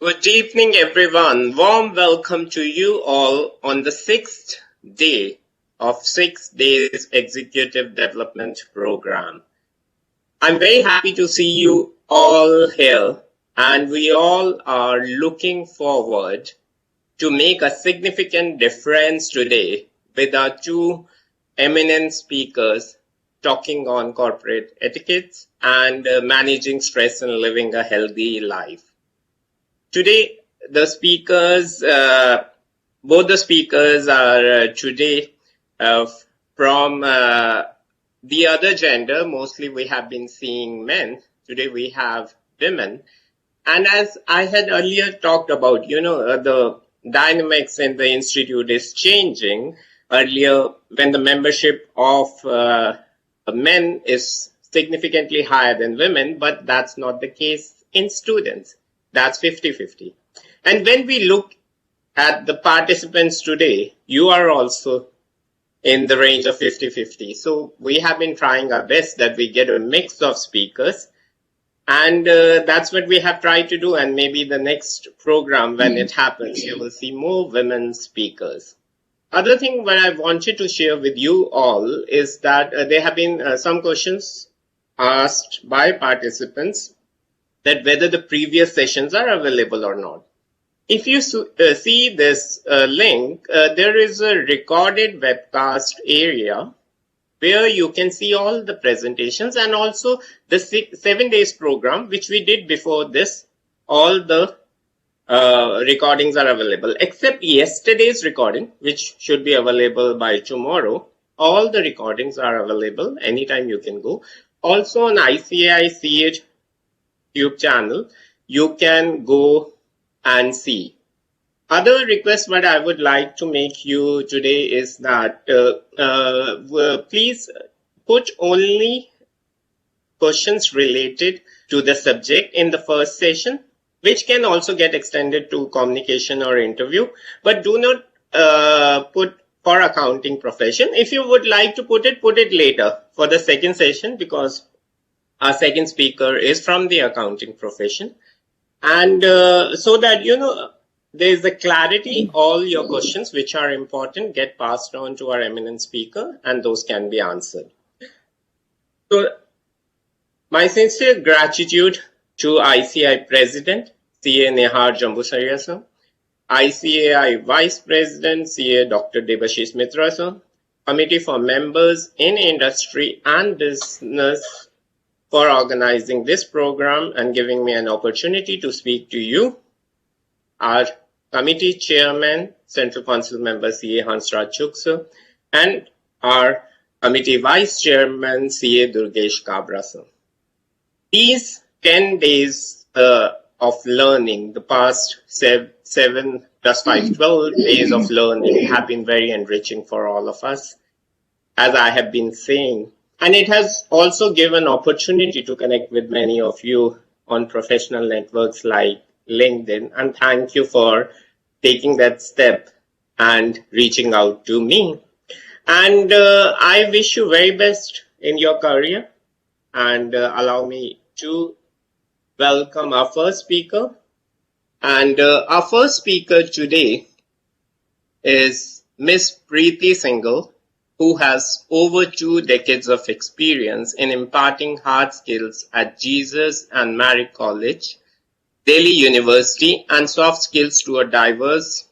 Good evening, everyone. Warm welcome to you all on the sixth day of 6 days Executive Development Program. I'm very happy to see you all here, and we all are looking forward to make a significant difference today with our two eminent speakers talking on corporate etiquettes and managing stress and living a healthy life. Today, the speakers, both the speakers are today from the other gender. Mostly we have been seeing men. Today we have women. And as I had earlier talked about, the dynamics in the institute is changing. Earlier, when the membership of men is significantly higher than women, but that's not the case in students. That's 50-50. And when we look at the participants today, you are also in the range of 50-50. So we have been trying our best that we get a mix of speakers. And that's what we have tried to do. And maybe the next program, when it happens, you will see more women speakers. Other thing what I wanted to share with you all is that there have been some questions asked by participants that whether the previous sessions are available or not. If you see this link, there is a recorded webcast area where you can see all the presentations and also the 7 days program, which we did before this. All the recordings are available, except yesterday's recording, which should be available by tomorrow. All the recordings are available. Anytime you can go. Also on ICAI YouTube channel, you can go and see. Other request what I would like to make you today is that please put only questions related to the subject in the first session, which can also get extended to communication or interview, but do not put for accounting profession. If you would like to put it later for the second session, because our second speaker is from the accounting profession. And so that, there is a clarity, all your questions which are important get passed on to our eminent speaker and those can be answered. So my sincere gratitude to ICAI President, CA Nehar Jambusaria sir, ICAI Vice President, CA Dr. Debashish Mitra sir, Committee for Members in Industry and Business for organizing this program and giving me an opportunity to speak to you. Our committee chairman, Central Council member CA Hansraj Chuk sir, and our committee vice chairman CA Durgesh Kabra sir. These 10 days of learning, the past 7 plus 5, 12 days of learning have been very enriching for all of us, as I have been saying. And it has also given opportunity to connect with many of you on professional networks like LinkedIn. And thank you for taking that step and reaching out to me. And I wish you very best in your career. And allow me to welcome our first speaker. And our first speaker today is Miss Preeti Singhal, who has over 2 decades of experience in imparting hard skills at Jesus and Mary College, Delhi University, and soft skills to a diverse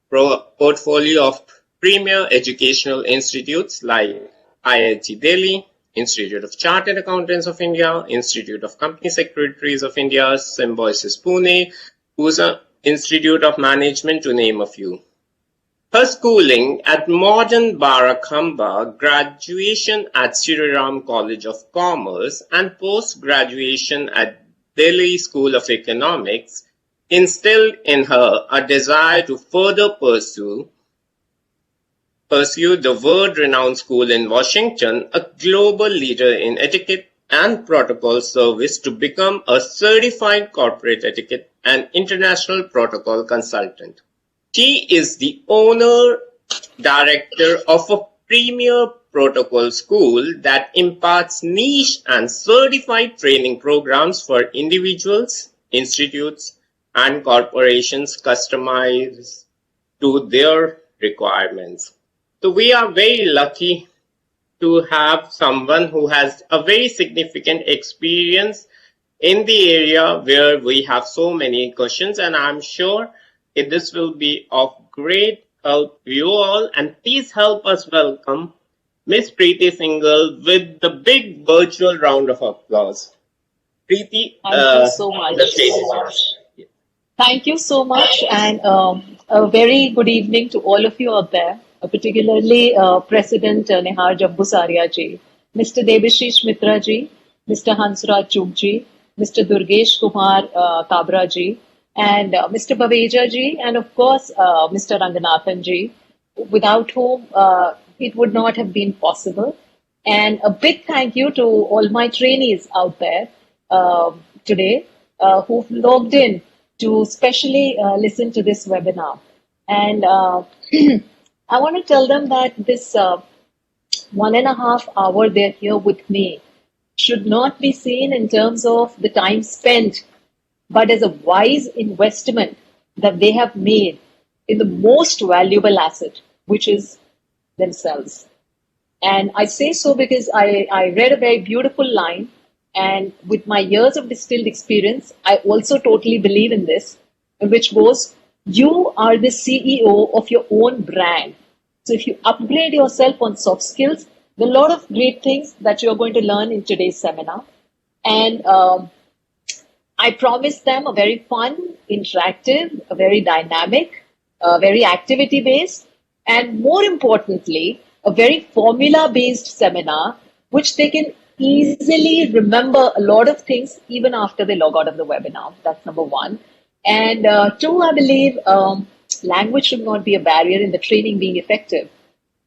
portfolio of premier educational institutes like IIT Delhi, Institute of Chartered Accountants of India, Institute of Company Secretaries of India, Symbiosis Pune, USA Institute of Management, to name a few. Her schooling at Modern Barakhamba, graduation at Sri Ram College of Commerce, and post-graduation at Delhi School of Economics instilled in her a desire to further pursue the world-renowned school in Washington, a global leader in etiquette and protocol service, to become a certified corporate etiquette and international protocol consultant. She is the owner director of a premier protocol school that imparts niche and certified training programs for individuals, institutes, and corporations customize to their requirements. So we are very lucky to have someone who has a very significant experience in the area where we have so many questions, and I'm sure this will be of great help to you all. And please help us welcome Miss Preeti Singhal with the big virtual round of applause. Preeti, Thank you so much. the stage is yours. Thank you so much, and a very good evening to all of you out there, particularly President Nehar Jambusaria ji, Mr. Debashish Mitra ji, Mr. Hansraj Chugh ji, Mr. Durgesh Kumar Kabra ji, and Mr. Baveja ji, and of course Mr. Ranganathan ji, without whom it would not have been possible. And a big thank you to all my trainees out there today who've logged in to specially listen to this webinar. And I want to tell them that this 1.5 hour they're here with me should not be seen in terms of the time spent, but as a wise investment that they have made in the most valuable asset, which is themselves. And I say so because I read a very beautiful line, and with my years of distilled experience, I also totally believe in this, which goes, you are the CEO of your own brand. So if you upgrade yourself on soft skills, there are a lot of great things that you're going to learn in today's seminar. And I promised them a very fun, interactive, a very dynamic, very activity-based, and more importantly, a very formula-based seminar, which they can easily remember a lot of things even after they log out of the webinar. That's number one. And two, I believe language should not be a barrier in the training being effective.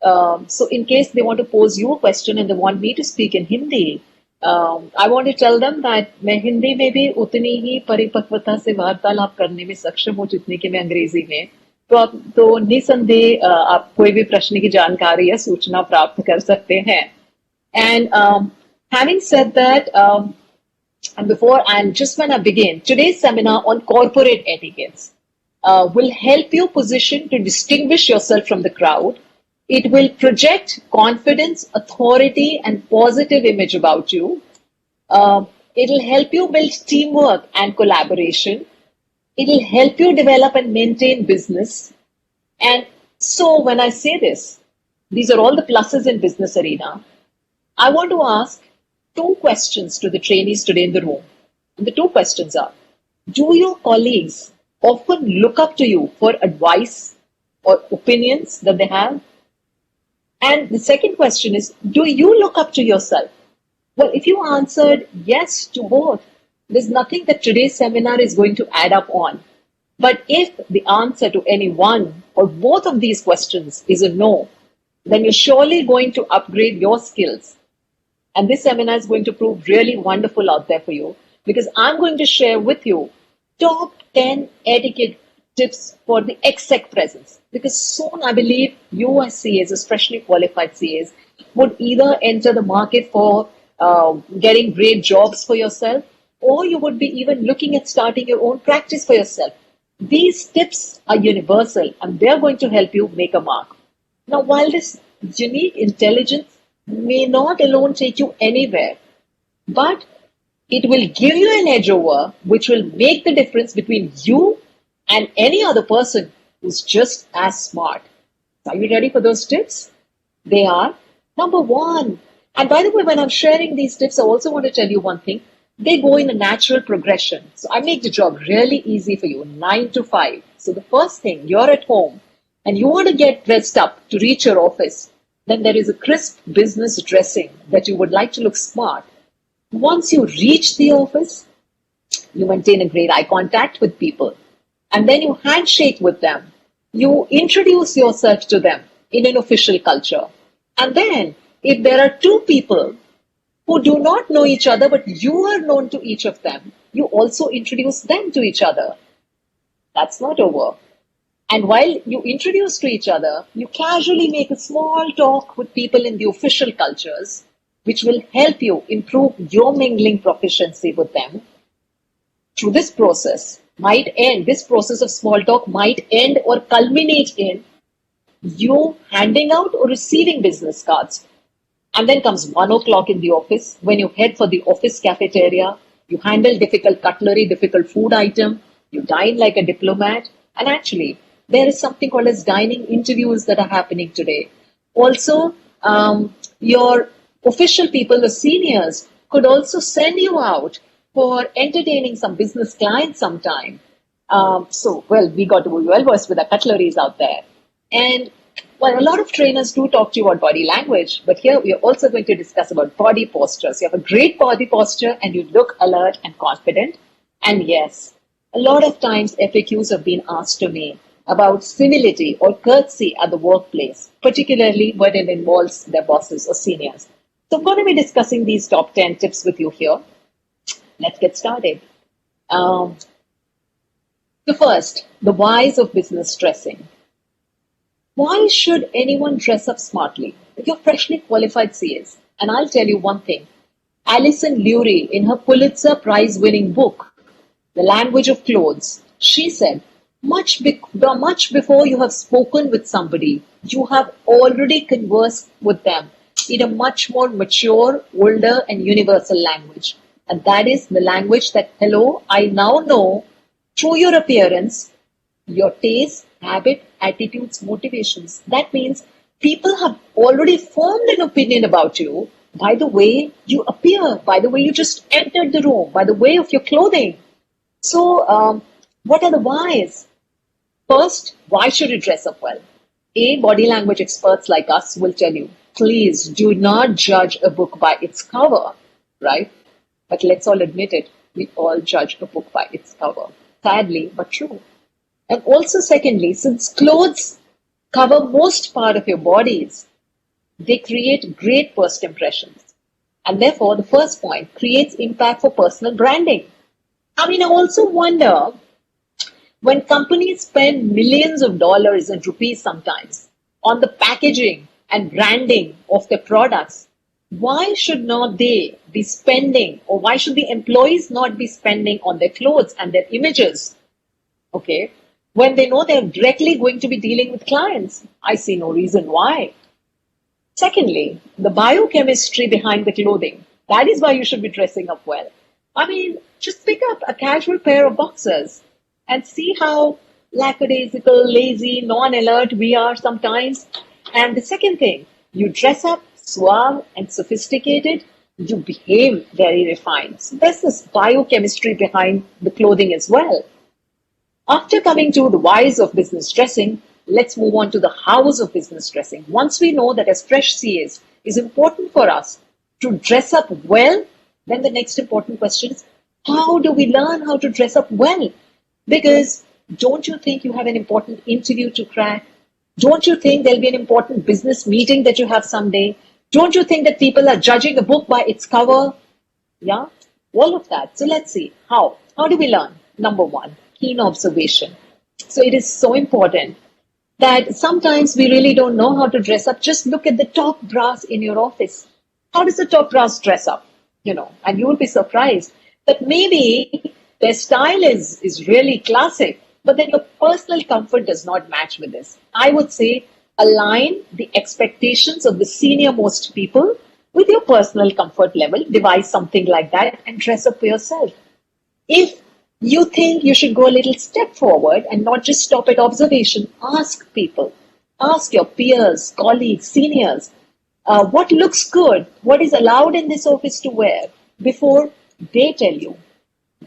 So in case they want to pose you a question and they want me to speak in Hindi, I want to tell them that मैं हिंदी में भी उतनी ही परिपक्वता से वार्तालाप करने में सक्षम हूँ जितनी कि मैं अंग्रेजी में, तो निसंदेह आप कोई भी प्रश्न की जानकारी या सूचना प्राप्त कर सकते हैं. And having said that, and before and just when I begin, today's seminar on corporate etiquettes will help you position to distinguish yourself from the crowd. It will project confidence, authority, and positive image about you. It will help you build teamwork and collaboration. It will help you develop and maintain business. And so when I say this, these are all the pluses in business arena. I want to ask 2 questions to the trainees today in the room. And the 2 questions are, do your colleagues often look up to you for advice or opinions that they have? And the second question is, do you look up to yourself? Well, if you answered yes to both, there's nothing that today's seminar is going to add up on. But if the answer to any one or both of these questions is a no, then you're surely going to upgrade your skills. And this seminar is going to prove really wonderful out there for you, because I'm going to share with you top 10 etiquette tips for the exec presence. Because soon I believe you as CAs, as freshly qualified CAs, would either enter the market for getting great jobs for yourself, or you would be even looking at starting your own practice for yourself. These tips are universal and they're going to help you make a mark. Now, while this unique intelligence may not alone take you anywhere, but it will give you an edge over which will make the difference between you and any other person who's just as smart. Are you ready for those tips? They are number 1. And by the way, when I'm sharing these tips, I also want to tell you one thing. They go in a natural progression. So I make the job really easy for you, 9 to 5. So the first thing, you're at home and you want to get dressed up to reach your office. Then there is a crisp business dressing that you would like to look smart. Once you reach the office, you maintain a great eye contact with people. And then you handshake with them. You introduce yourself to them in an official culture. And then, if there are 2 people who do not know each other, but you are known to each of them, you also introduce them to each other. That's not over. And while you introduce to each other, you casually make a small talk with people in the official cultures, which will help you improve your mingling proficiency with them. through this process might end, this process of small talk might end or culminate in you handing out or receiving business cards. And then comes 1 o'clock in the office. When you head for the office cafeteria, you handle difficult cutlery, difficult food item, you dine like a diplomat. And actually, there is something called as dining interviews that are happening today. Also, your official people, the seniors, could also send you out for entertaining some business clients sometime. Well, we got to be well versed with the cutleries out there. And well, a lot of trainers do talk to you about body language, but here we are also going to discuss about body posture. So you have a great body posture and you look alert and confident. And yes, a lot of times FAQs have been asked to me about civility or courtesy at the workplace, particularly when it involves their bosses or seniors. So I'm going to be discussing these top 10 tips with you here. Let's get started. The first, the whys of business dressing. Why should anyone dress up smartly? You're freshly qualified CAs. And I'll tell you one thing. Alison Lurie, in her Pulitzer Prize-winning book, The Language of Clothes, she said, much before you have spoken with somebody, you have already conversed with them in a much more mature, older, and universal language. And that is the language that, hello, I now know through your appearance, your taste, habit, attitudes, motivations. That means people have already formed an opinion about you by the way you appear, by the way you just entered the room, by the way of your clothing. So, what are the whys? First, why should you dress up well? Body language experts like us will tell you, please do not judge a book by its cover, right? But let's all admit it, we all judge a book by its cover. Sadly, but true. And also secondly, since clothes cover most part of your bodies, they create great first impressions. And therefore, the first point creates impact for personal branding. I mean, I also wonder, when companies spend millions of dollars and rupees sometimes on the packaging and branding of their products, why should not they be spending, or why should the employees not be spending on their clothes and their images? Okay, when they know they're directly going to be dealing with clients? I see no reason why. Secondly, the biochemistry behind the clothing. That is why you should be dressing up well. I mean, just pick up a casual pair of boxers and see how lackadaisical, lazy, non-alert we are sometimes. And the second thing, you dress up suave and sophisticated, you behave very refined. So there's this biochemistry behind the clothing as well. After coming to the whys of business dressing, let's move on to the hows of business dressing. Once we know that as fresh CAs, it's important for us to dress up well, then the next important question is, how do we learn how to dress up well? Because don't you think you have an important interview to crack? Don't you think there'll be an important business meeting that you have someday? Don't you think that people are judging a book by its cover? Yeah, all of that. So let's see. How? How do we learn? Number one, keen observation. So it is so important that sometimes we really don't know how to dress up. Just look at the top brass in your office. How does the top brass dress up? And you will be surprised that maybe their style is really classic, but then your personal comfort does not match with this. I would say align the expectations of the senior most people with your personal comfort level. Devise something like that and dress up for yourself. If you think you should go a little step forward and not just stop at observation, ask people. Ask your peers, colleagues, seniors, what looks good, what is allowed in this office to wear before they tell you.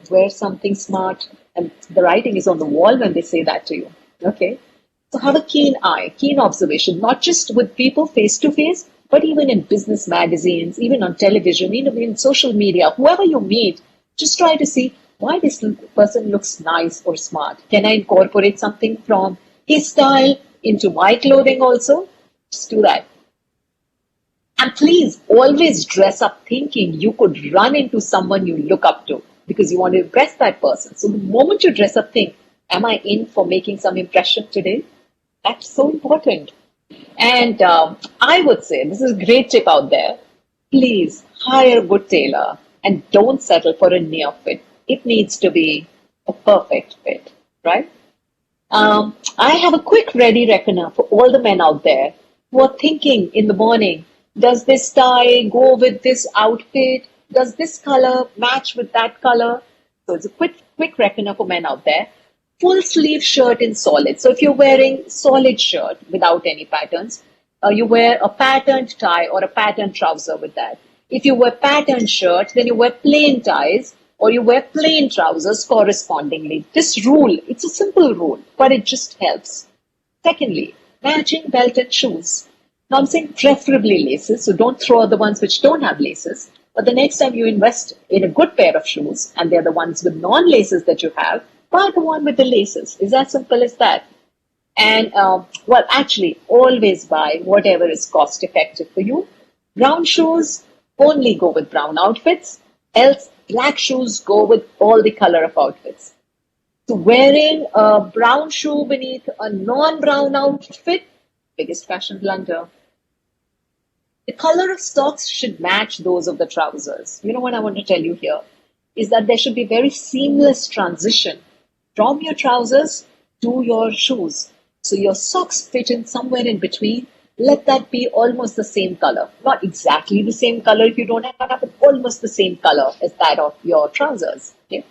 Wear something smart, and the writing is on the wall when they say that to you. Okay? So have a keen eye, keen observation, not just with people face to face, but even in business magazines, even on television, even in social media, whoever you meet, just try to see why this person looks nice or smart. Can I incorporate something from his style into my clothing also? Just do that. And please always dress up thinking you could run into someone you look up to because you want to impress that person. So the moment you dress up, think, am I in for making some impression today? That's so important. And I would say, this is a great tip out there, please hire a good tailor and don't settle for a near fit. it needs to be a perfect fit, right? I have a quick ready reckoner for all the men out there who are thinking in the morning, does this tie go with this outfit? Does this color match with that color? So it's a quick reckoner for men out there. Full sleeve shirt in solid. So if you're wearing solid shirt without any patterns, you wear a patterned tie or a patterned trouser with that. If you wear patterned shirt, then you wear plain ties or you wear plain trousers correspondingly. This rule, it's a simple rule, but it just helps. Secondly, matching belt and shoes. Now I'm saying preferably laces, so don't throw out the ones which don't have laces. But the next time you invest in a good pair of shoes, and they're the ones with non-laces that you have, buy the one with the laces. It's as simple as that. And, well, actually, always buy whatever is cost effective for you. Brown shoes, only go with brown outfits. Else, black shoes go with all the color of outfits. So wearing a brown shoe beneath a non-brown outfit, biggest fashion blunder. The color of socks should match those of the trousers. You know what I want to tell you here is that there should be very seamless transition from your trousers to your shoes. So your socks fit in somewhere in between. Let that be almost the same color. Not exactly the same color if you don't have, but almost the same color as that of your trousers. Okay?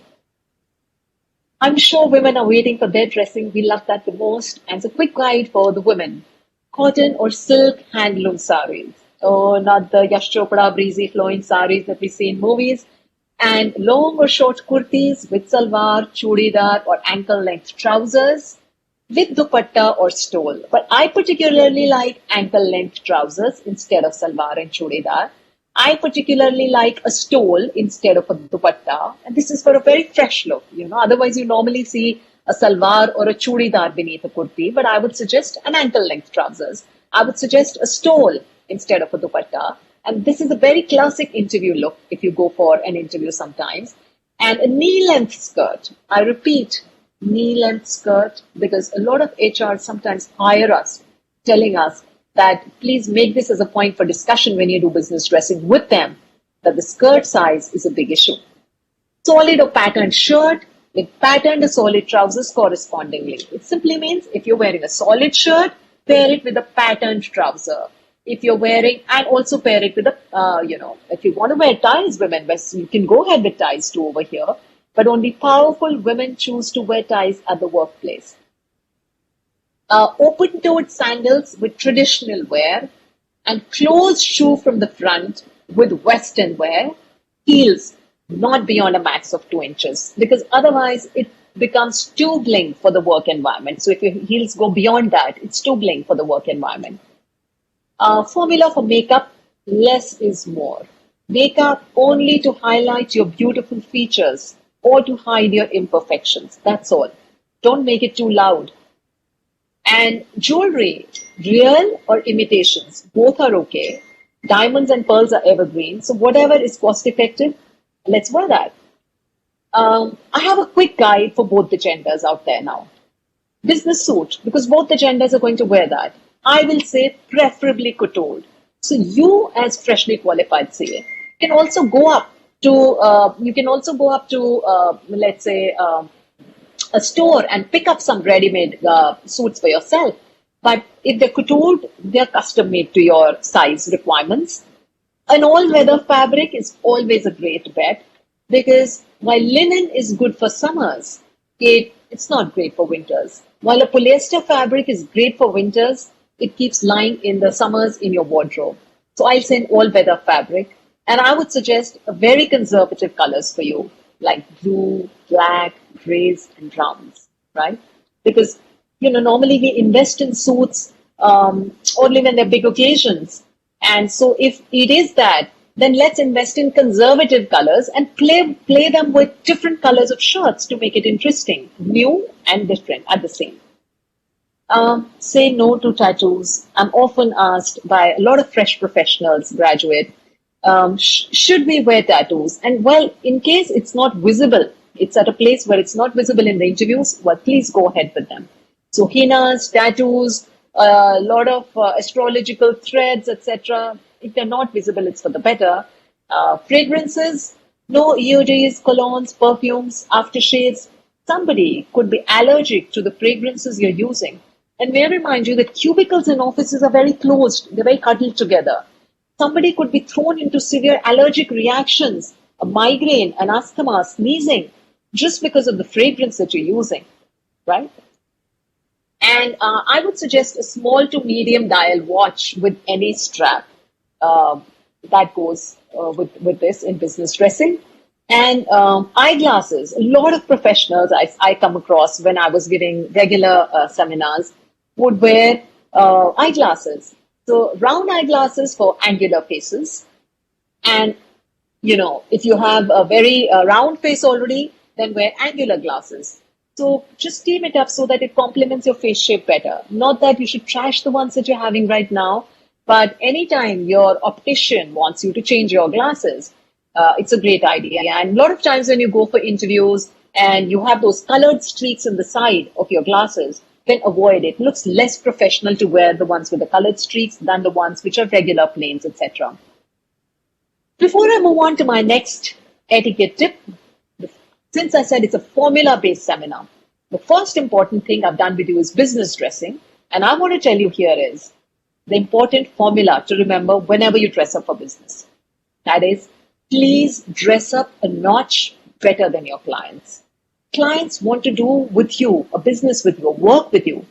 I'm sure women are waiting for their dressing. We love that the most. And it's a quick guide for the women. Cotton or silk handloom saris. Oh, not the Yash Chopra breezy flowing saris that we see in movies. And long or short kurtis with salwar, chudidar or ankle length trousers with dupatta or stole. But I particularly like ankle length trousers instead of salwar and chudidar. I particularly like a stole instead of a dupatta. And this is for a very fresh look, you know. Otherwise, you normally see a salwar or a chudidar beneath a kurti. But I would suggest an ankle length trousers. I would suggest a stole instead of a dupatta. And this is a very classic interview look if you go for an interview sometimes. And a knee-length skirt. I repeat, knee-length skirt, because a lot of HR sometimes hire us, telling us that please make this as a point for discussion when you do business dressing with them, that the skirt size is a big issue. Solid or patterned shirt with patterned or solid trousers correspondingly. It simply means if you're wearing a solid shirt, pair it with a patterned trouser. If you're wearing, and also pair it with a, if you want to wear ties, women, you can go ahead with ties too over here, but only powerful women choose to wear ties at the workplace. Open-toed sandals with traditional wear and closed shoe from the front with western wear, heels not beyond a max of 2 inches, because otherwise it becomes too bling for the work environment. So if your heels go beyond that, it's too bling for the work environment. Formula for makeup, less is more. Makeup only to highlight your beautiful features or to hide your imperfections. That's all. Don't make it too loud. And jewelry, real or imitations, both are okay. Diamonds and pearls are evergreen. So whatever is cost effective, let's wear that. I have a quick guide for both the genders out there now. Business suit, because both the genders are going to wear that. I will say preferably coutured. So you as freshly qualified CA can also go up to, let's say, a store and pick up some ready-made suits for yourself. But if they're coutured, they're custom made to your size requirements. An all-weather fabric is always a great bet because while linen is good for summers, it's not great for winters. While a polyester fabric is great for winters, it keeps lying in the summers in your wardrobe. So I'll say an all-weather fabric. And I would suggest very conservative colors for you, like blue, black, grays, and browns, right? Because, normally we invest in suits only when they're big occasions. And so if it is that, then let's invest in conservative colors and play them with different colors of shirts to make it interesting, new and different at the same. Say no to tattoos. I'm often asked by a lot of fresh professionals, graduate, should we wear tattoos? And well, in case it's not visible, it's at a place where it's not visible in the interviews, well, please go ahead with them. So hennas, tattoos, a lot of astrological threads, etc. If they're not visible, it's for the better. Fragrances, No EODs, colognes, perfumes, aftershaves. Somebody could be allergic to the fragrances you're using. And may I remind you that cubicles in offices are very closed, they're very huddled together. Somebody could be thrown into severe allergic reactions, a migraine, an asthma, sneezing, just because of the fragrance that you're using, right? And I would suggest a small to medium dial watch with any strap uh, that goes with this in business dressing. And eyeglasses. A lot of professionals I come across when I was giving regular seminars would wear eyeglasses. So round eyeglasses for angular faces, and if you have a very round face already, then wear angular glasses. So just team it up so that it complements your face shape better. Not that you should trash the ones that you're having right now, but anytime your optician wants you to change your glasses, it's a great idea. And a lot of times when you go for interviews and you have those colored streaks in the side of your glasses, then avoid it. It looks less professional to wear the ones with the colored streaks than the ones which are regular planes, etc. Before I move on to my next etiquette tip, since I said it's a formula-based seminar, the first important thing I've done with you is business dressing. And I want to tell you here is the important formula to remember whenever you dress up for business. That is, please dress up a notch better than your clients. Clients want to do with you, a business with you, work with you,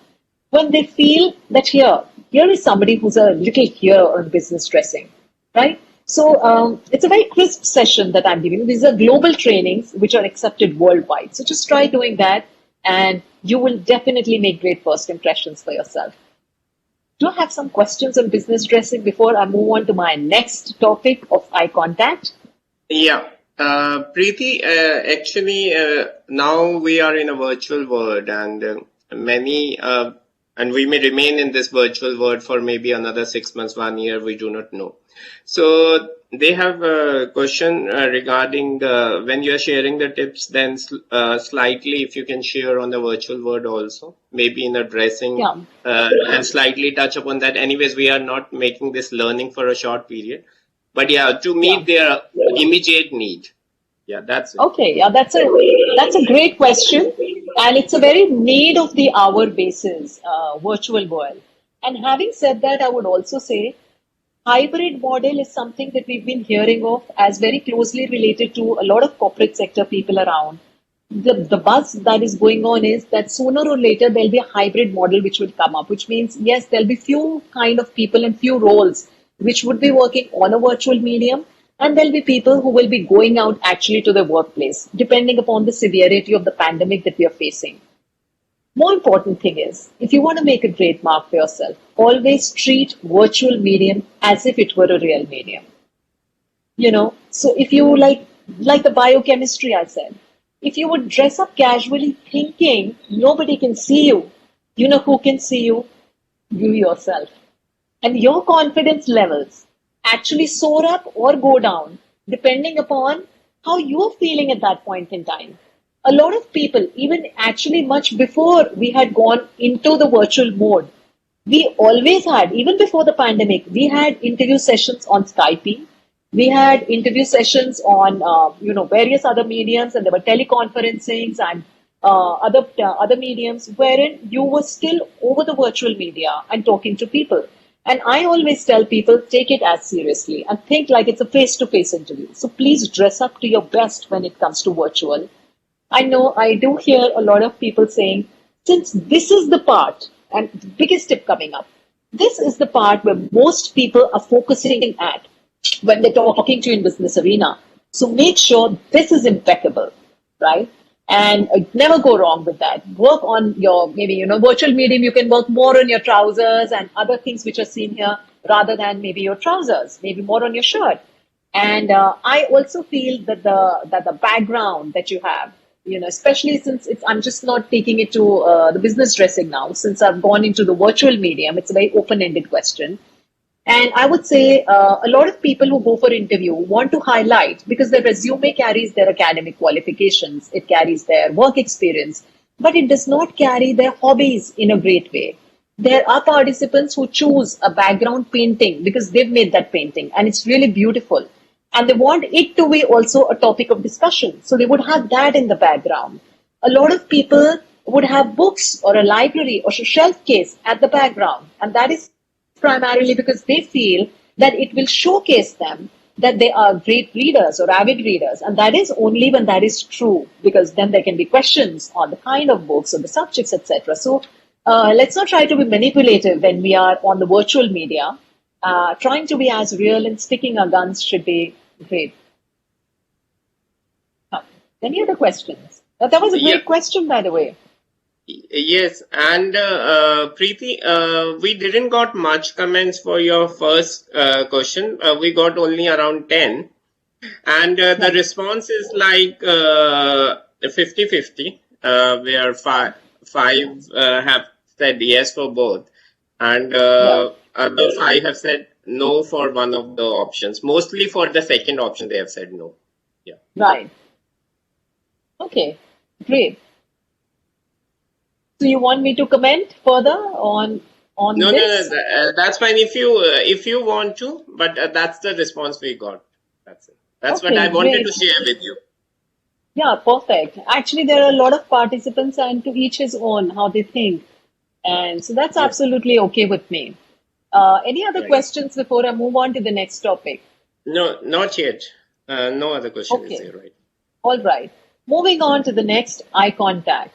when they feel that here is somebody who's a little here on business dressing, right? So it's a very crisp session that I'm giving. These are global trainings which are accepted worldwide. So just try doing that and you will definitely make great first impressions for yourself. Do I have some questions on business dressing before I move on to my next topic of eye contact? Yeah. Preeti, actually, now we are in a virtual world and and we may remain in this virtual world for maybe another 6 months, 1 year, we do not know. So they have a question regarding when you are sharing the tips, then slightly if you can share on the virtual world also, maybe in addressing and slightly touch upon that. Anyways, we are not making this learning for a short period, but yeah, to meet their immediate need. Yeah, that's it. Okay, yeah, that's a great question, and it's a very need of the hour basis virtual world. And having said that, I would also say hybrid model is something that we've been hearing of as very closely related to a lot of corporate sector people around. The buzz that is going on is that sooner or later there'll be a hybrid model which will come up, which means yes, there'll be few kind of people and few roles which would be working on a virtual medium, and there'll be people who will be going out actually to the workplace, depending upon the severity of the pandemic that we are facing. More important thing is, if you want to make a great mark for yourself, always treat virtual medium as if it were a real medium. So if you like the biochemistry I said, if you would dress up casually thinking nobody can see you, you know who can see you? You yourself. And your confidence levels actually soar up or go down depending upon how you're feeling at that point in time. A lot of people, even actually much before we had gone into the virtual mode, we always had, even before the pandemic, we had interview sessions on Skype. We had interview sessions on, various other mediums, and there were teleconferencings and other mediums wherein you were still over the virtual media and talking to people. And I always tell people, take it as seriously and think like it's a face-to-face interview. So please dress up to your best when it comes to virtual. I know I do hear a lot of people saying, since this is the part, and the biggest tip coming up, this is the part where most people are focusing at when they're talking to you in business arena. So make sure this is impeccable, right? And never go wrong with that. Work on your, maybe, virtual medium, you can work more on your trousers and other things which are seen here rather than maybe your trousers, maybe more on your shirt. And I also feel that the background that you have, especially since I'm just not taking it to the business dressing now, since I've gone into the virtual medium, it's a very open-ended question. And I would say a lot of people who go for interview want to highlight, because their resume carries their academic qualifications, it carries their work experience, but it does not carry their hobbies in a great way. There are participants who choose a background painting because they've made that painting and it's really beautiful. And they want it to be also a topic of discussion. So they would have that in the background. A lot of people would have books or a library or a shelf case at the background. And that is primarily because they feel that it will showcase them that they are great readers or avid readers. And that is only when that is true, because then there can be questions on the kind of books or the subjects, etc. So let's not try to be manipulative when we are on the virtual media. Trying to be as real and sticking our guns should be great. Any other questions? That was a great question, by the way. Yes, and Preeti, we didn't got much comments for your first question. We got only around 10. And the response is like 50-50, where five have said yes for both. And other 5 have said no for one of the options. Mostly for the second option, they have said no. Yeah. Right. Okay, great. So you want me to comment further on this? No, that's fine if you want to, but that's the response we got. That's it. That's what I wanted to share with you. Yeah, perfect. Actually, there are a lot of participants, and to each his own how they think, and so that's absolutely okay with me. Any other questions before I move on to the next topic? No, not yet. No other question is there, right? All right. Moving on to the next, eye contact.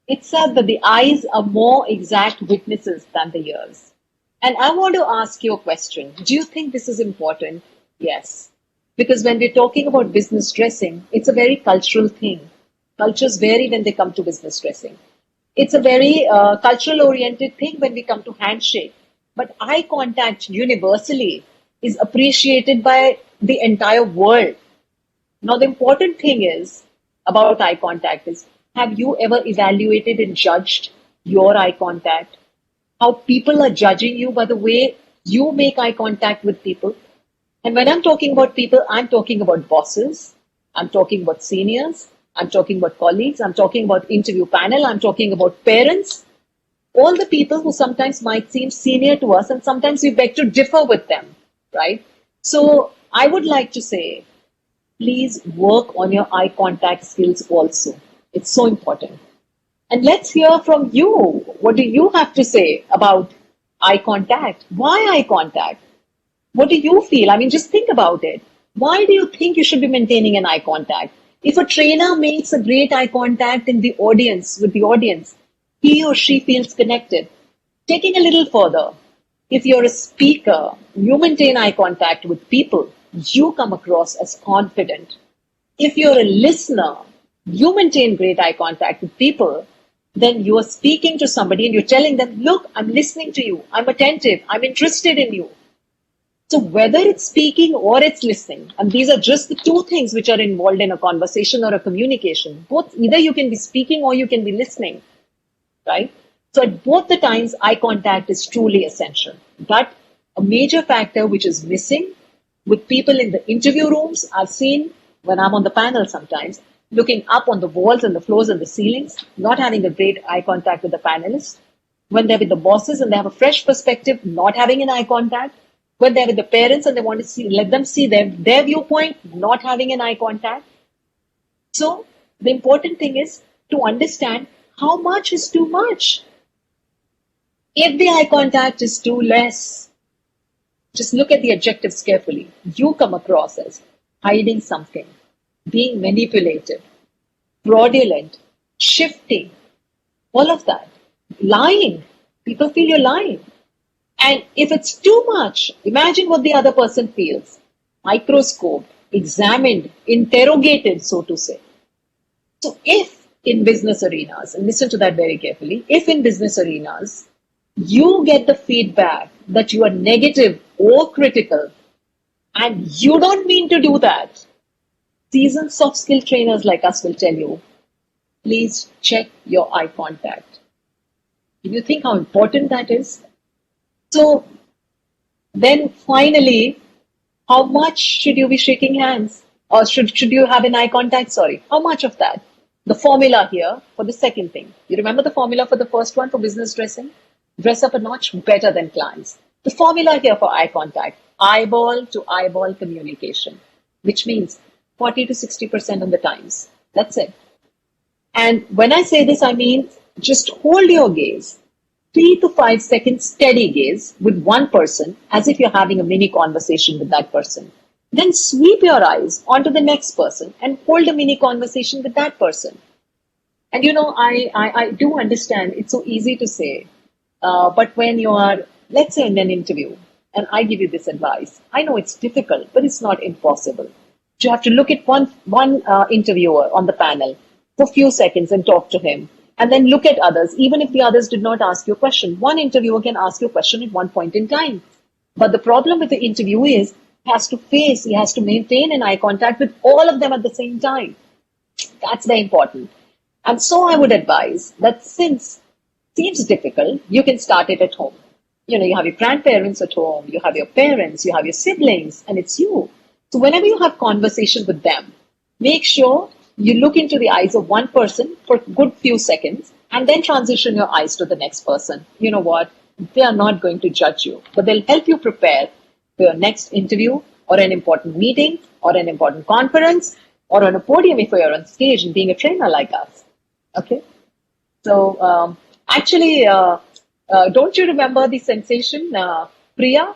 It's said that the eyes are more exact witnesses than the ears. And I want to ask you a question. Do you think this is important? Yes. Because when we're talking about business dressing, it's a very cultural thing. Cultures vary when they come to business dressing. It's a very cultural oriented thing when we come to handshake. But eye contact universally is appreciated by the entire world. Now, the important thing is about eye contact is, have you ever evaluated and judged your eye contact? How people are judging you by the way you make eye contact with people? And when I'm talking about people, I'm talking about bosses, I'm talking about seniors, I'm talking about colleagues, I'm talking about interview panel, I'm talking about parents, all the people who sometimes might seem senior to us, and sometimes we beg to differ with them, right? So I would like to say, please work on your eye contact skills also. It's so important. And let's hear from you. What do you have to say about eye contact? Why eye contact? What do you feel? I mean, just think about it. Why do you think you should be maintaining an eye contact? If a trainer makes a great eye contact in the audience, with the audience, he or she feels connected. Taking a little further, if you're a speaker, you maintain eye contact with people, you come across as confident. If you're a listener, you maintain great eye contact with people, then you are speaking to somebody and you're telling them, look, I'm listening to you, I'm attentive, I'm interested in you. So whether it's speaking or it's listening, and these are just the two things which are involved in a conversation or a communication, both either you can be speaking or you can be listening, right? So at both the times, eye contact is truly essential. But a major factor which is missing with people in the interview rooms, I've seen when I'm on the panel sometimes, looking up on the walls and the floors and the ceilings, not having a great eye contact with the panelists. When they're with the bosses and they have a fresh perspective, not having an eye contact. When they're with the parents and they want to see, let them see their viewpoint, not having an eye contact. So the important thing is to understand how much is too much. If the eye contact is too less, just look at the adjectives carefully. You come across as hiding something, being manipulative, fraudulent, shifting, all of that. Lying. People feel you're lying. And if it's too much, imagine what the other person feels. Microscoped, examined, interrogated, so to say. So if in business arenas, and listen to that very carefully, if in business arenas, you get the feedback that you are negative or critical, and you don't mean to do that, seasoned soft skill trainers like us will tell you, please check your eye contact. Do you think how important that is? So then finally, how much should you be shaking hands? Or should you have an eye contact? Sorry, how much of that? The formula here for the second thing. You remember the formula for the first one for business dressing? Dress up a notch better than clients. The formula here for eye contact, eyeball to eyeball communication, which means 40 to 60% of the times. That's it. And when I say this, I mean just hold your gaze, 3 to 5 seconds steady gaze with one person as if you're having a mini conversation with that person. Then sweep your eyes onto the next person and hold a mini conversation with that person. And I do understand it's so easy to say, but when you are, let's say, in an interview, and I give you this advice, I know it's difficult, but it's not impossible. You have to look at one interviewer on the panel for a few seconds and talk to him, and then look at others. Even if the others did not ask you a question, one interviewer can ask you a question at one point in time. But the problem with the interview is he has to maintain an eye contact with all of them at the same time. That's very important. And so I would advise that since it seems difficult, you can start it at home. You have your grandparents at home, you have your parents, you have your siblings, and it's you. So whenever you have conversation with them, make sure you look into the eyes of one person for a good few seconds and then transition your eyes to the next person. You know what? They are not going to judge you, but they'll help you prepare for your next interview or an important meeting or an important conference or on a podium if you're on stage and being a trainer like us. Okay? So actually, don't you remember the sensation, Priya,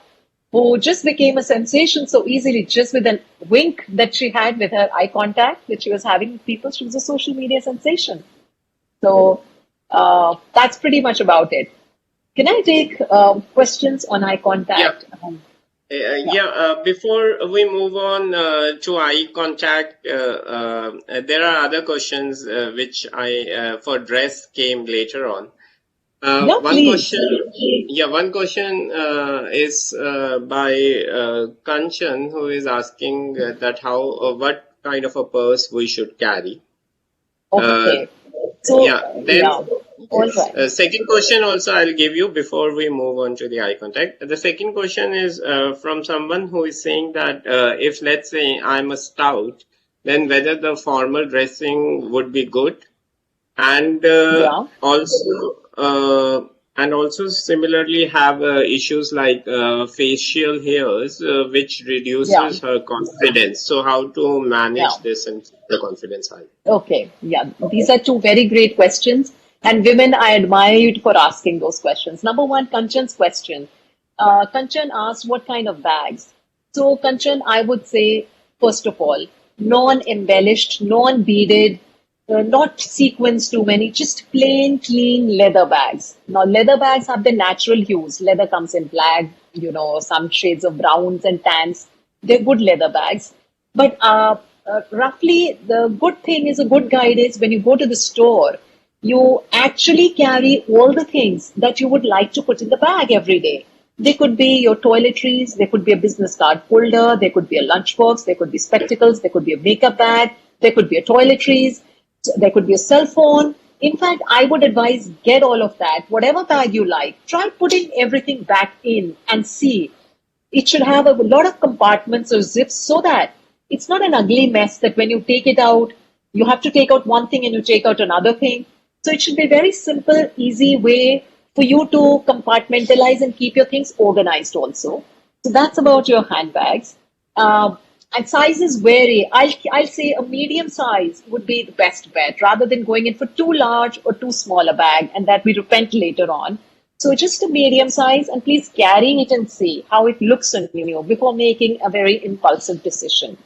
who just became a sensation so easily just with a wink that she had with her eye contact that she was having with people? She was a social media sensation. So that's pretty much about it. Can I take questions on eye contact? Before we move on to eye contact, there are other questions which for dress came later on. One question is by Kanchan, who is asking that what kind of a purse we should carry. Okay. All right. Second question also I'll give you before we move on to the eye contact. The second question is from someone who is saying that if, let's say, I'm a scout, then whether the formal dressing would be good, and also similarly have issues like facial hairs, which reduces her confidence. So how to manage this and keep the confidence high? Okay, these are two very great questions. And women, I admire you for asking those questions. Number one, Kanchan's question. Kanchan asked what kind of bags. So Kanchan, I would say, first of all, non-embellished, non-beaded, not sequins too many, just plain, clean leather bags. Now, leather bags have the natural hues. Leather comes in black, some shades of browns and tans. They're good leather bags. But roughly, the good thing is, a good guide is when you go to the store, you actually carry all the things that you would like to put in the bag every day. They could be your toiletries, there could be a business card holder, there could be a lunchbox, there could be spectacles, there could be a makeup bag, there could be a toiletries, there could be a cell phone. In fact, I would advise get all of that. Whatever bag you like, try putting everything back in and see. It should have a lot of compartments or zips so that it's not an ugly mess that when you take it out, you have to take out one thing and you take out another thing. So it should be a very simple, easy way for you to compartmentalize and keep your things organized also. So that's about your handbags. And sizes vary. I'll say a medium size would be the best bet rather than going in for too large or too small a bag, and that we repent later on. So just a medium size, and please carry it and see how it looks on you before making a very impulsive decision.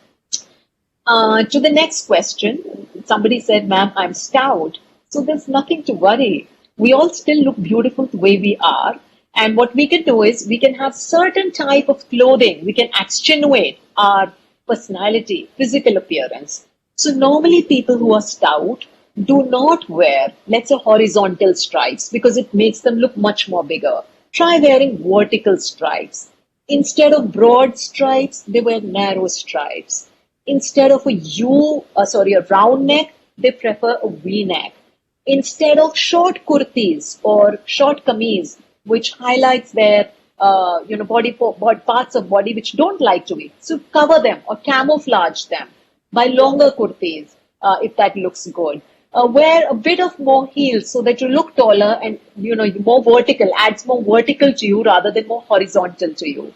To the next question, somebody said, ma'am, I'm stout. So there's nothing to worry. We all still look beautiful the way we are. And what we can do is we can have certain type of clothing. We can accentuate our personality, physical appearance. So normally people who are stout do not wear, let's say, horizontal stripes because it makes them look much more bigger. Try wearing vertical stripes. Instead of broad stripes, they wear narrow stripes. Instead of a round neck, they prefer a V-neck. Instead of short kurtis or short kameez, which highlights their body parts of body which don't like to be, so cover them or camouflage them by longer kurtis if that looks good. wear a bit of more heels so that you look taller and more vertical, adds more vertical to you rather than more horizontal to you.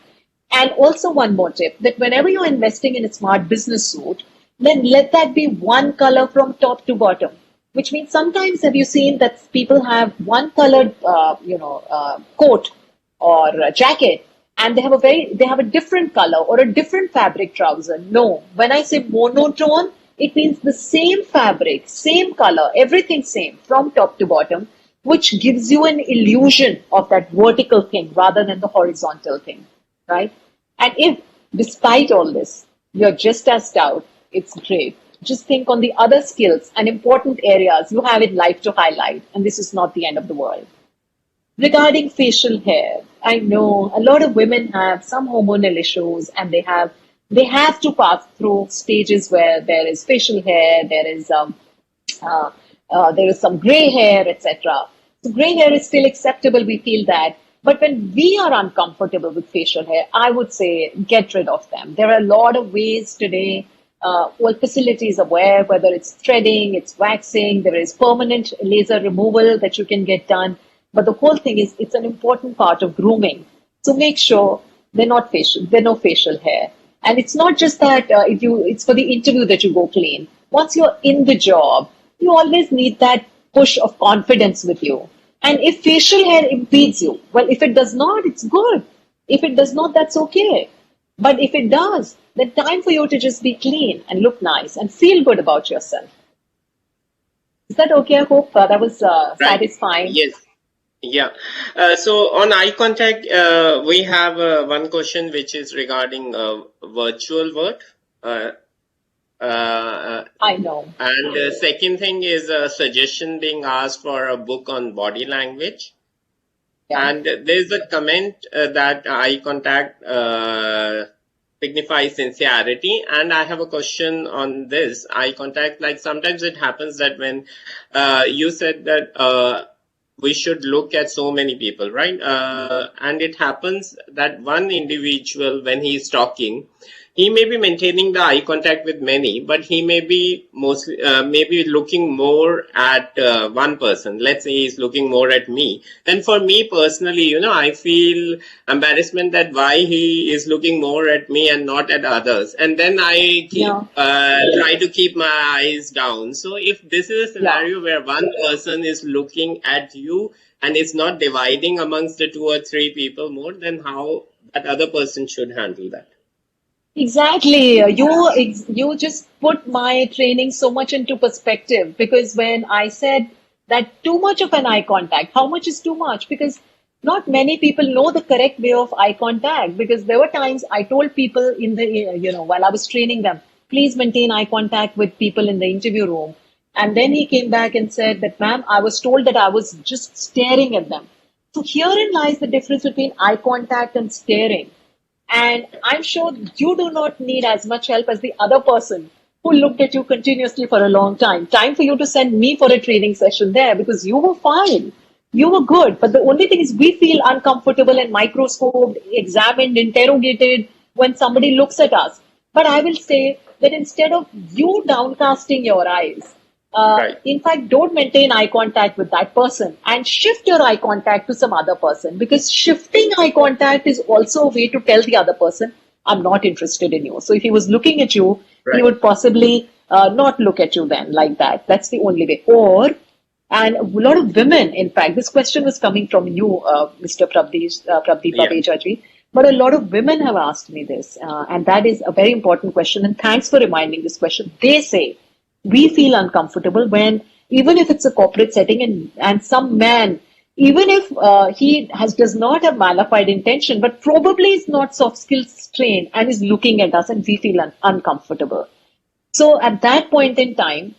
And also one more tip, that whenever you're investing in a smart business suit, then let that be one color from top to bottom. Which means sometimes have you seen that people have one colored, coat or a jacket, and they have a different color or a different fabric trouser. No, when I say monotone, it means the same fabric, same color, everything same from top to bottom, which gives you an illusion of that vertical thing rather than the horizontal thing, right? And if, despite all this, you're just as stout, it's great. Just think on the other skills and important areas you have in life to highlight, and this is not the end of the world. Regarding facial hair, I know a lot of women have some hormonal issues, and they have to pass through stages where there is facial hair, there is some gray hair, etc. So gray hair is still acceptable, we feel that. But when we are uncomfortable with facial hair, I would say get rid of them. There are a lot of ways today. All facilities are aware, whether it's threading, it's waxing, there is permanent laser removal that you can get done. But the whole thing is, it's an important part of grooming. So make sure they're no facial hair. And it's not just that it's for the interview that you go clean. Once you're in the job, you always need that push of confidence with you. And if facial hair impedes you, well, if it does not, it's good. If it does not, that's okay. But if it does, then time for you to just be clean and look nice and feel good about yourself. Is that okay? I hope that was satisfying. Yes. Yeah. So on eye contact, we have one question which is regarding virtual word. I know. And the second thing is a suggestion being asked for a book on body language. Yeah. And there's a comment that eye contact signifies sincerity. And I have a question on this eye contact. Like sometimes it happens that when you said that we should look at so many people, right? And it happens that one individual, when he's talking, he may be maintaining the eye contact with many, but he may be mostly maybe looking more at one person. Let's say he's looking more at me. And for me personally, I feel embarrassment that why he is looking more at me and not at others. And then I try to keep my eyes down. So if this is a scenario where one person is looking at you and it's not dividing amongst the 2 or 3 people more, then how that other person should handle that? Exactly. You just put my training so much into perspective, because when I said that too much of an eye contact, how much is too much? Because not many people know the correct way of eye contact, because there were times I told people in the, while I was training them, please maintain eye contact with people in the interview room. And then he came back and said that, ma'am, I was told that I was just staring at them. So herein lies the difference between eye contact and staring. And I'm sure you do not need as much help as the other person who looked at you continuously for a long time. Time for you to send me for a training session there, because you were fine. You were good. But the only thing is we feel uncomfortable and microscoped, examined, interrogated when somebody looks at us. But I will say that instead of you downcasting your eyes, in fact, don't maintain eye contact with that person and shift your eye contact to some other person, because shifting eye contact is also a way to tell the other person, I'm not interested in you. So if he was looking at you, he would possibly not look at you then like that. That's the only way. And a lot of women, in fact, this question was coming from you, Mr. Prabdeep Babeja ji, but a lot of women have asked me this, and that is a very important question. And thanks for reminding this question. They say, we feel uncomfortable when, even if it's a corporate setting and some man, even if he does not have malified intention, but probably is not soft skills trained and is looking at us, and we feel uncomfortable. So at that point in time,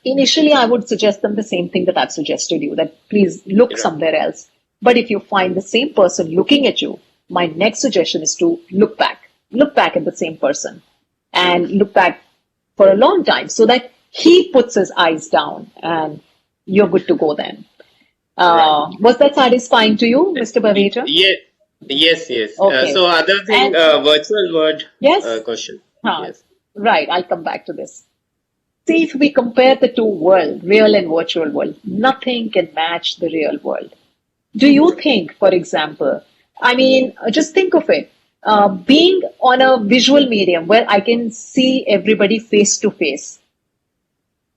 initially I would suggest them the same thing that I've suggested you, that please look somewhere else. But if you find the same person looking at you, my next suggestion is to look back at the same person and look back for a long time, so that he puts his eyes down and you're good to go then. Was that satisfying to you, Mr. Babeja? Yes. Okay. So other thing, virtual word question. Yes. Right, I'll come back to this. See, if we compare the two worlds, real and virtual world, nothing can match the real world. Do you think, for example, I mean, just think of it, being on a visual medium where I can see everybody face to face.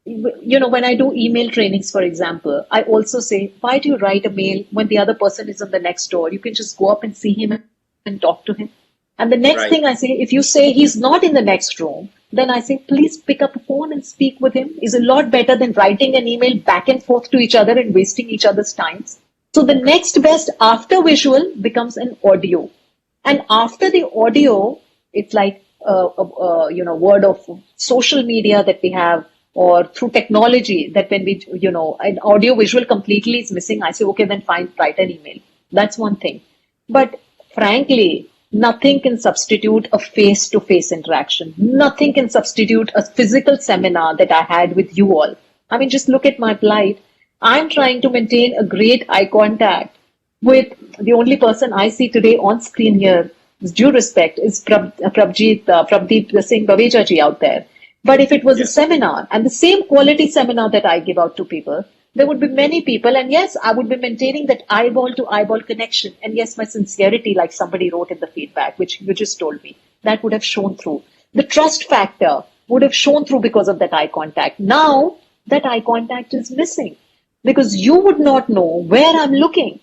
When I do email trainings, for example, I also say, why do you write a mail when the other person is on the next door? You can just go up and see him and talk to him. And the next Right. thing I say, if you say he's not in the next room, then I say, please pick up a phone and speak with him. Is a lot better than writing an email back and forth to each other and wasting each other's times. So the next best after visual becomes an audio. And after the audio, it's like word of social media that we have, or through technology, that when we, an audio visual completely is missing, I say, okay, then fine, write an email. That's one thing. But frankly, nothing can substitute a face-to-face interaction. Nothing can substitute a physical seminar that I had with you all. I mean, just look at my plight. I'm trying to maintain a great eye contact with the only person I see today on screen here, with due respect, is Prabdeep Singh Baveja ji out there. But if it was a seminar, and the same quality seminar that I give out to people, there would be many people, and yes, I would be maintaining that eyeball to eyeball connection. And yes, my sincerity, like somebody wrote in the feedback, which you just told me, that would have shown through. The trust factor would have shown through because of that eye contact. Now, that eye contact is missing because you would not know where I'm looking.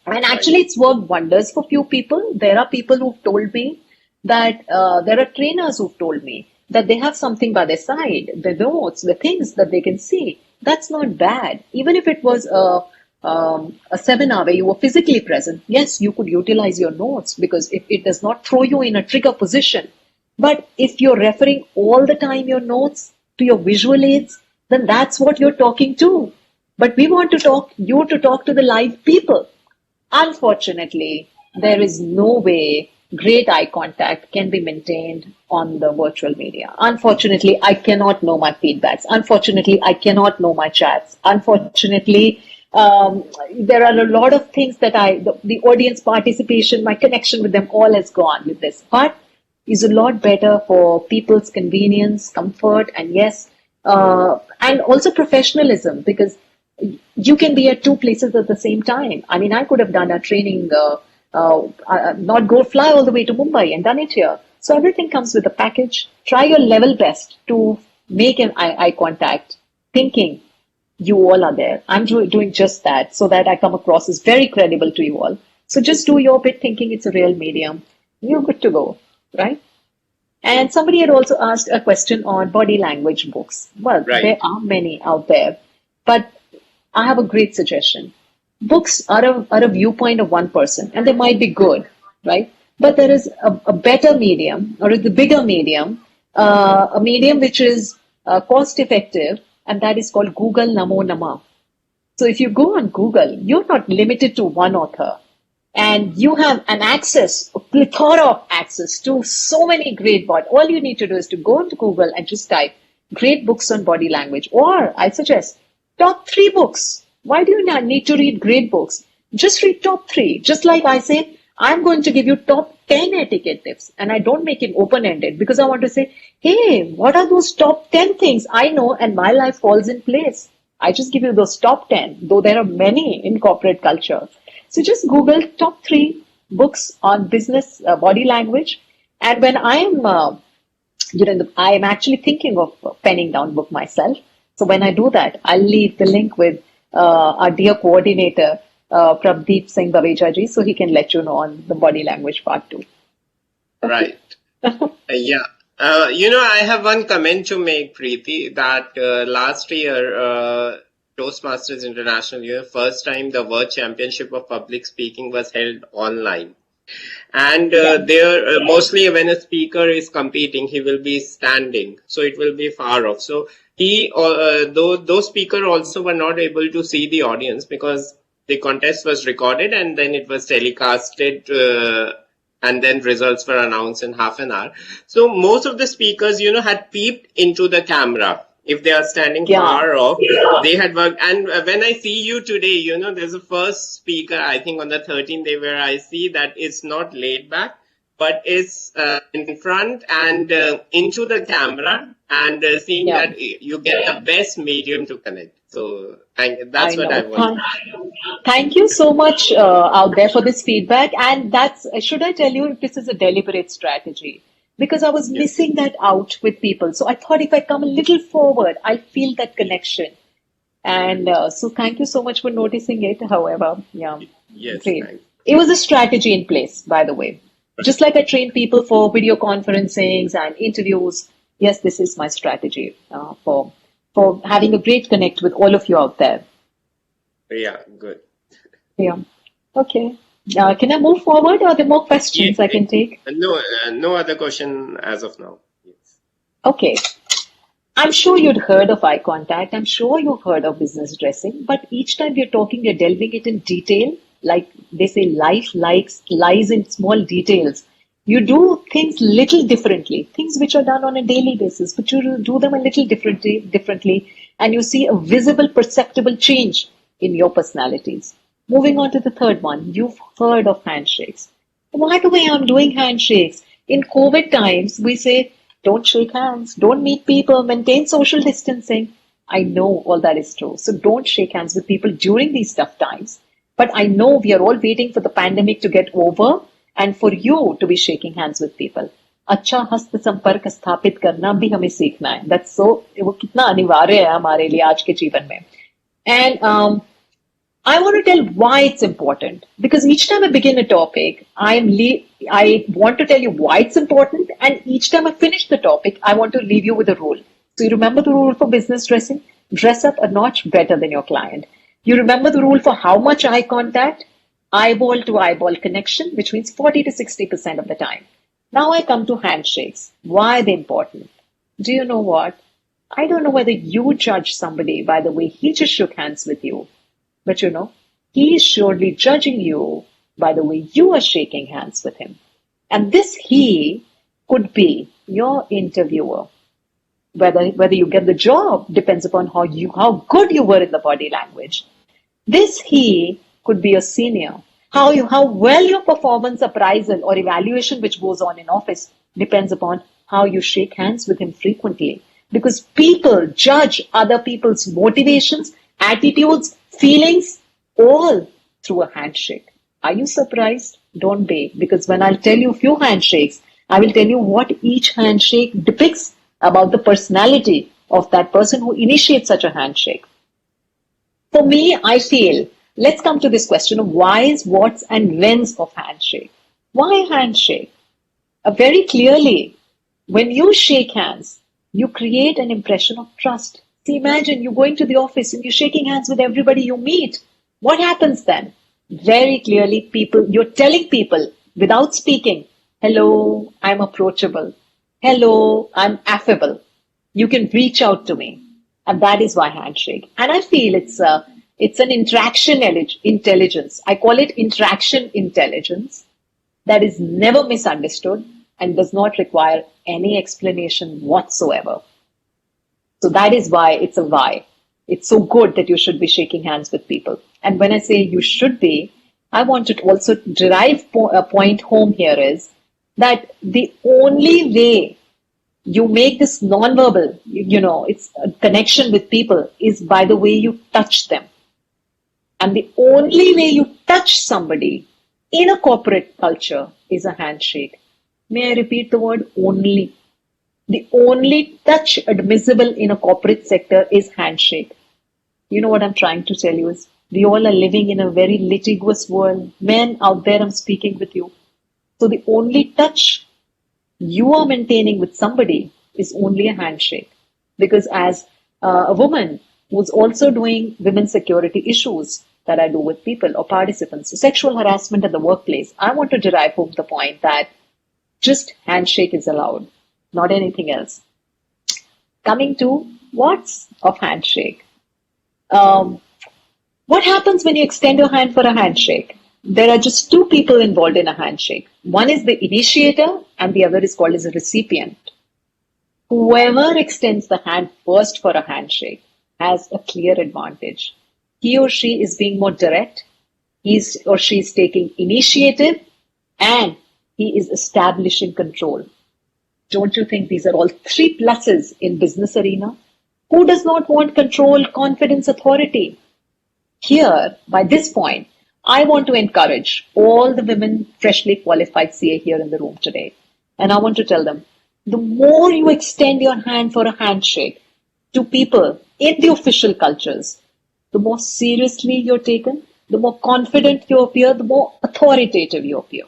And actually, it's worked wonders for few people. There are people who've told me that there are trainers who've told me that they have something by their side, the notes, the things that they can see. That's not bad. Even if it was a seminar where you were physically present, yes, you could utilize your notes because it does not throw you in a trigger position. But if you're referring all the time your notes to your visual aids, then that's what you're talking to. But we want to talk to the live people. Unfortunately, there is no way great eye contact can be maintained on the virtual media. Unfortunately, I cannot know my feedbacks. Unfortunately, I cannot know my chats. Unfortunately, there are a lot of things that the audience participation, my connection with them all has gone with this. But is a lot better for people's convenience, comfort, and yes, and also professionalism, because you can be at two places at the same time. I mean, I could have done a training, not go fly all the way to Mumbai and done it here. So everything comes with a package. Try your level best to make an eye contact, thinking you all are there. I'm doing just that so that I come across as very credible to you all. So just do your bit thinking it's a real medium. You're good to go, right? And somebody had also asked a question on body language books. Well, there are many out there, but I have a great suggestion. Books are a viewpoint of one person, and they might be good, right? But there is a better medium, or the bigger medium, a medium which is cost effective, and that is called Google Namo Nama. So if you go on Google, you're not limited to one author, and you have an access, a plethora of access to so many great books. All you need to do is to go into Google and just type great books on body language, or I suggest top 3 books. Why do you not need to read great books? Just read top 3. Just like I say, I'm going to give you top 10 etiquette tips, and I don't make it open-ended because I want to say, hey, what are those top 10 things I know and my life falls in place? I just give you those top 10, though there are many in corporate culture. So just Google top 3 books on business body language. And when I am, I am actually thinking of penning down a book myself. So when I do that, I'll leave the link with our dear coordinator, Prabdeep Singh Baveja ji, so he can let you know on the body language part too. Right. Yeah. I have one comment to make, Preeti, that last year, Toastmasters International, first time the World Championship of Public Speaking was held online. And there, mostly when a speaker is competing, he will be standing, so it will be far off. So those speakers also were not able to see the audience because the contest was recorded and then it was telecasted, and then results were announced in half an hour. So most of the speakers, had peeped into the camera. If they are standing far off, they had worked. And when I see you today, there's a first speaker, I think on the 13th day, where I see that it's not laid back. but is in front and into the camera and seeing that you get the best medium to connect. So that's what I want. Thank you so much out there for this feedback. And that's, should I tell you, this is a deliberate strategy because I was missing that out with people. So I thought if I come a little forward, I'll feel that connection. And so thank you so much for noticing it. However, Yes, great. It was a strategy in place, by the way. Just like I train people for video conferencings and interviews. Yes, this is my strategy for having a great connect with all of you out there. Yeah, good. Yeah. Okay. Can I move forward or are there more questions I can take? No other question as of now. Yes. Okay. I'm sure you'd heard of eye contact. I'm sure you've heard of business dressing. But each time we're talking, we're delving it in detail. Like they say, life lies in small details. You do things little differently, things which are done on a daily basis, but you do them a little differently, and you see a visible, perceptible change in your personalities. Moving on to the third one, you've heard of handshakes. By the way, I'm doing handshakes. In COVID times, we say, don't shake hands, don't meet people, maintain social distancing. I know all that is true. So don't shake hands with people during these tough times. But I know we are all waiting for the pandemic to get over and for you to be shaking hands with people. अच्छा हस्त संपर्क स्थापित करना भी हमें सीखना है. That's so, वो कितना अनिवार्य है हमारे लिए आज के जीवन में. And I want to tell why it's important because each time I begin a topic, I want to tell you why it's important, and each time I finish the topic, I want to leave you with a rule. So you remember the rule for business dressing? Dress up a notch better than your client. You remember the rule for how much eye contact? Eyeball to eyeball connection, which means 40 to 60% of the time. Now I come to handshakes. Why are they important? Do you know what? I don't know whether you judge somebody by the way he just shook hands with you. But you know, he is surely judging you by the way you are shaking hands with him. And this he could be your interviewer. Whether you get the job depends upon how good you were in the body language. This he could be a senior. How well your performance appraisal or evaluation which goes on in office depends upon how you shake hands with him frequently. Because people judge other people's motivations, attitudes, feelings, all through a handshake. Are you surprised? Don't be, because when I'll tell you a few handshakes, I will tell you what each handshake depicts about the personality of that person who initiates such a handshake. For me, I feel, let's come to this question of whys, whats, and whens of handshake. Why handshake? Very clearly, when you shake hands, you create an impression of trust. See, imagine you're going to the office and you're shaking hands with everybody you meet. What happens then? Very clearly, you're telling people without speaking, hello, I'm approachable. Hello, I'm affable. You can reach out to me. And that is why handshake. And I feel it's an interaction intelligence. I call it interaction intelligence that is never misunderstood and does not require any explanation whatsoever. So that is why it's a why. It's so good that you should be shaking hands with people. And when I say you should be, I want to also derive a point home here is that the only way you make this nonverbal, it's a connection with people is by the way you touch them. And the only way you touch somebody in a corporate culture is a handshake. May I repeat the word only? The only touch admissible in a corporate sector is handshake. You know what I'm trying to tell you is we all are living in a very litigious world. Men out there, I'm speaking with you. So the only touch you are maintaining with somebody is only a handshake. Because as a woman who's also doing women's security issues that I do with people or participants, sexual harassment at the workplace, I want to derive home the point that just handshake is allowed, not anything else. Coming to what's of handshake. What happens when you extend your hand for a handshake? There are just two people involved in a handshake. One is the initiator and the other is called as a recipient. Whoever extends the hand first for a handshake has a clear advantage. He or she is being more direct. He or she is taking initiative and He is establishing control. Don't you think these are all three pluses in business arena? Who does not want control, confidence, authority? Here, by this point, I want to encourage all the women freshly qualified CA here in the room today. And I want to tell them, the more you extend your hand for a handshake to people in the official cultures, the more seriously you're taken, the more confident you appear, the more authoritative you appear.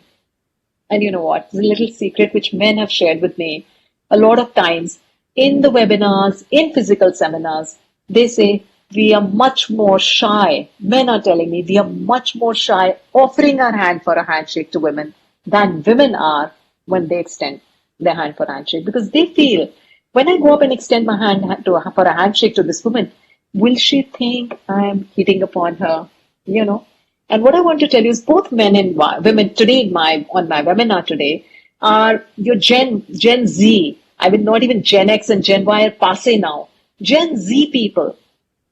And you know what? It's a little secret which men have shared with me. A lot of times in the webinars, in physical seminars, they say we are much more shy. Men are telling me we are much more shy offering our hand for a handshake to women than women are when they extend their hand for a handshake. Because they feel, when I go up and extend my hand for a handshake to this woman, will she think I'm hitting upon her? You know? And what I want to tell you is both men and women today on my webinar today are your Gen Z. I mean, not even Gen X and Gen Y are passe now. Gen Z people.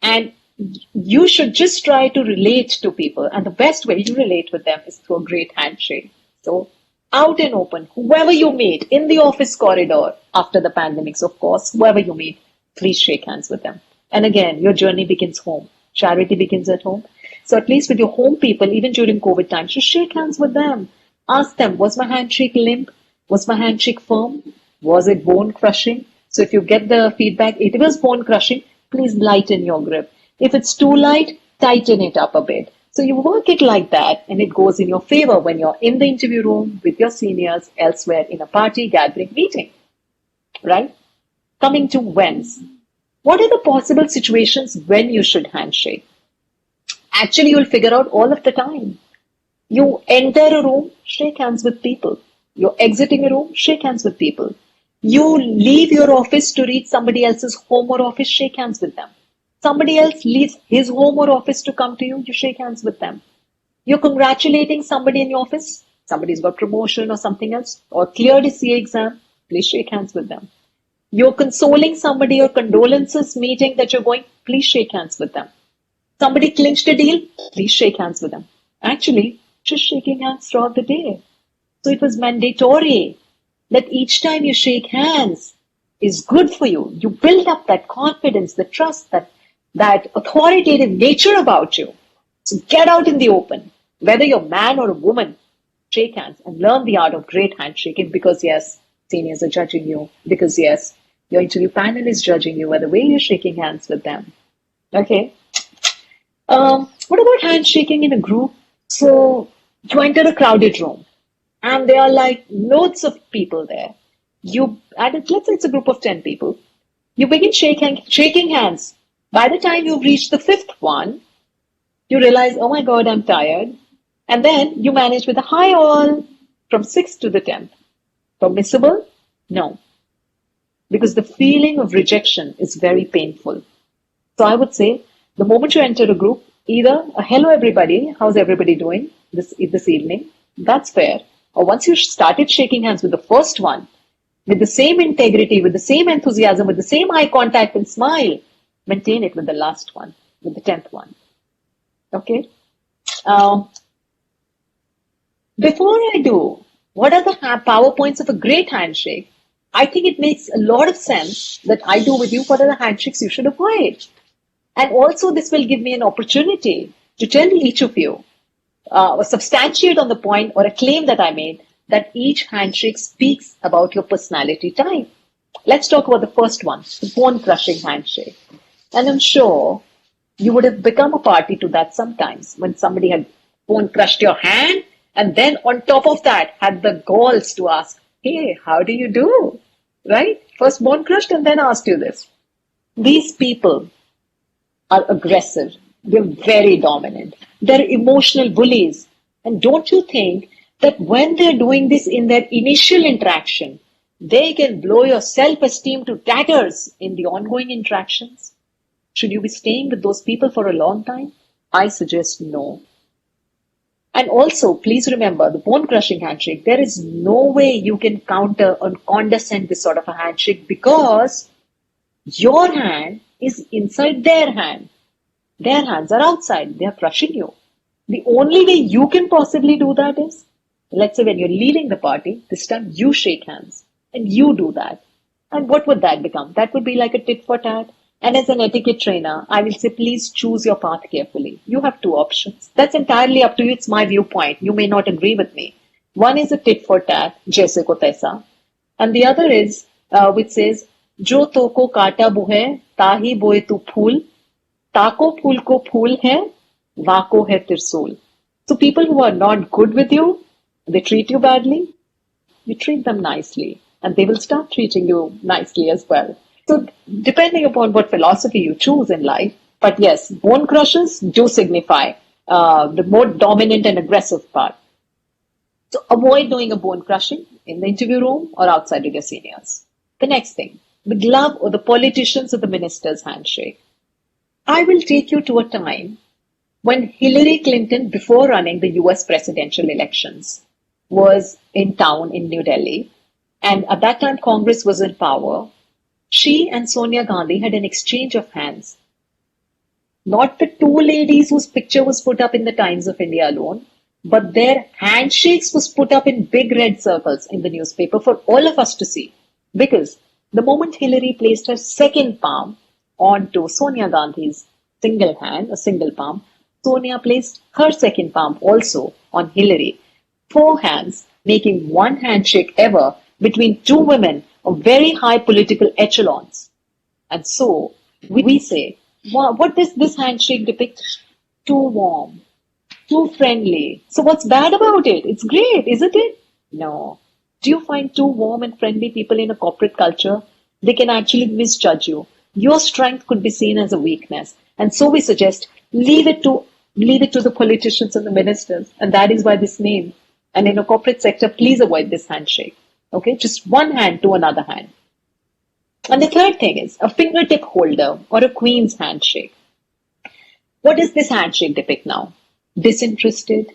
And you should just try to relate to people. And the best way you relate with them is through a great handshake. So out and open, whoever you meet in the office corridor after the pandemics, of course, whoever you meet, please shake hands with them. And again, your journey begins home. Charity begins at home. So at least with your home people, even during COVID times, just shake hands with them. Ask them, was my handshake limp? Was my handshake firm? Was it bone crushing? So if you get the feedback, it was bone crushing, please lighten your grip. If it's too light, tighten it up a bit. So you work it like that and it goes in your favor when you're in the interview room with your seniors, elsewhere in a party, gathering, meeting. Right? Coming to whens. What are the possible situations when you should handshake? Actually, you'll figure out all of the time. You enter a room, shake hands with people. You're exiting a room, shake hands with people. You leave your office to reach somebody else's home or office, shake hands with them. Somebody else leaves his home or office to come to you, you shake hands with them. You're congratulating somebody in your office, somebody's got promotion or something else, or cleared a CA exam, please shake hands with them. You're consoling somebody or condolences meeting that you're going, please shake hands with them. Somebody clinched a deal, please shake hands with them. Actually, just shaking hands throughout the day. So it was mandatory that each time you shake hands is good for you. You build up that confidence, the trust, that authoritative nature about you. So get out in the open, whether you're a man or a woman, shake hands and learn the art of great handshaking because yes, seniors are judging you, because yes, your interview panel is judging you by the way you're shaking hands with them. Okay. What about handshaking in a group? So you enter a crowded room and there are like loads of people there. Let's say it's a group of 10 people. You begin shaking hands. By the time you've reached the fifth one, you realize, oh my God, I'm tired. And then you manage with a hi all from 6th to the 10th. Permissible? No. Because the feeling of rejection is very painful. So I would say, the moment you enter a group, either a hello everybody, how's everybody doing this evening? That's fair. Or once you started shaking hands with the first one, with the same integrity, with the same enthusiasm, with the same eye contact and smile, maintain it with the last one, with the 10th one. Okay? Before I do, what are the PowerPoints of a great handshake? I think it makes a lot of sense that I do with you what are the handshakes you should avoid. And also this will give me an opportunity to tell each of you, or substantiate on the point or a claim that I made that each handshake speaks about your personality type. Let's talk about the first one, the bone-crushing handshake. And I'm sure you would have become a party to that sometimes when somebody had bone-crushed your hand and then on top of that had the galls to ask, hey, how do you do? Right? First bone-crushed and then asked you this. These people are aggressive. They're very dominant. They're emotional bullies. And don't you think that when they're doing this in their initial interaction, they can blow your self-esteem to tatters in the ongoing interactions? Should you be staying with those people for a long time? I suggest no. And also, please remember, the bone-crushing handshake, there is no way you can counter or condescend this sort of a handshake because your hand is inside their hand. Their hands are outside. They are crushing you. The only way you can possibly do that is Let's say when you're leaving the party, this time you shake hands and you do that. And what would that become? That would be like a tit for tat. And as an etiquette trainer, I will say, please choose your path carefully. You have two options. That's entirely up to you. It's my viewpoint. You may not agree with me. One is a tit for tat, jaise ko taisa. And the other is, which says, jo toko kaata buhe, tahi boe tu phool, tako phool ko phool hai, vako hai tirsool. So people who are not good with you, they treat you badly, you treat them nicely, and they will start treating you nicely as well. So depending upon what philosophy you choose in life, but yes, bone crushers do signify the more dominant and aggressive part. So avoid doing a bone crushing in the interview room or outside with your seniors. The next thing, the glove or the politicians or the minister's handshake. I will take you to a time when Hillary Clinton, before running the US presidential elections, was in town in New Delhi. And at that time, Congress was in power. She and Sonia Gandhi had an exchange of hands. Not the two ladies whose picture was put up in the Times of India alone, but their handshakes was put up in big red circles in the newspaper for all of us to see. Because the moment Hillary placed her second palm onto Sonia Gandhi's single hand, a single palm, Sonia placed her second palm also on Hillary. 4 hands, making one handshake ever between two women of very high political echelons. And so we say, wow, what does this handshake depict? Too warm, too friendly. So what's bad about it? It's great, isn't it? No. Do you find too warm and friendly people in a corporate culture? They can actually misjudge you. Your strength could be seen as a weakness. And so we suggest leave it to the politicians and the ministers. And that is why this name. And in a corporate sector, please avoid this handshake. Okay, just one hand to another hand. And the third thing is a fingertip holder or a queen's handshake. What does this handshake depict now? Disinterested,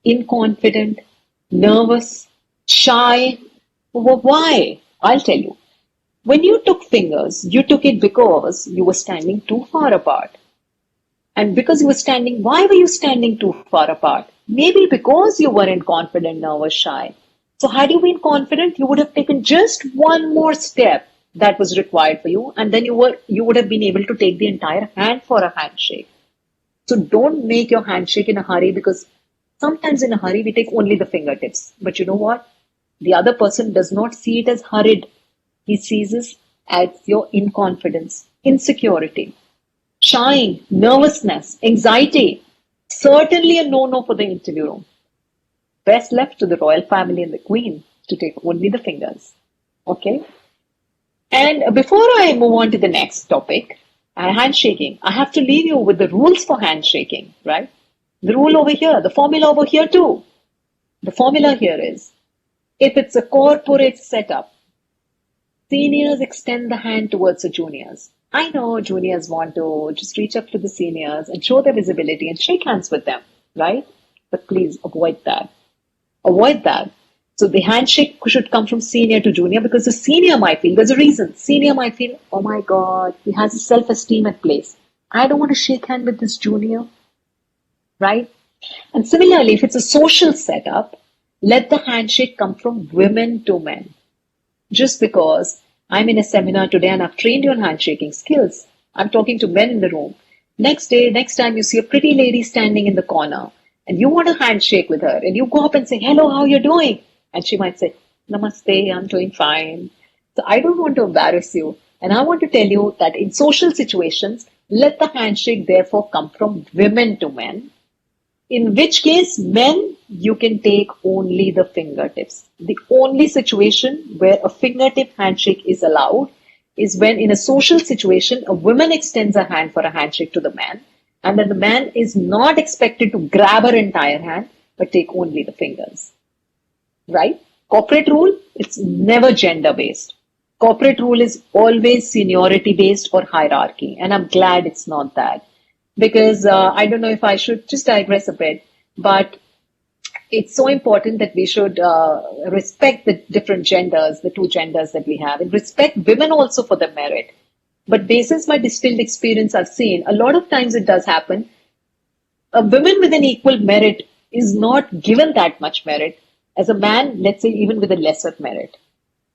inconfident, nervous, shy. Why? I'll tell you. When you took fingers, you took it because you were standing too far apart. And because you were standing, why were you standing too far apart? Maybe because you weren't confident, nervous, shy. So had you been confident, you would have taken just one more step that was required for you, and then you would have been able to take the entire hand for a handshake. So don't make your handshake in a hurry, because sometimes in a hurry we take only the fingertips. But you know what? The other person does not see it as hurried. He sees it as your inconfidence, insecurity, shying, nervousness, anxiety. Certainly a no-no for the interview room. Best left to the royal family and the queen to take only the fingers. Okay? And before I move on to the next topic, handshaking, I have to leave you with the rules for handshaking, right? The rule over here, the formula over here too. The formula here is, if it's a corporate setup, seniors extend the hand towards the juniors. I know juniors want to just reach up to the seniors and show their visibility and shake hands with them, right? But please avoid that. Avoid that. So the handshake should come from senior to junior, because the senior might feel, there's a reason, senior might feel, oh my God, he has a self-esteem at place. I don't want to shake hand with this junior, right? And similarly, if it's a social setup, let the handshake come from women to men. Just because I'm in a seminar today and I've trained you on handshaking skills, I'm talking to men in the room. Next time you see a pretty lady standing in the corner and you want a handshake with her and you go up and say, hello, how you doing? And she might say, namaste, I'm doing fine. So I don't want to embarrass you. And I want to tell you that in social situations, let the handshake therefore come from women to men. In which case, men, you can take only the fingertips. The only situation where a fingertip handshake is allowed is when in a social situation, a woman extends her hand for a handshake to the man, and then the man is not expected to grab her entire hand, but take only the fingers. Right? Corporate rule, it's never gender-based. Corporate rule is always seniority-based or hierarchy, and I'm glad it's not that. Because I don't know if I should just digress a bit, but it's so important that we should respect the different genders, the two genders that we have, and respect women also for their merit. But basis my distilled experience, I've seen a lot of times it does happen. A woman with an equal merit is not given that much merit, as a man, let's say even with a lesser merit.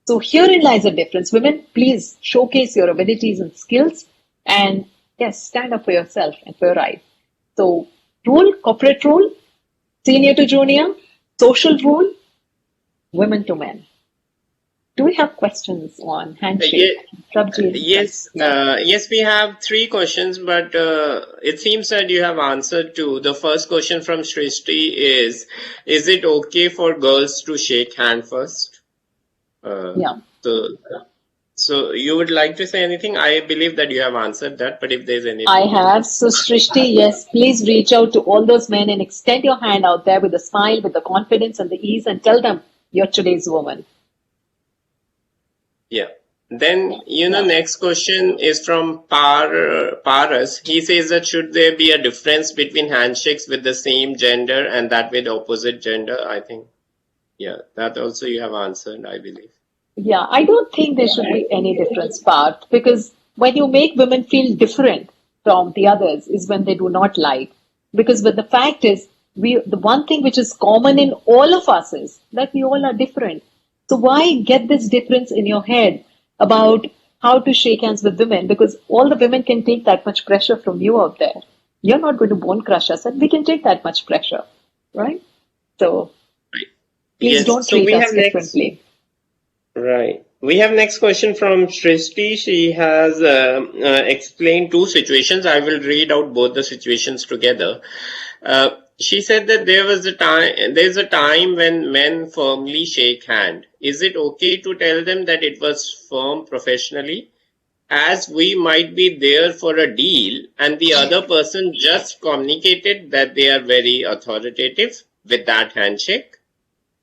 So herein lies a difference. Women, please showcase your abilities and skills and yes, stand up for yourself and for your right. So corporate rule, senior to junior, social rule, women to men. Do we have questions on handshake? Yes, yes, we have 3 questions, but it seems that you have answered 2. The first question from Shrishti is it okay for girls to shake hand first? Yeah. So you would like to say anything? I believe that you have answered that, but if there's anything. I have. So Shrishti, yes, please reach out to all those men and extend your hand out there with a smile, with the confidence and the ease and tell them you're today's woman. Yeah. Then, next question is from Paras. He says that should there be a difference between handshakes with the same gender and that with opposite gender? I think, yeah, that also you have answered, I believe. Yeah, I don't think there should be any difference, Parth, because when you make women feel different from the others is when they do not like. But the fact is, the one thing which is common in all of us is that we all are different. So why get this difference in your head about how to shake hands with women? Because all the women can take that much pressure from you out there. You're not going to bone crush us, and we can take that much pressure, right? So please don't treat us differently. Right. We have next question from Shrishti. She has explained 2 situations. I will read out both the situations together. She said that there's a time when men firmly shake hand. Is it okay to tell them that it was firm professionally? As we might be there for a deal and the other person just communicated that they are very authoritative with that handshake.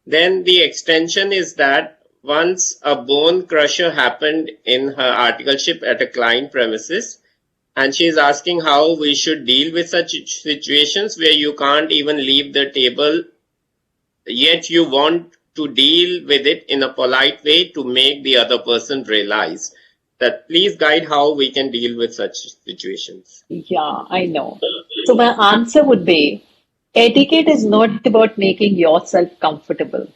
Then the extension is that once a bone crusher happened in her articleship at a client premises, and she is asking how we should deal with such situations where you can't even leave the table, yet you want to deal with it in a polite way to make the other person realize that please guide how we can deal with such situations. Yeah, I know. So my answer would be, etiquette is not about making yourself comfortable.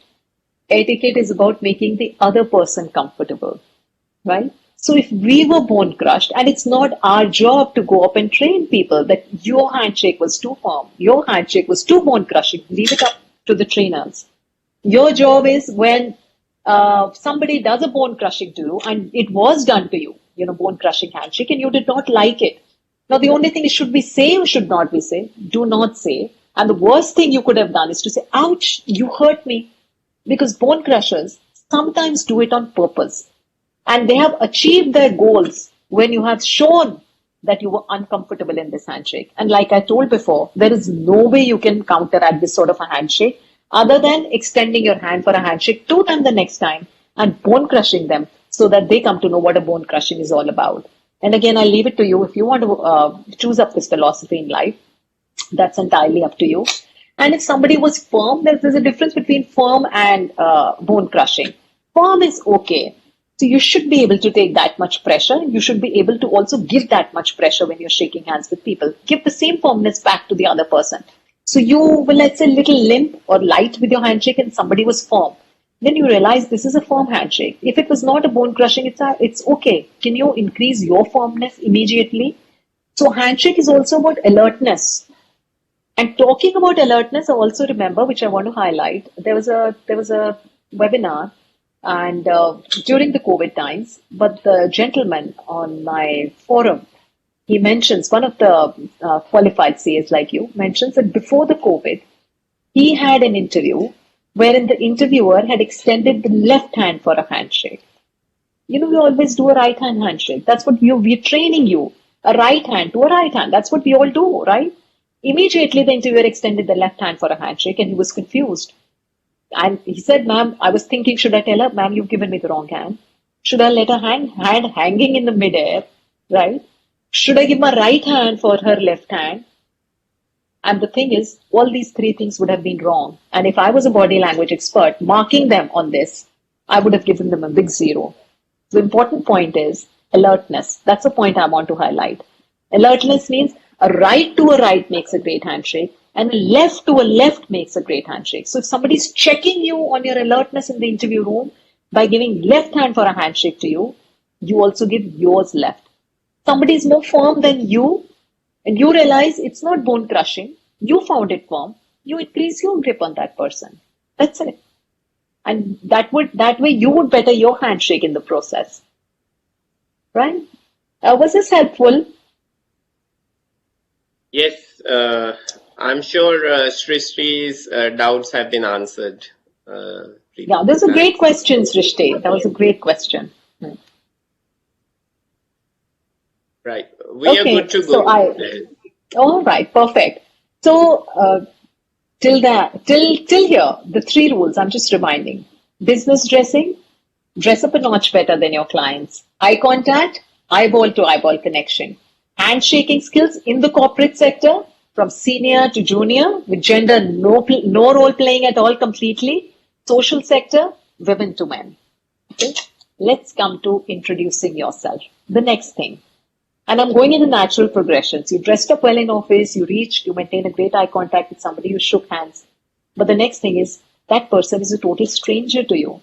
Etiquette is about making the other person comfortable, right? So if we were bone crushed, and it's not our job to go up and train people that your handshake was too firm, your handshake was too bone crushing, leave it up to the trainers. Your job is when somebody does a bone crushing to you, and it was done to you, bone crushing handshake, and you did not like it. Now, the only thing is, should we say or should not we say? Do not say. And the worst thing you could have done is to say, ouch, you hurt me. Because bone crushers sometimes do it on purpose. And they have achieved their goals when you have shown that you were uncomfortable in this handshake. And like I told before, there is no way you can counteract this sort of a handshake other than extending your hand for a handshake to them the next time and bone crushing them so that they come to know what a bone crushing is all about. And again, I leave it to you. If you want to choose up this philosophy in life, that's entirely up to you. And if somebody was firm, there's a difference between firm and bone crushing. Firm is okay. So you should be able to take that much pressure. You should be able to also give that much pressure when you're shaking hands with people. Give the same firmness back to the other person. So you will, let's say, little limp or light with your handshake and somebody was firm. Then you realize this is a firm handshake. If it was not a bone crushing, it's okay. Can you increase your firmness immediately? So handshake is also about alertness. And talking about alertness, I also remember, which I want to highlight, there was a webinar and during the COVID times, but the gentleman on my forum, he mentions, one of the qualified CAs like you, mentions that before the COVID, he had an interview wherein the interviewer had extended the left hand for a handshake. We always do a right hand handshake. That's what we're training you. A right hand to a right hand. That's what we all do, right? Immediately, the interviewer extended the left hand for a handshake and he was confused. And he said, ma'am, I was thinking, should I tell her, ma'am, you've given me the wrong hand? Should I let her hand hanging in the midair, right? Should I give my right hand for her left hand? And the thing is, all these 3 things would have been wrong. And if I was a body language expert marking them on this, I would have given them a big 0. The important point is alertness. That's the point I want to highlight. Alertness means a right to a right makes a great handshake. And a left to a left makes a great handshake. So if somebody's checking you on your alertness in the interview room by giving left hand for a handshake to you, you also give yours left. Somebody is more firm than you, and you realize it's not bone crushing. You found it firm. You increase your grip on that person. That's it. And that way you would better your handshake in the process. Right? Was this helpful? Yes, I'm sure Srishti's doubts have been answered. Yeah, those are great questions, Srishti. That was a great question. Right. We are good to go. All right, perfect. So till here, the 3 rules I'm just reminding. Business dressing, dress up a notch better than your clients. Eye contact, eyeball to eyeball connection. Handshaking skills in the corporate sector, from senior to junior, with gender no role playing at all completely. Social sector, women to men. Okay? Let's come to introducing yourself. The next thing. And I'm going in a natural progression. So you dressed up well in office, you reached, you maintain a great eye contact with somebody, you shook hands. But the next thing is that person is a total stranger to you.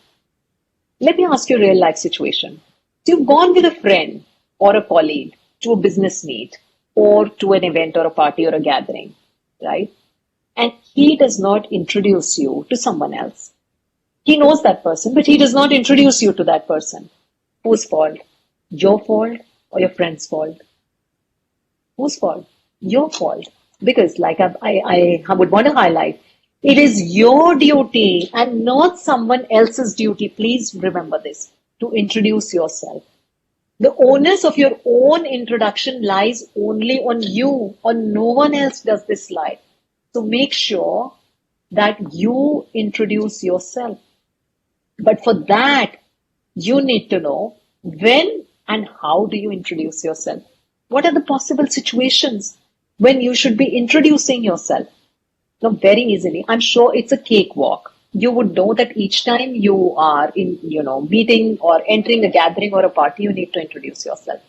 Let me ask you a real life situation. So you've gone with a friend or a colleague to a business meet or to an event or a party or a gathering, right? And he does not introduce you to someone else. He knows that person, but he does not introduce you to that person. Whose fault? Your fault or your friend's fault? Whose fault? Your fault. Because like I would want to highlight, it is your duty and not someone else's duty. Please remember this, to introduce yourself. The onus of your own introduction lies only on you, on no one else does this lie. So make sure that you introduce yourself. But for that, you need to know when and how do you introduce yourself? What are the possible situations when you should be introducing yourself? Now, very easily, I'm sure it's a cakewalk. You would know that each time you are in, meeting or entering a gathering or a party, you need to introduce yourself.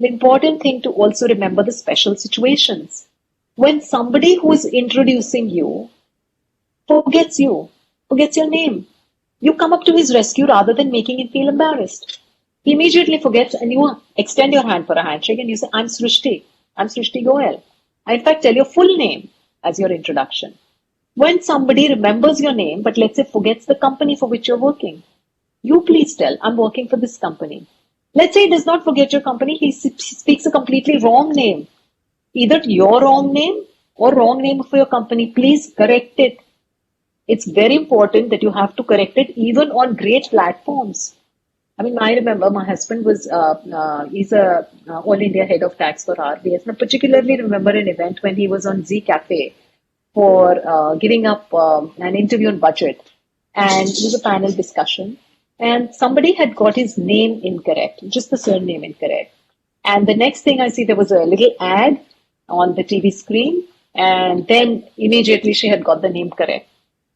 The important thing to also remember the special situations. When somebody who is introducing you forgets your name, you come up to his rescue rather than making him feel embarrassed. He immediately forgets and you extend your hand for a handshake and you say, I'm Srishti Goel. I in fact tell your full name as your introduction. When somebody remembers your name, but let's say forgets the company for which you're working, you please tell, I'm working for this company. Let's say he does not forget your company, he speaks a completely wrong name. Either your wrong name or wrong name for your company. Please correct it. It's very important that you have to correct it even on great platforms. I mean, I remember my husband was, he's a All India head of tax for RBS. And I particularly remember an event when he was on Z Cafe for giving up an interview on budget. And it was a panel discussion. And somebody had got his name incorrect, just the surname incorrect. And the next thing I see, there was a little ad on the TV screen. And then immediately she had got the name correct.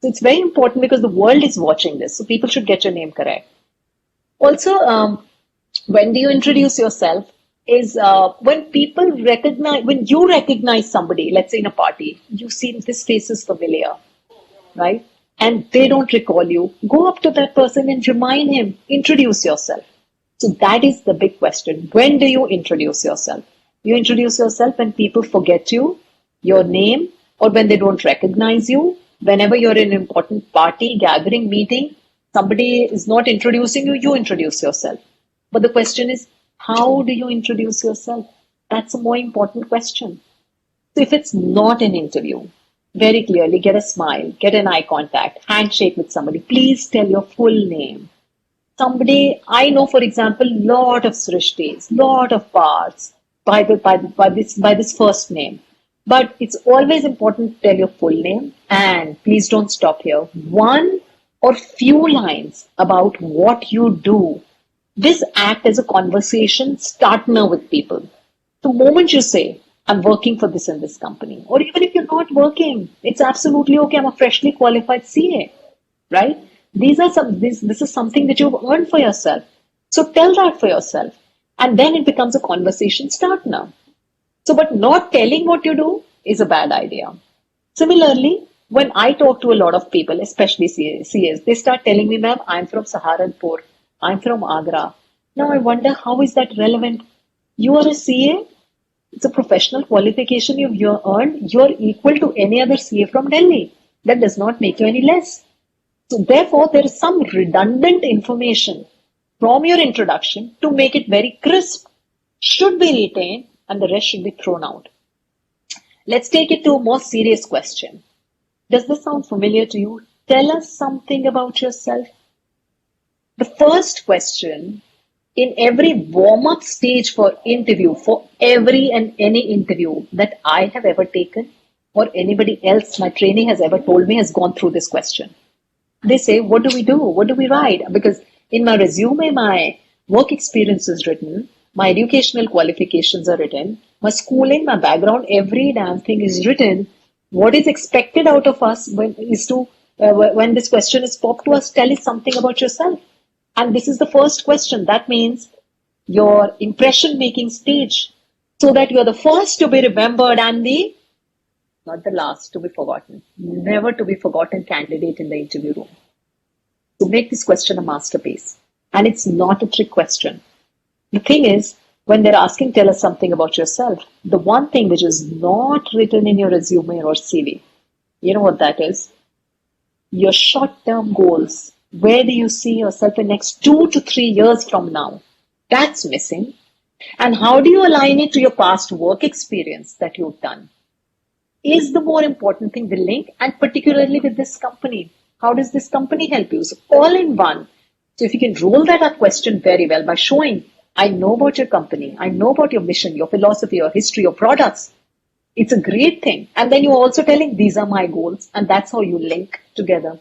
So it's very important because the world is watching this. So people should get your name correct. Also, when do you introduce yourself is when you recognize somebody, let's say in a party, you see this face is familiar, right? And they don't recall you. Go up to that person and remind him, introduce yourself. So that is the big question. When do you introduce yourself? You introduce yourself when people forget you, your name, or when they don't recognize you. Whenever you're in an important party, gathering, meeting, somebody is not introducing you, you introduce yourself. But the question is, how do you introduce yourself? That's a more important question. So if it's not an interview, very clearly get a smile, get an eye contact, handshake with somebody. Please tell your full name. Somebody, I know, for example, lot of Srishtis, lot of Parths by this first name. But it's always important to tell your full name, and please don't stop here. One or few lines about what you do. This act as a conversation starter with people. The moment you say, I'm working for this and this company, or even if you're not working, it's absolutely okay. I'm a freshly qualified CA, right? This is something that you've earned for yourself. So tell that for yourself. And then it becomes a conversation starter. So, but not telling what you do is a bad idea. Similarly, when I talk to a lot of people, especially CAs, they start telling me, ma'am, I'm from Saharanpur, I'm from Agra. Now I wonder, how is that relevant? You are a CA, it's a professional qualification you've earned, you're equal to any other CA from Delhi. That does not make you any less. So therefore, there is some redundant information from your introduction to make it very crisp, should be retained, and the rest should be thrown out. Let's take it to a more serious question. Does this sound familiar to you? Tell us something about yourself. The first question in every warm-up stage for interview, for every and any interview that I have ever taken or anybody else my trainee has ever told me has gone through this question. They say, what do we do? What do we write? Because in my resume, my work experience is written, my educational qualifications are written, my schooling, my background, every damn thing is written. What is expected out of us when this question is popped to us, tell us something about yourself. And this is the first question. That means your impression making stage, so that you're the first to be remembered and not the last to be forgotten, never to be forgotten candidate in the interview room. So make this question a masterpiece. And it's not a trick question. The thing is, when they're asking, tell us something about yourself, the one thing which is not written in your resume or CV, you know what that is? Your short-term goals. Where do you see yourself in the next 2 to 3 years from now? That's missing. And how do you align it to your past work experience that you've done? Is the more important thing the link, and particularly with this company. How does this company help you? So all in one. So if you can roll that up question very well by showing, I know about your company, I know about your mission, your philosophy, your history, your products. It's a great thing. And then you're also telling, these are my goals, and that's how you link together.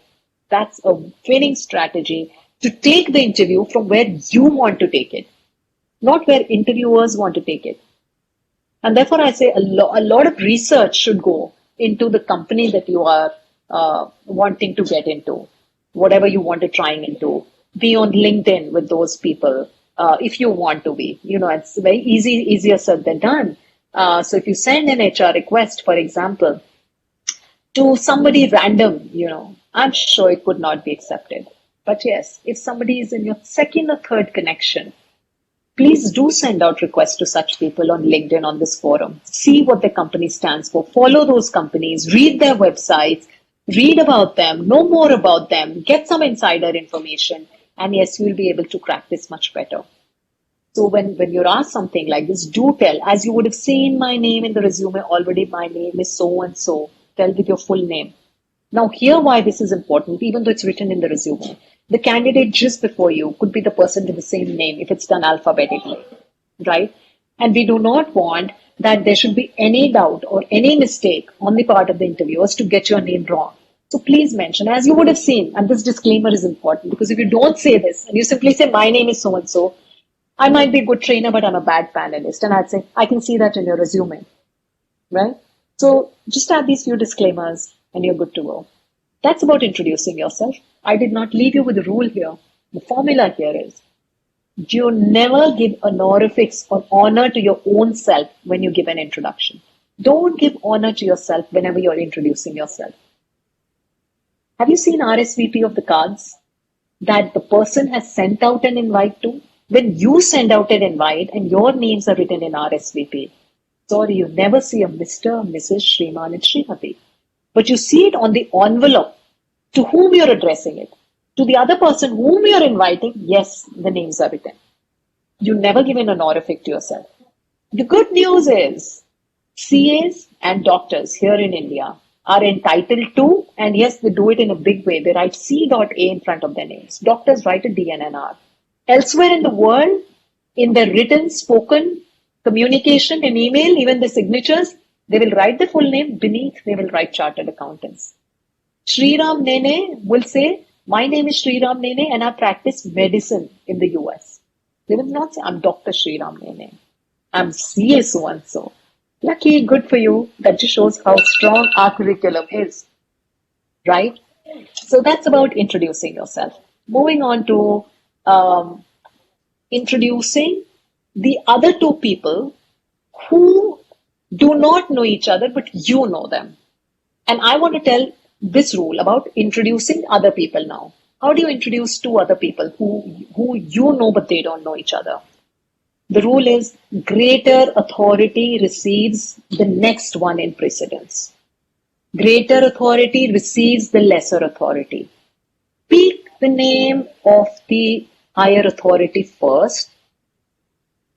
That's a winning strategy to take the interview from where you want to take it, not where interviewers want to take it. And therefore, I say a lot of research should go into the company that you are wanting to get into, whatever you want to try into. Be on LinkedIn with those people if you want to be. You know, it's very easier said than done. So if you send an HR request, for example, to somebody random, you know, I'm sure it would not be accepted. But yes, if somebody is in your second or third connection, please do send out requests to such people on LinkedIn on this forum. See what the company stands for. Follow those companies. Read their websites. Read about them. Know more about them. Get some insider information. And yes, you will be able to crack this much better. So when you're asked something like this, do tell. As you would have seen my name in the resume already, my name is so-and-so. Tell with your full name. Now, here why this is important, even though it's written in the resume. The candidate just before you could be the person with the same name if it's done alphabetically, right? And we do not want that there should be any doubt or any mistake on the part of the interviewers to get your name wrong. So please mention, as you would have seen, and this disclaimer is important, because if you don't say this and you simply say, my name is so-and-so, I might be a good trainer, but I'm a bad panelist. And I'd say, I can see that in your resume, right? So just add these few disclaimers and you're good to go. That's about introducing yourself. I did not leave you with a rule here. The formula here is, you never give honorifics or honor to your own self when you give an introduction. Don't give honor to yourself whenever you're introducing yourself. Have you seen RSVP of the cards that the person has sent out an invite to? When you send out an invite and your names are written in RSVP, sorry, you never see a Mr., Mrs., Shriman, and Srimati. But you see it on the envelope to whom you're addressing it. To the other person whom you're inviting, yes, the names are written. You never give an honorific to yourself. The good news is CAs and doctors here in India are entitled to, and yes, they do it in a big way. They write C.A in front of their names. Doctors write a DNNR. Elsewhere in the world, in their written, spoken communication in email, even the signatures, they will write the full name. Beneath, they will write chartered accountants. Sriram Nene will say, my name is Sriram Nene and I practice medicine in the US. They will not say, I'm Dr. Sriram Nene. I'm CA so-and-so. Lucky, good for you. That just shows how strong our curriculum is. Right? So that's about introducing yourself. Moving on to introducing the other two people who do not know each other, but you know them. And I want to tell this rule about introducing other people now. How do you introduce two other people who you know but they don't know each other? The rule is greater authority receives the next one in precedence. Greater authority receives the lesser authority. Speak the name of the higher authority first.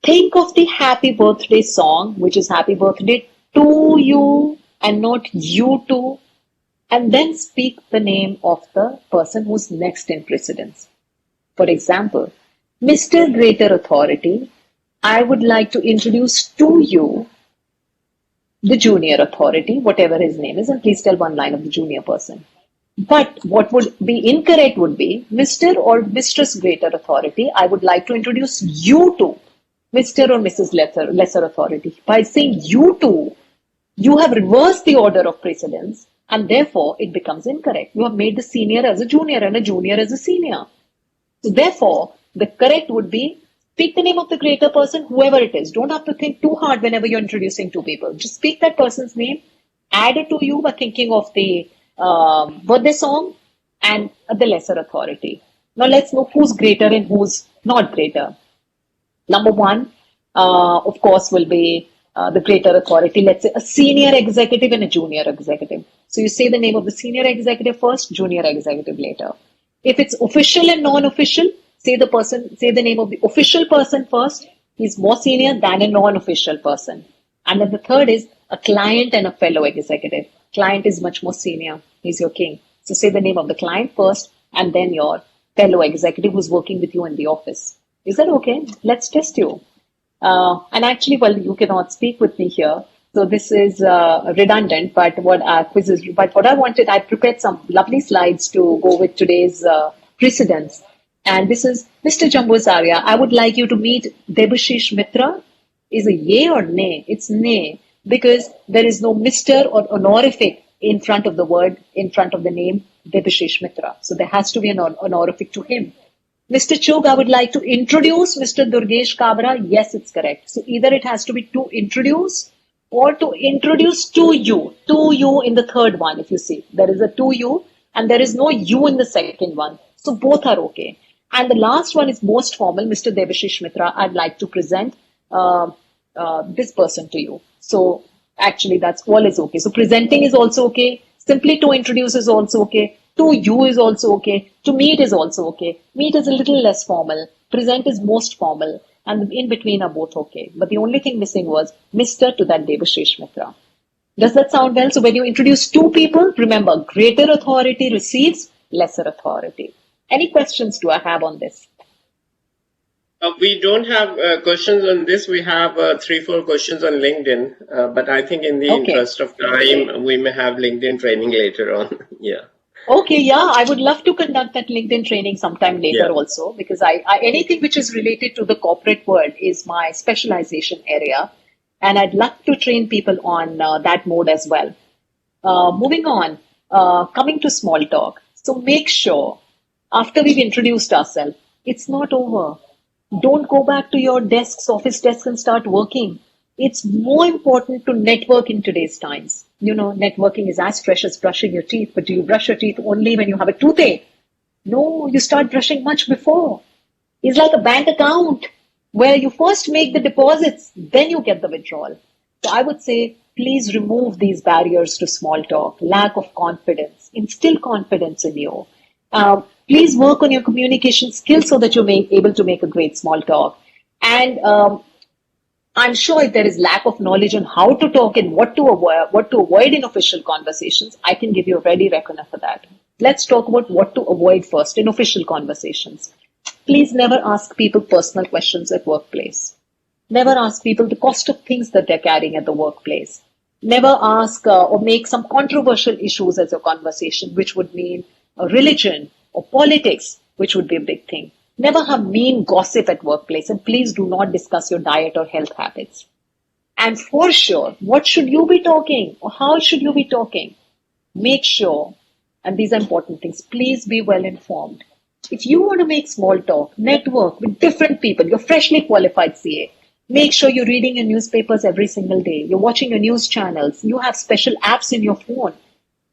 Think of the happy birthday song, which is happy birthday to you and not you to, and then speak the name of the person who's next in precedence. For example, Mr. Greater Authority, I would like to introduce to you the junior authority, whatever his name is, and please tell one line of the junior person. But what would be incorrect would be Mr. or Mistress Greater Authority, I would like to introduce you to Mr. or Mrs. Lesser Authority. By saying you to, you have reversed the order of precedence and therefore it becomes incorrect. You have made the senior as a junior and a junior as a senior. So therefore, the correct would be speak the name of the greater person, whoever it is. Don't have to think too hard whenever you're introducing two people. Just speak that person's name, add it to you by thinking of the birthday song and the lesser authority. Now let's know who's greater and who's not greater. Number one, of course, will be the greater authority. Let's say a senior executive and a junior executive. So you say the name of the senior executive first, junior executive later. If it's official and non-official, say the name of the official person first. He's more senior than a non-official person. And then the third is a client and a fellow executive. Client is much more senior. He's your king. So say the name of the client first and then your fellow executive who's working with you in the office. Is that okay? Let's test you. And actually, well, you cannot speak with me here. So this is redundant, but what I wanted, I prepared some lovely slides to go with today's precedents. And this is Mr. Jambusaria. I would like you to meet Debashish Mitra. Is a yay or nay? It's nay, because there is no Mr. or honorific in front of the word, in front of the name Debashish Mitra. So there has to be an honorific to him. Mr. Chug, I would like to introduce Mr. Durgesh Kabra. Yes, it's correct. So either it has to be to introduce or to introduce to you in the third one. If you see, there is a to you and there is no you in the second one. So both are okay. And the last one is most formal, Mr. Debashish Mitra. I'd like to present this person to you. So actually that's all is okay. So presenting is also okay. Simply to introduce is also okay. To you is also okay. To meet is also okay. Meet is a little less formal. Present is most formal. And in between are both okay. But the only thing missing was Mr. to that Debashish Mitra. Does that sound well? So when you introduce two people, remember, greater authority receives lesser authority. Any questions do I have on this? We don't have questions on this. We have 3-4 questions on LinkedIn. But I think in the interest of time, we may have LinkedIn training later on. Yeah. Okay, yeah, I would love to conduct that LinkedIn training sometime later also, because I anything which is related to the corporate world is my specialization area, and I'd love to train people on that mode as well. Moving on, coming to small talk. So make sure after we've introduced ourselves, it's not over. Don't go back to your desks, office desks, and start working. It's more important to network in today's times. You know, networking is as fresh as brushing your teeth, but do you brush your teeth only when you have a toothache? No, you start brushing much before. It's like a bank account where you first make the deposits, then you get the withdrawal. So I would say, please remove these barriers to small talk, lack of confidence, instill confidence in you. Please work on your communication skills so that you're able to make a great small talk. And I'm sure if there is lack of knowledge on how to talk and what to avoid in official conversations, I can give you a ready reckoner for that. Let's talk about what to avoid first in official conversations. Please never ask people personal questions at workplace. Never ask people the cost of things that they're carrying at the workplace. Never ask or make some controversial issues as a conversation, which would mean religion or politics, which would be a big thing. Never have mean gossip at workplace, and please do not discuss your diet or health habits. And for sure, what should you be talking or how should you be talking? Make sure, and these are important things, please be well informed. If you want to make small talk, network with different people, you're freshly qualified CA, make sure you're reading your newspapers every single day. You're watching your news channels. You have special apps in your phone.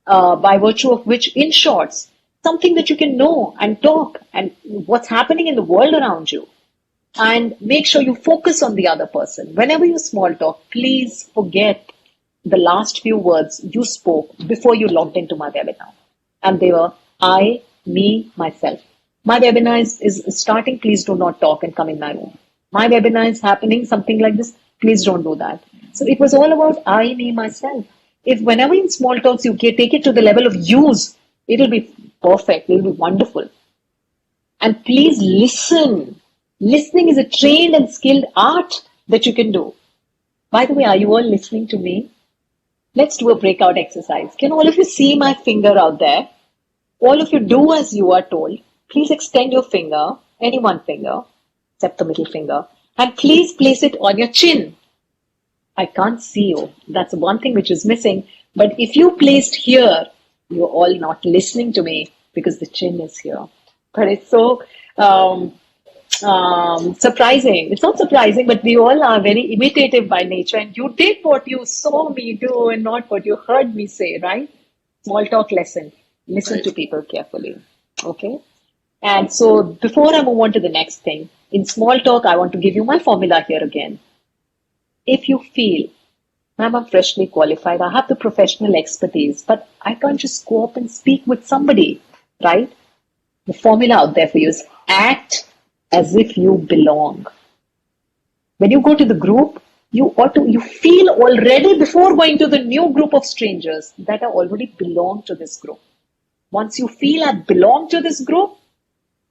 by virtue of which, in shorts, something that you can know and talk and what's happening in the world around you. And make sure you focus on the other person. Whenever you small talk, please forget the last few words you spoke before you logged into my webinar. And they were I, me, myself. My webinar is starting. Please do not talk and come in my room. My webinar is happening, something like this. Please don't do that. So it was all about I, me, myself. If whenever in small talks you take it to the level of use, it'll be perfect. It'll be wonderful. And please listen. Listening is a trained and skilled art that you can do. By the way, are you all listening to me? Let's do a breakout exercise. Can all of you see my finger out there? All of you do as you are told. Please extend your finger, any one finger, except the middle finger, and please place it on your chin. I can't see you. That's one thing which is missing. But if you placed here, you're all not listening to me because the chin is here. But it's so surprising. It's not surprising, but we all are very imitative by nature. And you did what you saw me do and not what you heard me say, right? Small talk lesson. Listen to people carefully. Okay? And so before I move on to the next thing, in small talk, I want to give you my formula here again. If you feel, I'm freshly qualified, I have the professional expertise, but I can't just go up and speak with somebody, right? The formula out there for you is act as if you belong. When you go to the group, you feel already before going to the new group of strangers that I already belong to this group. Once you feel I belong to this group,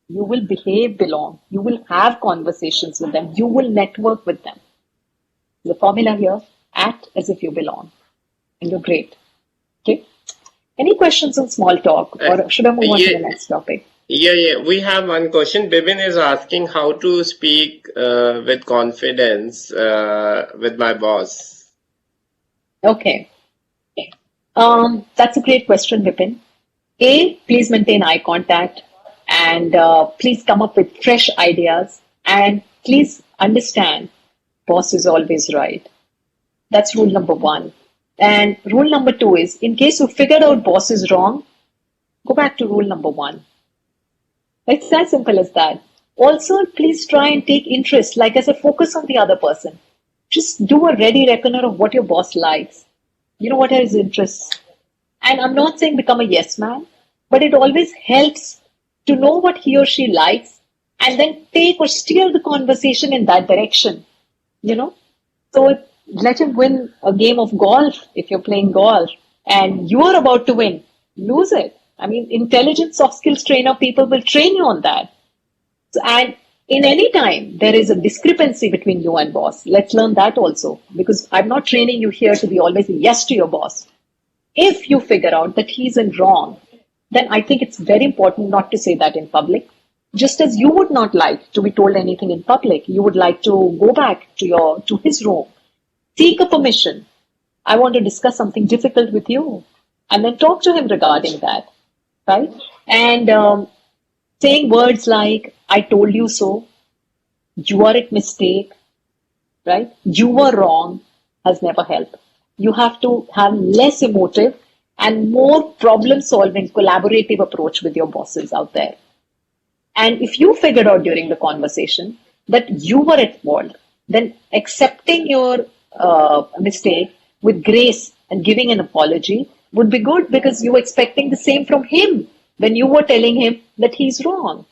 you will behave belong. You will have conversations with them. You will network with them. The formula here, act as if you belong. And you're great. Okay. Any questions on small talk, or should I move on to the next topic? Yeah. We have one question. Bibin is asking how to speak with confidence with my boss. Okay. That's a great question, Bipin. Please maintain eye contact and please come up with fresh ideas, and please understand boss is always right. That's rule number 1. And rule number 2 is, in case you figured out boss is wrong, go back to rule number 1. It's as simple as that. Also, please try and take interest, like I said, focus on the other person. Just do a ready reckoner of what your boss likes. You know, what are his interests. And I'm not saying become a yes man, but it always helps to know what he or she likes and then take or steer the conversation in that direction. You know, so let him win a game of golf if you're playing golf and you are about to win. Lose it. I mean, intelligent soft skills trainer people will train you on that. So, and in any time there is a discrepancy between you and boss, let's learn that also, because I'm not training you here to be always a yes to your boss. If you figure out that he's in wrong, then I think it's very important not to say that in public. Just as you would not like to be told anything in public, you would like to go back to his room, seek a permission. I want to discuss something difficult with you, and then talk to him regarding that, right? And saying words like, I told you so, you are at mistake, right? You were wrong has never helped. You have to have less emotive and more problem-solving, collaborative approach with your bosses out there. And if you figured out during the conversation that you were at fault, then accepting your mistake with grace and giving an apology would be good, because you were expecting the same from him when you were telling him that he's wrong.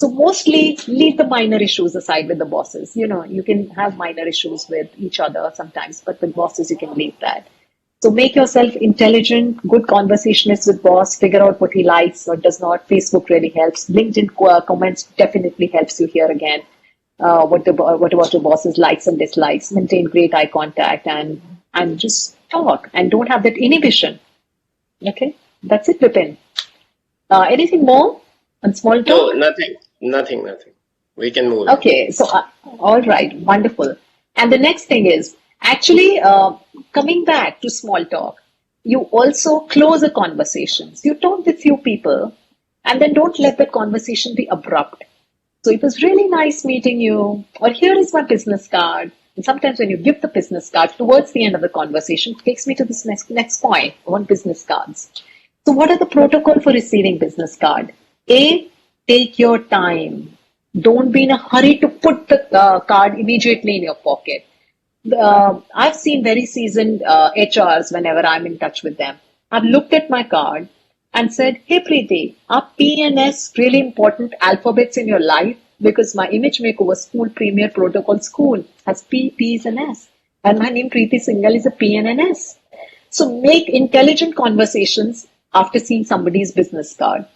So mostly leave the minor issues aside with the bosses. You know, you can have minor issues with each other sometimes, but with bosses you can leave that. So make yourself intelligent, good conversationalist with boss, figure out what he likes or does not. Facebook really helps. LinkedIn comments definitely helps you here again. What about your boss's likes and dislikes? Maintain great eye contact and just talk and don't have that inhibition. Okay, that's it, Vipin. Anything more on small talk? No, nothing. We can move. Okay, so all right, wonderful. And the next thing is, actually, coming back to small talk, you also close a conversation. So you talk with few people and then don't let the conversation be abrupt. So it was really nice meeting you, or here is my business card. And sometimes when you give the business card towards the end of the conversation, it takes me to this next point on business cards. So what are the protocol for receiving business card? A, take your time. Don't be in a hurry to put the card immediately in your pocket. I've seen very seasoned HRs whenever I'm in touch with them. I've looked at my card and said, hey Preeti, are P and S really important alphabets in your life? Because my image makeover school, Premier Protocol School, has P, P's and S. And my name Preeti Singhal is a P and an S. So make intelligent conversations after seeing somebody's business card,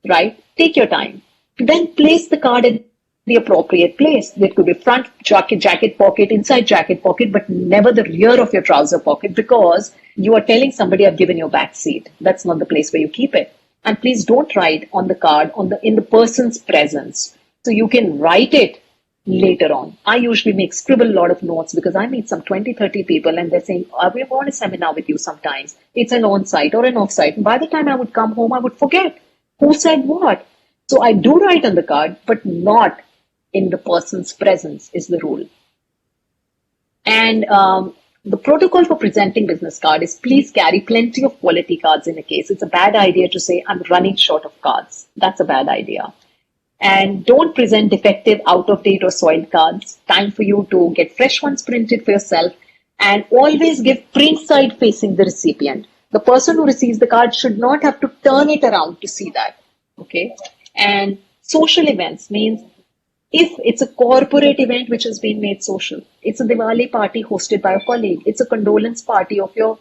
right? Take your time. Then place the card in the appropriate place. It could be front jacket pocket, inside jacket pocket, but never the rear of your trouser pocket, because you are telling somebody I've given you a back seat. That's not the place where you keep it. And please don't write on the card in the person's presence. So you can write it later on. I usually scribble a lot of notes because I meet some 20, 30 people and they're saying, we want a seminar with you sometimes. It's an on-site or an off-site. And by the time I would come home, I would forget who said what. So I do write on the card, but not in the person's presence is the rule. And the protocol for presenting business card is please carry plenty of quality cards in a case. It's a bad idea to say, I'm running short of cards. That's a bad idea. And don't present defective, out-of-date or soiled cards. Time for you to get fresh ones printed for yourself. And always give print side facing the recipient. The person who receives the card should not have to turn it around to see that. Okay. And social events means if it's a corporate event which has been made social, it's a Diwali party hosted by a colleague, it's a condolence party of your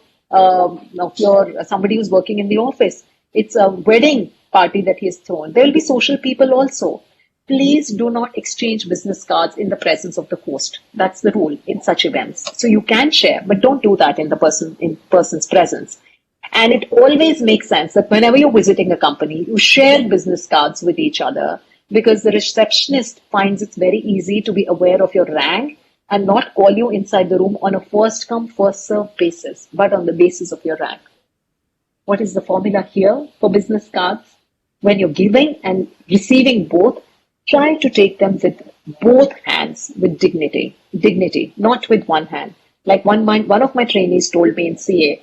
somebody who's working in the office, it's a wedding party that he has thrown. There will be social people also. Please do not exchange business cards in the presence of the host. That's the rule in such events. So you can share, but don't do that in person's presence. And it always makes sense that whenever you're visiting a company, you share business cards with each other, because the receptionist finds it very easy to be aware of your rank and not call you inside the room on a first come, first serve basis, but on the basis of your rank. What is the formula here for business cards? When you're giving and receiving both, try to take them with both hands with dignity, not with one hand. Like one of my trainees told me in CA,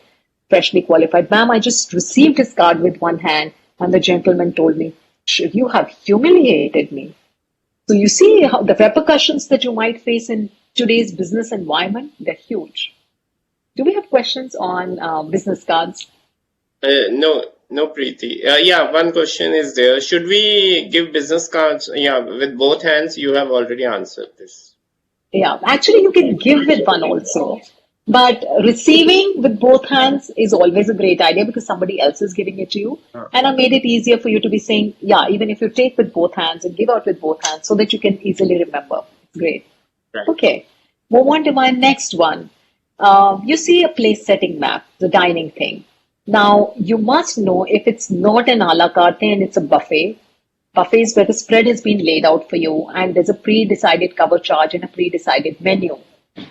freshly qualified, ma'am, I just received his card with one hand, and the gentleman told me, you have humiliated me. So you see how the repercussions that you might face in today's business environment, they're huge. Do we have questions on business cards? No, Preeti. Yeah, one question is there. Should we give business cards? Yeah, with both hands. You have already answered this. Yeah, actually you can give with one also. But receiving with both hands is always a great idea because somebody else is giving it to you. And I made it easier for you to be saying, yeah, even if you take with both hands and give out with both hands so that you can easily remember. Great. Right. Okay. Move on to my next one. You see a place setting map, the dining thing. Now, you must know if it's not an a la carte and it's a buffet. Buffet is where the spread has been laid out for you and there's a pre-decided cover charge and a pre-decided menu.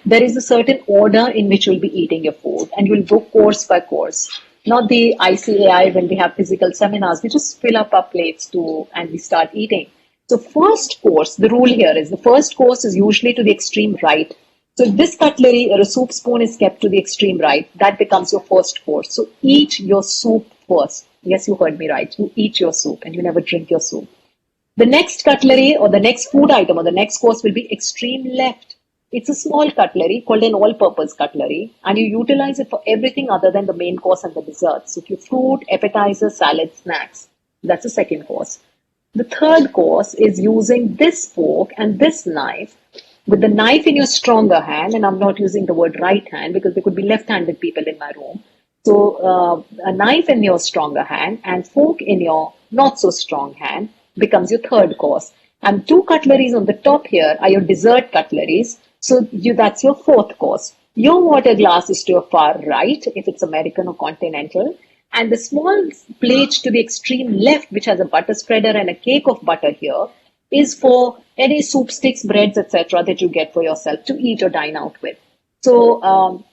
There is a certain order in which you'll be eating your food and you'll go course by course. Not the ICAI when we have physical seminars, we just fill up our plates and we start eating. So first course, the rule here is the first course is usually to the extreme right. So if this cutlery or a soup spoon is kept to the extreme right, that becomes your first course. So eat your soup first. Yes, you heard me right. You eat your soup and you never drink your soup. The next cutlery or the next food item or the next course will be extreme left. It's a small cutlery called an all-purpose cutlery, and you utilize it for everything other than the main course and the dessert. So if you fruit, appetizer, salad, snacks, that's the second course. The third course is using this fork and this knife with the knife in your stronger hand, and I'm not using the word right hand because there could be left-handed people in my room. So a knife in your stronger hand and fork in your not so strong hand becomes your third course. And two cutleries on the top here are your dessert cutleries. So that's your fourth course. Your water glass is to your far right, if it's American or continental. And the small plate to the extreme left, which has a butter spreader and a cake of butter here, is for any soup sticks, breads, etc. that you get for yourself to eat or dine out with. So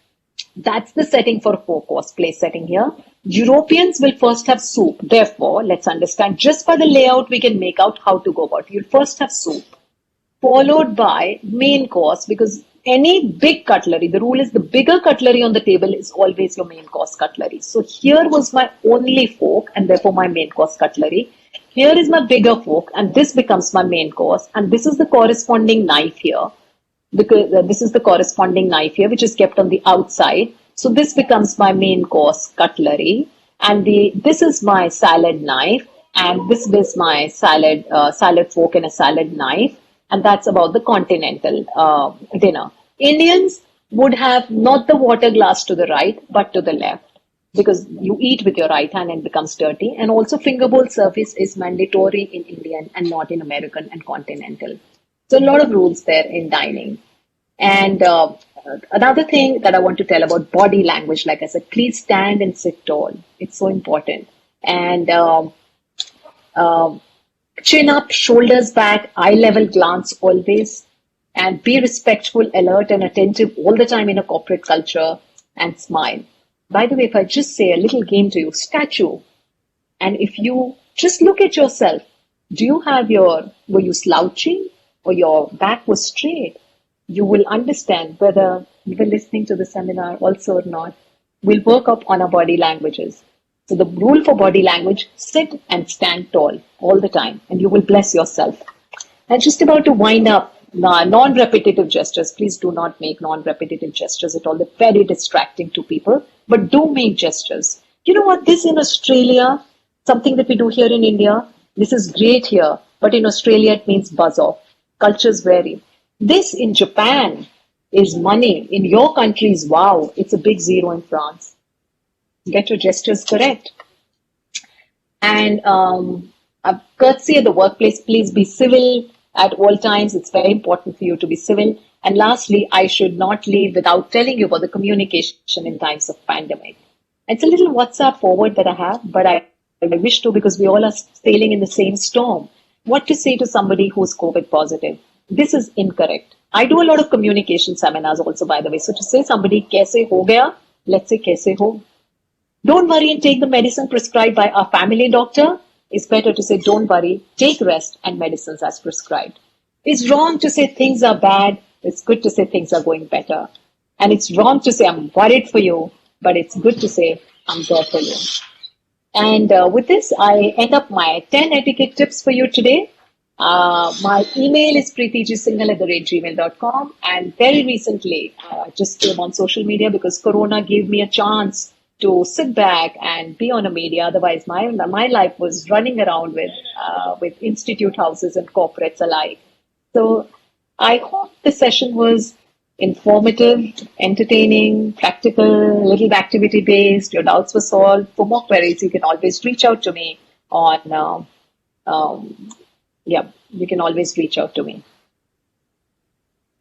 that's the setting for a four-course place setting here. Europeans will first have soup. Therefore, let's understand, just by the layout, we can make out how to go about it. You'll first have soup, followed by main course, because any big cutlery, the rule is the bigger cutlery on the table is always your main course cutlery. So here was my only fork and therefore my main course cutlery. Here is my bigger fork and this becomes my main course. And this is the corresponding knife here. Because this is the corresponding knife here, which is kept on the outside. So this becomes my main course cutlery. And this is my salad knife. And this is my salad fork and a salad knife. And that's about the continental dinner. Indians would have not the water glass to the right, but to the left, because you eat with your right hand and it becomes dirty. And also finger bowl service is mandatory in Indian and not in American and continental. So a lot of rules there in dining. And another thing that I want to tell about body language, like I said, please stand and sit tall. It's so important. And chin up, shoulders back, eye level glance always, and be respectful, alert, and attentive all the time in a corporate culture, and smile. By the way, if I just say a little game to you, statue, and if you just look at yourself, were you slouching or your back was straight? You will understand whether you were listening to the seminar also or not. We'll work up on our body languages. So the rule for body language, sit and stand tall all the time, and you will bless yourself. And just about to wind up, non-repetitive gestures. Please do not make non-repetitive gestures at all. They're very distracting to people, but do make gestures. You know what? This in Australia, something that we do here in India, this is great here, but in Australia it means buzz off. Cultures vary. This in Japan is money. In your country is wow. It's a big zero in France. Get your gestures correct. And courtesy at the workplace, please be civil at all times. It's very important for you to be civil. And lastly, I should not leave without telling you about the communication in times of pandemic. It's a little WhatsApp forward that I have, but I wish to, because we all are sailing in the same storm. What to say to somebody who's COVID positive? This is incorrect. I do a lot of communication seminars also, by the way. So to say somebody, kaise ho gaya? Let's say kaise ho. Don't worry and take the medicine prescribed by our family doctor. It's better to say, don't worry, take rest and medicines as prescribed. It's wrong to say things are bad. It's good to say things are going better. And it's wrong to say, I'm worried for you, but it's good to say, I'm there for you. And with this, I end up my 10 etiquette tips for you today. My email is preetijisinghal@gmail.com. And very recently, just came on social media because Corona gave me a chance to sit back and be on a media. Otherwise, my life was running around with institute houses and corporates alike. So I hope the session was informative, entertaining, practical, a little activity based. Your doubts were solved. For more queries, you can always reach out to me on. You can always reach out to me.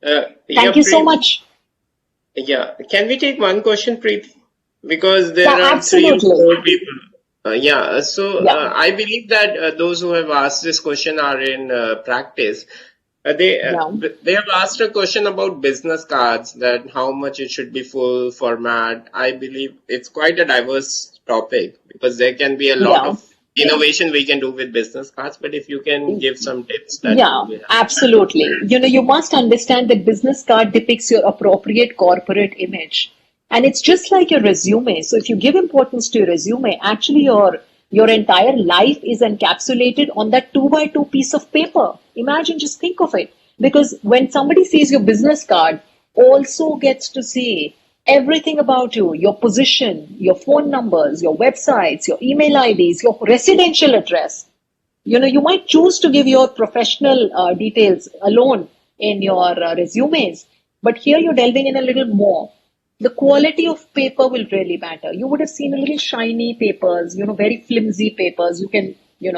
Thank you so much. Yeah, can we take one question, Preeti? Because there are absolutely. 3 or 4 people. I believe that those who have asked this question are in practice. They have asked a question about business cards, that how much it should be full format. I believe it's quite a diverse topic because there can be a lot of innovation we can do with business cards. But if you can give some tips. Absolutely. You must understand that business card depicts your appropriate corporate image. And it's just like your resume. So if you give importance to your resume, actually your entire life is encapsulated on that 2x2 piece of paper. Imagine, just think of it. Because when somebody sees your business card, also gets to see everything about you, your position, your phone numbers, your websites, your email IDs, your residential address. You might choose to give your professional details alone in your resumes, but here you're delving in a little more. The quality of paper will really matter. You would have seen a little shiny papers, very flimsy papers. You can,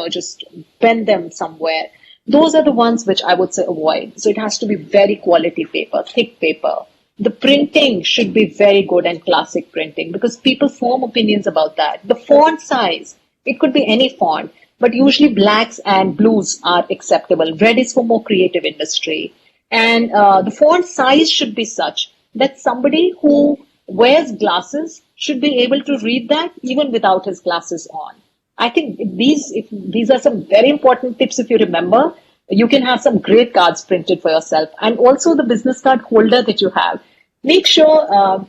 just bend them somewhere. Those are the ones which I would say avoid. So it has to be very quality paper, thick paper. The printing should be very good and classic printing because people form opinions about that. The font size, it could be any font, but usually blacks and blues are acceptable. Red is for more creative industry. And the font size should be such that somebody who wears glasses should be able to read that even without his glasses on. I think these are some very important tips if you remember. You can have some great cards printed for yourself. And also the business card holder that you have. Make sure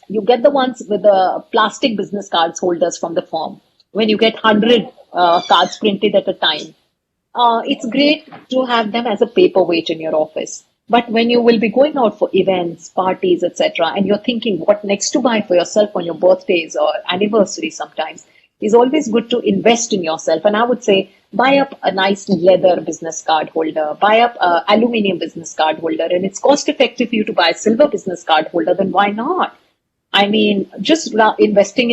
you get the ones with the plastic business cards holders from the firm. When you get 100 cards printed at a time, it's great to have them as a paperweight in your office. But when you will be going out for events, parties, etc., and you're thinking what next to buy for yourself on your birthdays or anniversaries sometimes, it's always good to invest in yourself. And I would say buy up a nice leather business card holder, buy up a aluminium business card holder, and it's cost effective for you to buy a silver business card holder, then why not? I mean, just investing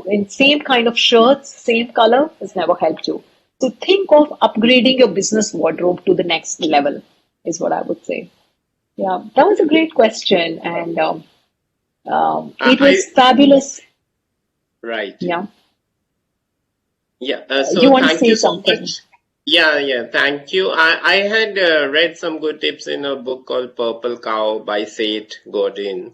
in same kind of shirts, same color has never helped you. So think of upgrading your business wardrobe to the next level, is what I would say. Yeah, that was a great question, and it was fabulous. Right. Yeah. Yeah. You want to thank say you so something? much. Yeah. Thank you. I had read some good tips in a book called Purple Cow by Seth Godin.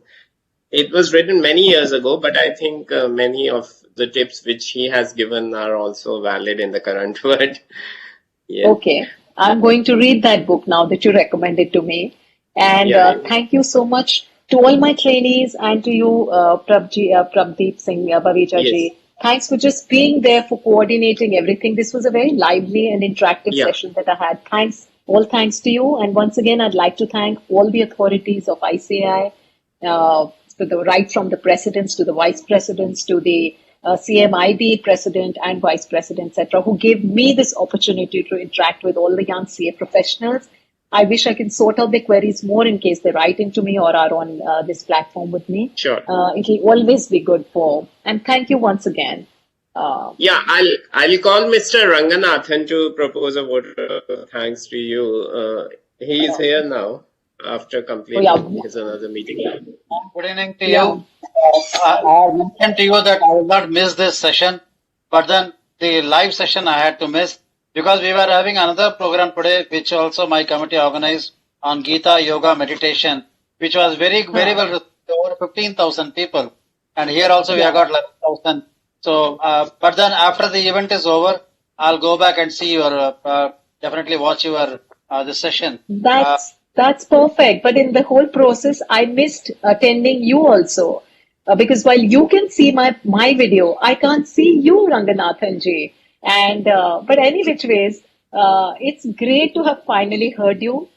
It was written many years ago, but I think many of the tips which he has given are also valid in the current world. Yeah. Okay. I'm going to read that book now that you recommended to me. And thank you so much to all my trainees and to you, Prabdeep Singh, Bhavija Yes. ji. Thanks for just being there for coordinating everything. This was a very lively and interactive session that I had. All thanks to you. And once again, I'd like to thank all the authorities of ICAI, right from the presidents to the vice presidents to the CMIB president and vice president, etc., who gave me this opportunity to interact with all the young CA professionals. I wish I can sort out their queries more in case they write into me or are on this platform with me. Sure. It'll always be good for. And thank you once again. I'll call Mr. Ranganathan to propose a vote of thanks to you. He is here now after completing his another meeting. Good evening to you. I mentioned to you that I will not miss this session, but then the live session I had to miss because we were having another program today, which also my committee organized on Gita Yoga Meditation, which was very well received, over 15,000 people. And here also we have got 11,000. So, but then after the event is over, I'll go back and see your, definitely watch your, this session. That's perfect. But in the whole process, I missed attending you also. Because while you can see my video, I can't see you, Ranganathan ji. And, but any which ways, it's great to have finally heard you.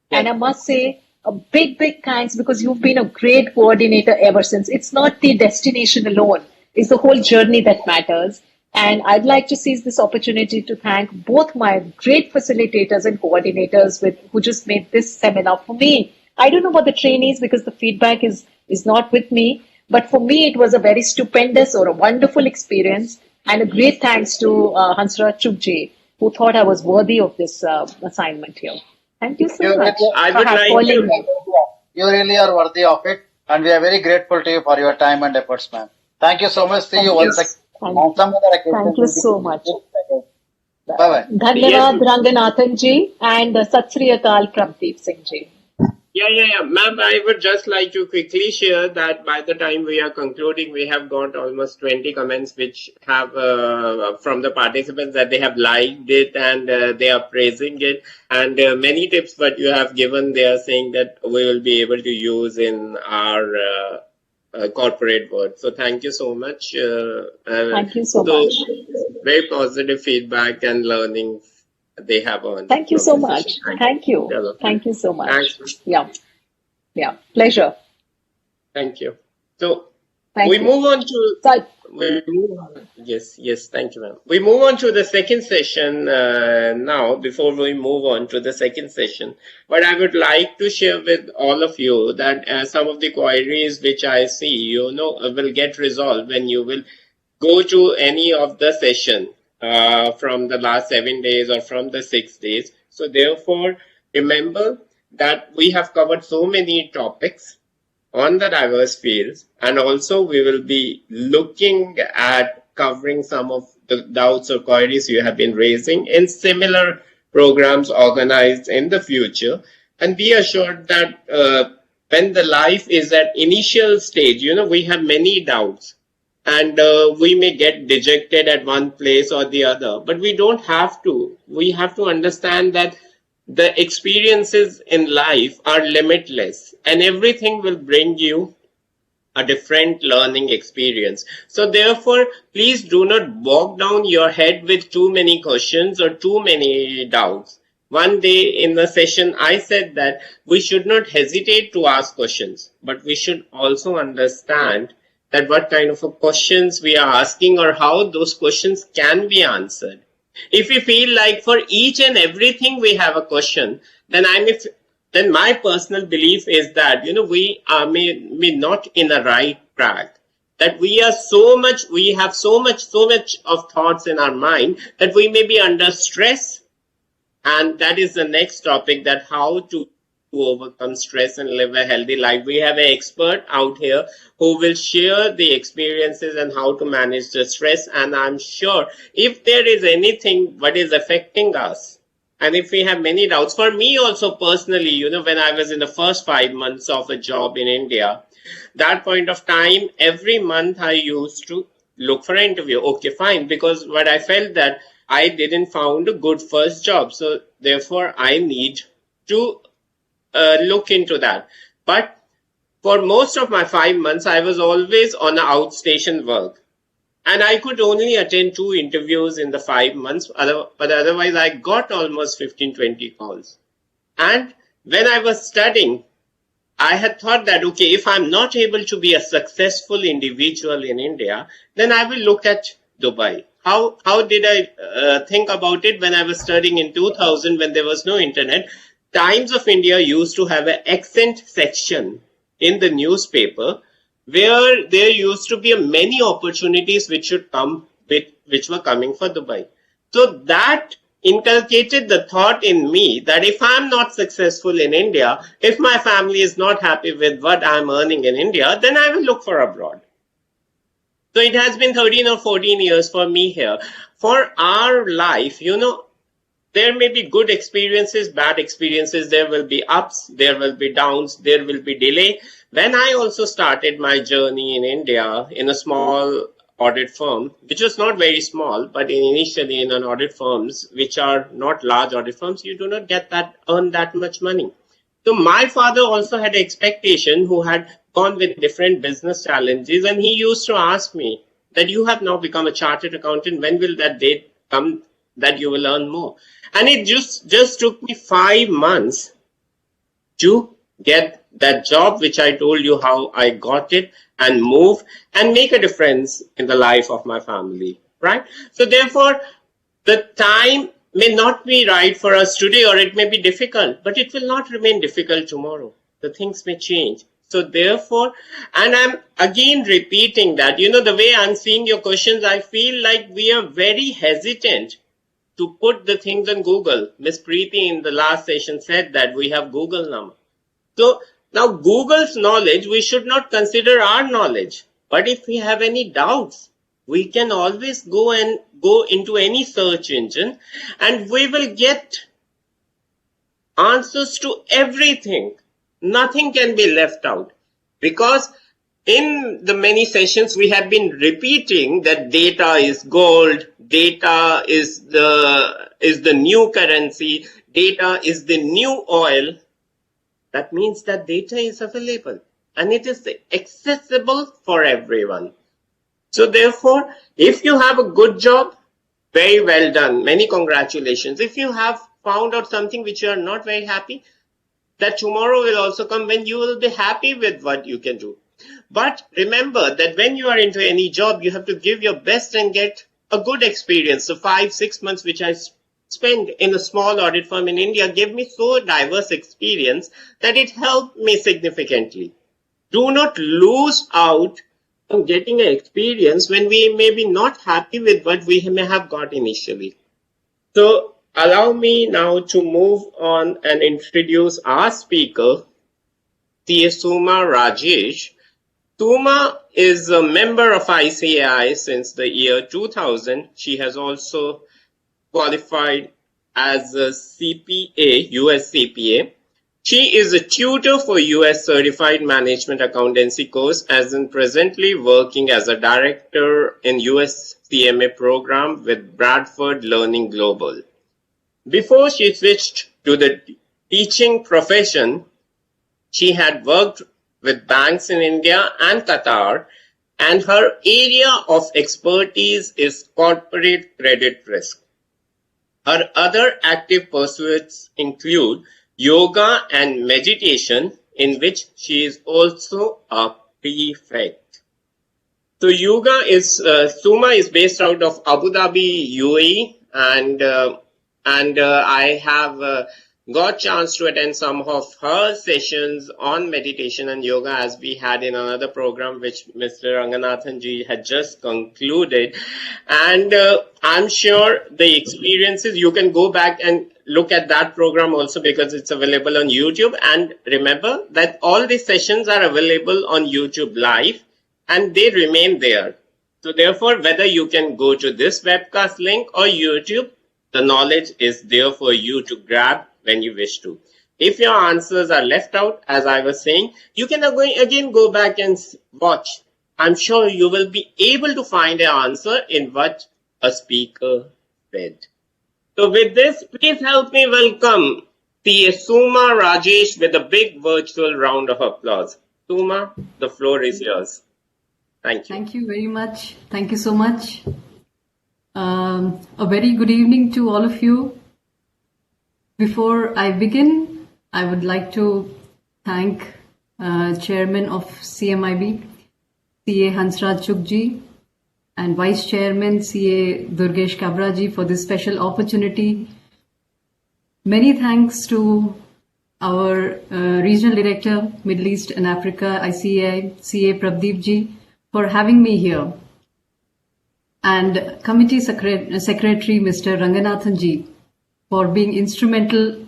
Yeah. And I must say a big thanks because you've been a great coordinator ever since. It's not the destination alone. It's the whole journey that matters. And I'd like to seize this opportunity to thank both my great facilitators and coordinators who just made this seminar for me. I don't know about the trainees because the feedback is not with me. But for me, it was a very stupendous or a wonderful experience. And a great thanks to Hansraj Chugji, who thought I was worthy of this assignment here. Thank you so much. You really are worthy of it. And we are very grateful to you for your time and efforts, ma'am. Thank you so much. See you once again. Thank you so much. Bye-bye. Dhanyavad Ranganathan ji and Sat Sri Akal Prabdeep Singh ji. Yeah. Ma'am, I would just like to quickly share that by the time we are concluding, we have got almost 20 comments which have from the participants that they have liked it and they are praising it. And many tips that you have given, they are saying that we will be able to use in our corporate world. So thank you so much. Thank you so much. Very positive feedback and learning they have earned. Thank you so much. Thank you. Thank you so much. Thanks. Yeah. Pleasure. Thank you. So we move on to Yes, thank you, ma'am. We move on to the second session now. Before we move on to the second session, but I would like to share with all of you that some of the queries which I see, will get resolved when you will go to any of the session from the last 7 days or from the 6 days. So therefore, remember that we have covered so many topics on the diverse fields, and also we will be looking at covering some of the doubts or queries you have been raising in similar programs organized in the future. And be assured that when the life is at initial stage, we have many doubts and we may get dejected at one place or the other, but we don't have to. We have to understand that the experiences in life are limitless, and everything will bring you a different learning experience. So therefore, please do not bog down your head with too many questions or too many doubts. One day in the session, I said that we should not hesitate to ask questions, but we should also understand that what kind of questions we are asking or how those questions can be answered. If we feel like for each and everything we have a question, then my personal belief is that we are may not in the right track. That we have so much of thoughts in our mind that we may be under stress, and that is the next topic, that how to overcome stress and live a healthy life. We have an expert out here who will share the experiences and how to manage the stress. And I'm sure if there is anything what is affecting us, and if we have many doubts, for me also personally, when I was in the first 5 months of a job in India, that point of time, every month I used to look for an interview. Okay, fine, because what I felt that I didn't found a good first job. So therefore I need to look into that. But for most of my 5 months, I was always on outstation work. And I could only attend 2 interviews in the 5 months, but otherwise I got almost 15-20 calls. And when I was studying, I had thought that, okay, if I'm not able to be a successful individual in India, then I will look at Dubai. How did I think about it when I was studying in 2000 when there was no internet? Times of India used to have an accent section in the newspaper where there used to be many opportunities which were coming for Dubai. So that inculcated the thought in me that if I'm not successful in India, if my family is not happy with what I'm earning in India, then I will look for abroad. So it has been 13 or 14 years for me here. For our life, there may be good experiences, bad experiences, there will be ups, there will be downs, there will be delay. When I also started my journey in India in a small audit firm, which was not very small, but initially in an audit firms, which are not large audit firms, you do not earn that much money. So my father also had an expectation, who had gone with different business challenges, and he used to ask me that you have now become a chartered accountant, when will that date come that you will earn more? And it just took me 5 months to get that job, which I told you how I got it, and move and make a difference in the life of my family, right? So therefore, the time may not be right for us today, or it may be difficult, but it will not remain difficult tomorrow. The things may change. So therefore, and I'm again repeating that, the way I'm seeing your questions, I feel like we are very hesitant to put the things on Google. Miss Preeti in the last session said that we have Google now. So now Google's knowledge, we should not consider our knowledge. But if we have any doubts, we can always go into any search engine, and we will get answers to everything. Nothing can be left out, because in the many sessions we have been repeating that data is gold, data is the new currency, data is the new oil. That means that data is available and it is accessible for everyone. So therefore, if you have a good job, very well done, many congratulations. If you have found out something which you are not very happy, that tomorrow will also come when you will be happy with what you can do. But remember that when you are into any job, you have to give your best and get a good experience. So 5-6 months which I spent in a small audit firm in India gave me so diverse experience that it helped me significantly. Do not lose out on getting an experience when we may be not happy with what we may have got initially. So allow me now to move on and introduce our speaker, Tia Suma Rajesh. Suma is a member of ICAI since the year 2000. She has also qualified as a CPA, US CPA. She is a tutor for US Certified Management Accountancy course, as in presently working as a director in US CMA program with Bradford Learning Global. Before she switched to the teaching profession, she had worked with banks in India and Qatar, and her area of expertise is corporate credit risk. Her other active pursuits include yoga and meditation, in which she is also a prefect. So yoga is, Suma is based out of Abu Dhabi, UAE, and I have got chance to attend some of her sessions on meditation and yoga, as we had in another program which Mr. Ranganathan ji had just concluded. And I'm sure the experiences, you can go back and look at that program also, because it's available on YouTube. And remember that all the sessions are available on YouTube Live, and they remain there. So therefore, whether you can go to this webcast link or YouTube, the knowledge is there for you to grab when you wish to. If your answers are left out, as I was saying, you can again go back and watch. I'm sure you will be able to find an answer in what a speaker said. So with this, please help me welcome CA Suma Rajesh with a big virtual round of applause. Suma, the floor is yours. Thank you. Thank you very much. Thank you so much. A very good evening to all of you. Before I begin, I would like to thank Chairman of CMIB, CA Hansraj Chukji, and Vice Chairman CA Durgesh Kabraji for this special opportunity. Many thanks to our Regional Director, Middle East and Africa, ICAI, CA Prabdeep ji, for having me here. And Committee Secretary, Mr. Ranganathan ji, for being instrumental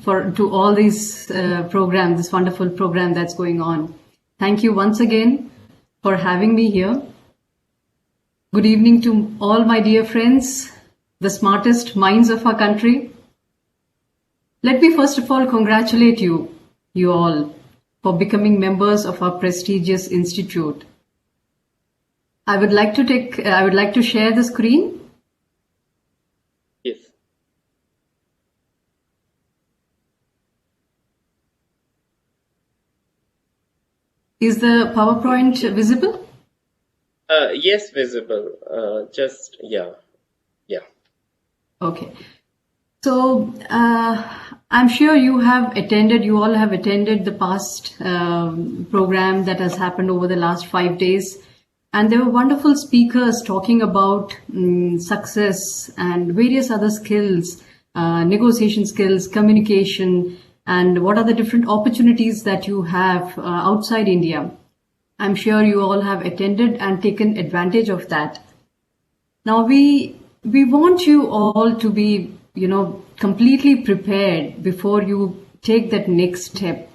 to all these programs, this wonderful program that's going on. Thank you once again for having me here. Good evening to all my dear friends, the smartest minds of our country. Let me first of all congratulate you all, for becoming members of our prestigious institute. I would like to share the screen. Yes. Is the PowerPoint visible? Yes, visible. Yeah. Okay. So I'm sure you all have attended the past program that has happened over the last 5 days. And there were wonderful speakers talking about success and various other skills, negotiation skills, communication, and what are the different opportunities that you have outside India. I'm sure you all have attended and taken advantage of that. Now we want you all to be, completely prepared before you take that next step.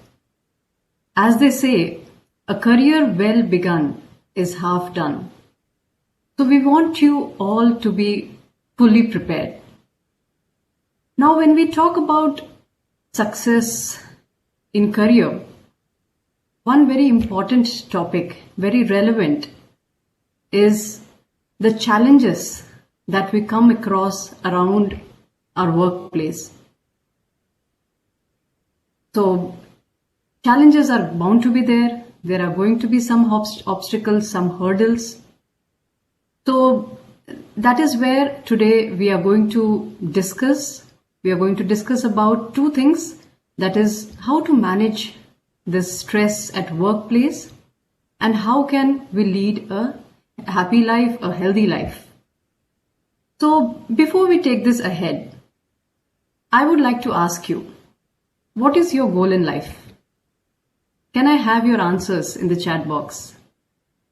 As they say, a career well begun is half done. So we want you all to be fully prepared. Now, when we talk about success in career, one very important topic, very relevant, is the challenges that we come across around our workplace. So challenges are bound to be there. There are going to be some obstacles, some hurdles. So that is where today we are going to discuss. We are going to discuss about two things. That is how to manage this stress at workplace and how can we lead a happy life, a healthy life. So before we take this ahead, I would like to ask you, what is your goal in life? Can I have your answers in the chat box?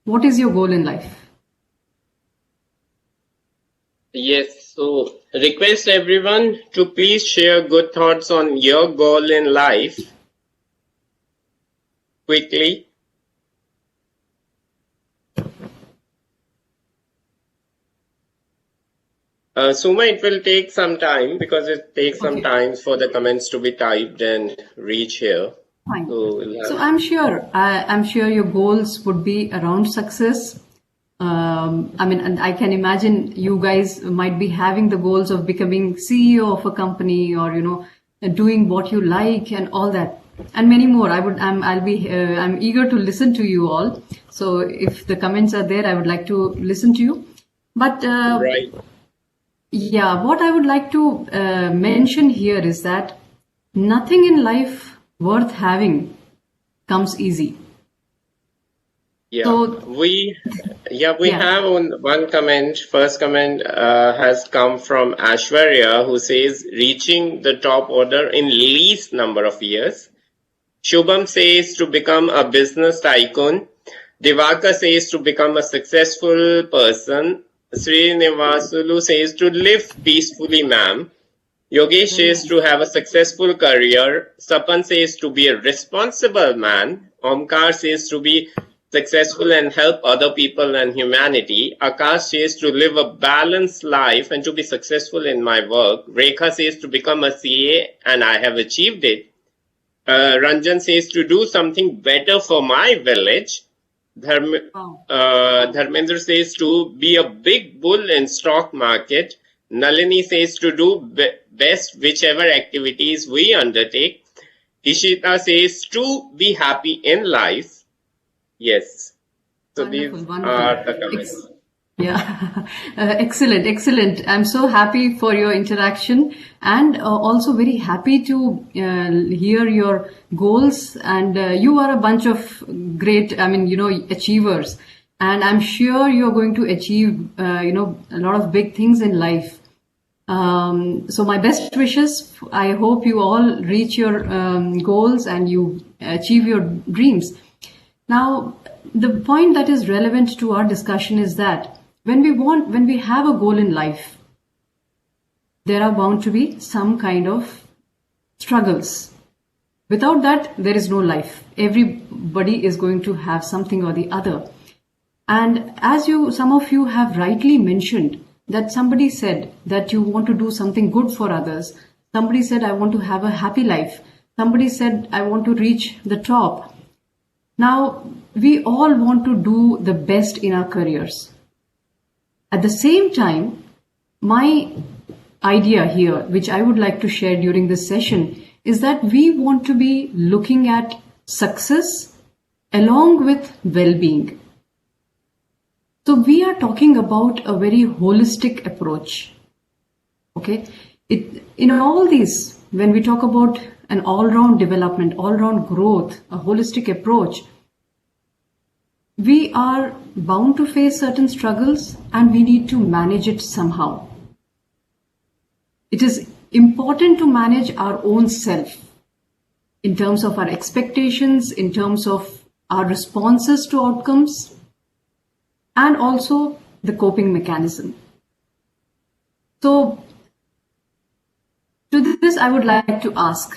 What is your goal in life? Yes, so request everyone to please share good thoughts on your goal in life quickly. Suma, it will take some time because it takes some time for the comments to be typed and reach here. Fine. So I'm sure your goals would be around success. And I can imagine you guys might be having the goals of becoming CEO of a company, or doing what you like and all that, and many more. I'm eager to listen to you all. So if the comments are there, I would like to listen to you. But Right. yeah, what I would like to mention here is that nothing in life worth having comes easy. Yeah, So we yeah. have one comment. First comment has come from Ashwarya, who says reaching the top order in least number of years. Shubham says to become a business tycoon. Divaka says to become a successful person. Srinivasulu says to live peacefully, ma'am. Yogesh says to have a successful career. Sapan says to be a responsible man. Omkar says to be successful and help other people and humanity. Akash says to live a balanced life and to be successful in my work. Rekha says to become a CA and I have achieved it. Ranjan says to do something better for my village. Dharmendra says to be a big bull in stock market. Nalini says to do best whichever activities we undertake. Ishita says to be happy in life. Yes. So Wonderful, these wonderful. are the comments. Yeah, excellent, excellent. I'm so happy for your interaction, and also very happy to hear your goals. And you are a bunch of great, achievers. And I'm sure you're going to achieve, a lot of big things in life. So my best wishes. I hope you all reach your goals and you achieve your dreams. Now, the point that is relevant to our discussion is that when we have a goal in life, there are bound to be some kind of struggles. Without that, there is no life. Everybody is going to have something or the other. And as some of you have rightly mentioned, that somebody said that you want to do something good for others. Somebody said, I want to have a happy life. Somebody said, I want to reach the top. Now, we all want to do the best in our careers. At the same time, my idea here, which I would like to share during this session, is that we want to be looking at success along with well-being. So we are talking about a very holistic approach. Okay? In all these, when we talk about an all-round development, all-round growth, a holistic approach, we are bound to face certain struggles and we need to manage it somehow. It is important to manage our own self in terms of our expectations, in terms of our responses to outcomes, and also the coping mechanism. So, to this I would like to ask,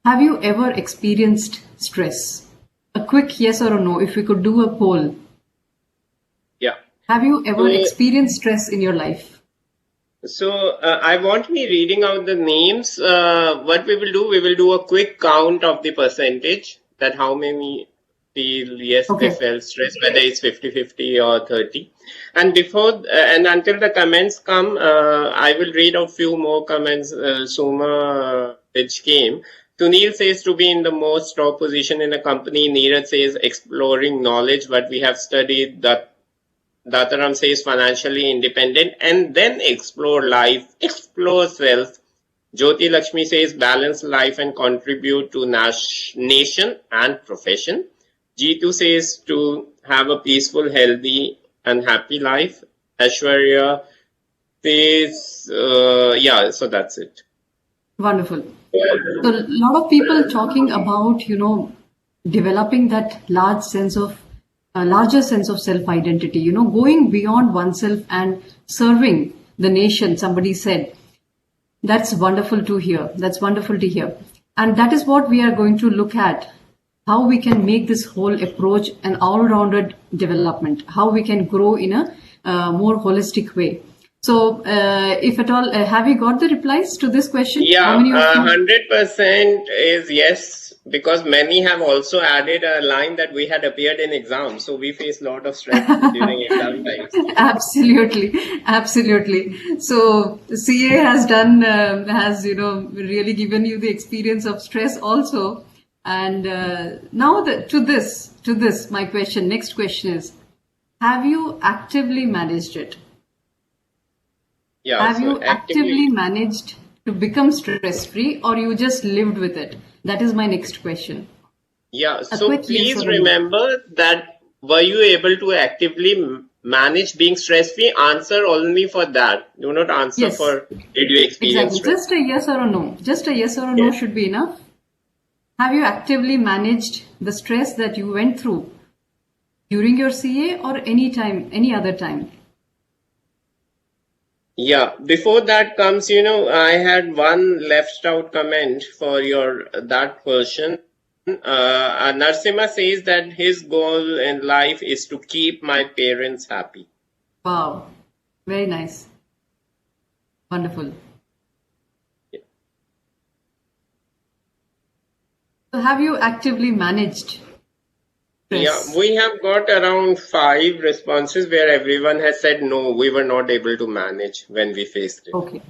have you ever experienced stress? A quick yes or a no, if we could do a poll. Yeah. Have you ever experienced stress in your life? So I won't be reading out the names. What we will do a quick count of the percentage, that how many feel yes, Okay. they felt stress, whether it's 50-50 or 30. And before and until the comments come, I will read a few more comments. Suma, which came. Sunil says to be in the most top position in a company. Neeraj says exploring knowledge, what we have studied. Dataram says financially independent and then explore life, explore self. Jyoti Lakshmi says balance life and contribute to nation and profession. Jitu says to have a peaceful, healthy and happy life. Ashwarya says, so that's it. Wonderful. So a lot of people talking about, developing that larger sense of self-identity, going beyond oneself and serving the nation, somebody said. That's wonderful to hear. That's wonderful to hear. And that is what we are going to look at, how we can make this whole approach an all-rounded development, how we can grow in a more holistic way. So, if at all, have you got the replies to this question? Yeah, How many of you? 100% is yes, because many have also added a line that we had appeared in exams, so we face a lot of stress during exam times. Absolutely, absolutely. So CA has done, has, really given you the experience of stress also. And now to this, my question, next question is, have you actively managed it? Yeah, Have so you actively managed to become stress-free, or you just lived with it? That is my next question. yeah, A so quick yes please or a no. remember that were you able to actively manage being stress-free? Answer only for that. Do not answer Yes, for did you experience exactly. stress? Just a yes or a no. Just a yes or a no Yes. should be enough. Have you actively managed the stress that you went through during your CA or any time, any other time? Yeah, before that comes, I had one left out comment for that question. Narsima says that his goal in life is to keep my parents happy. Wow, very nice. Wonderful. So have you actively managed Yeah, stress? we have got around 5 responses where everyone has said no, we were not able to manage when we faced it. Okay.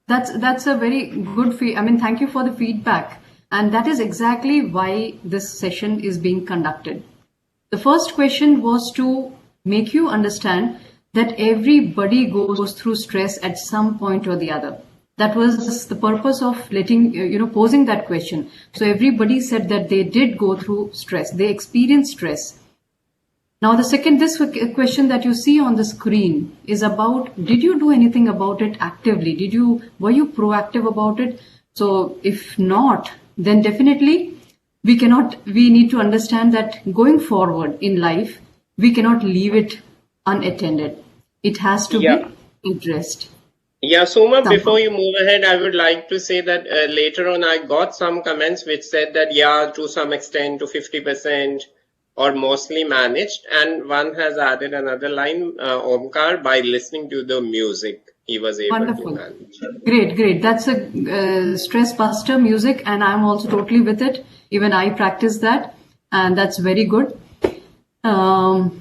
That's a very good I mean, thank you for the feedback. And that is exactly why this session is being conducted. The first question was to make you understand that everybody goes through stress at some point or the other. That was the purpose of posing that question. So everybody said that they did go through stress. They experienced stress. Now, this question that you see on the screen is about, did you do anything about it actively? Were you proactive about it? So if not, then definitely we need to understand that going forward in life, we cannot leave it unattended. It has to Yeah. be addressed. Yeah, Soma, Somehow. before you move ahead, I would like to say that later on I got some comments which said that, yeah, to some extent, to 50% or mostly managed. And one has added another line, Omkar, by listening to the music, he was able to Wonderful. manage. Great. That's a stress buster music, and I'm also totally with it. Even I practice that, and that's very good. So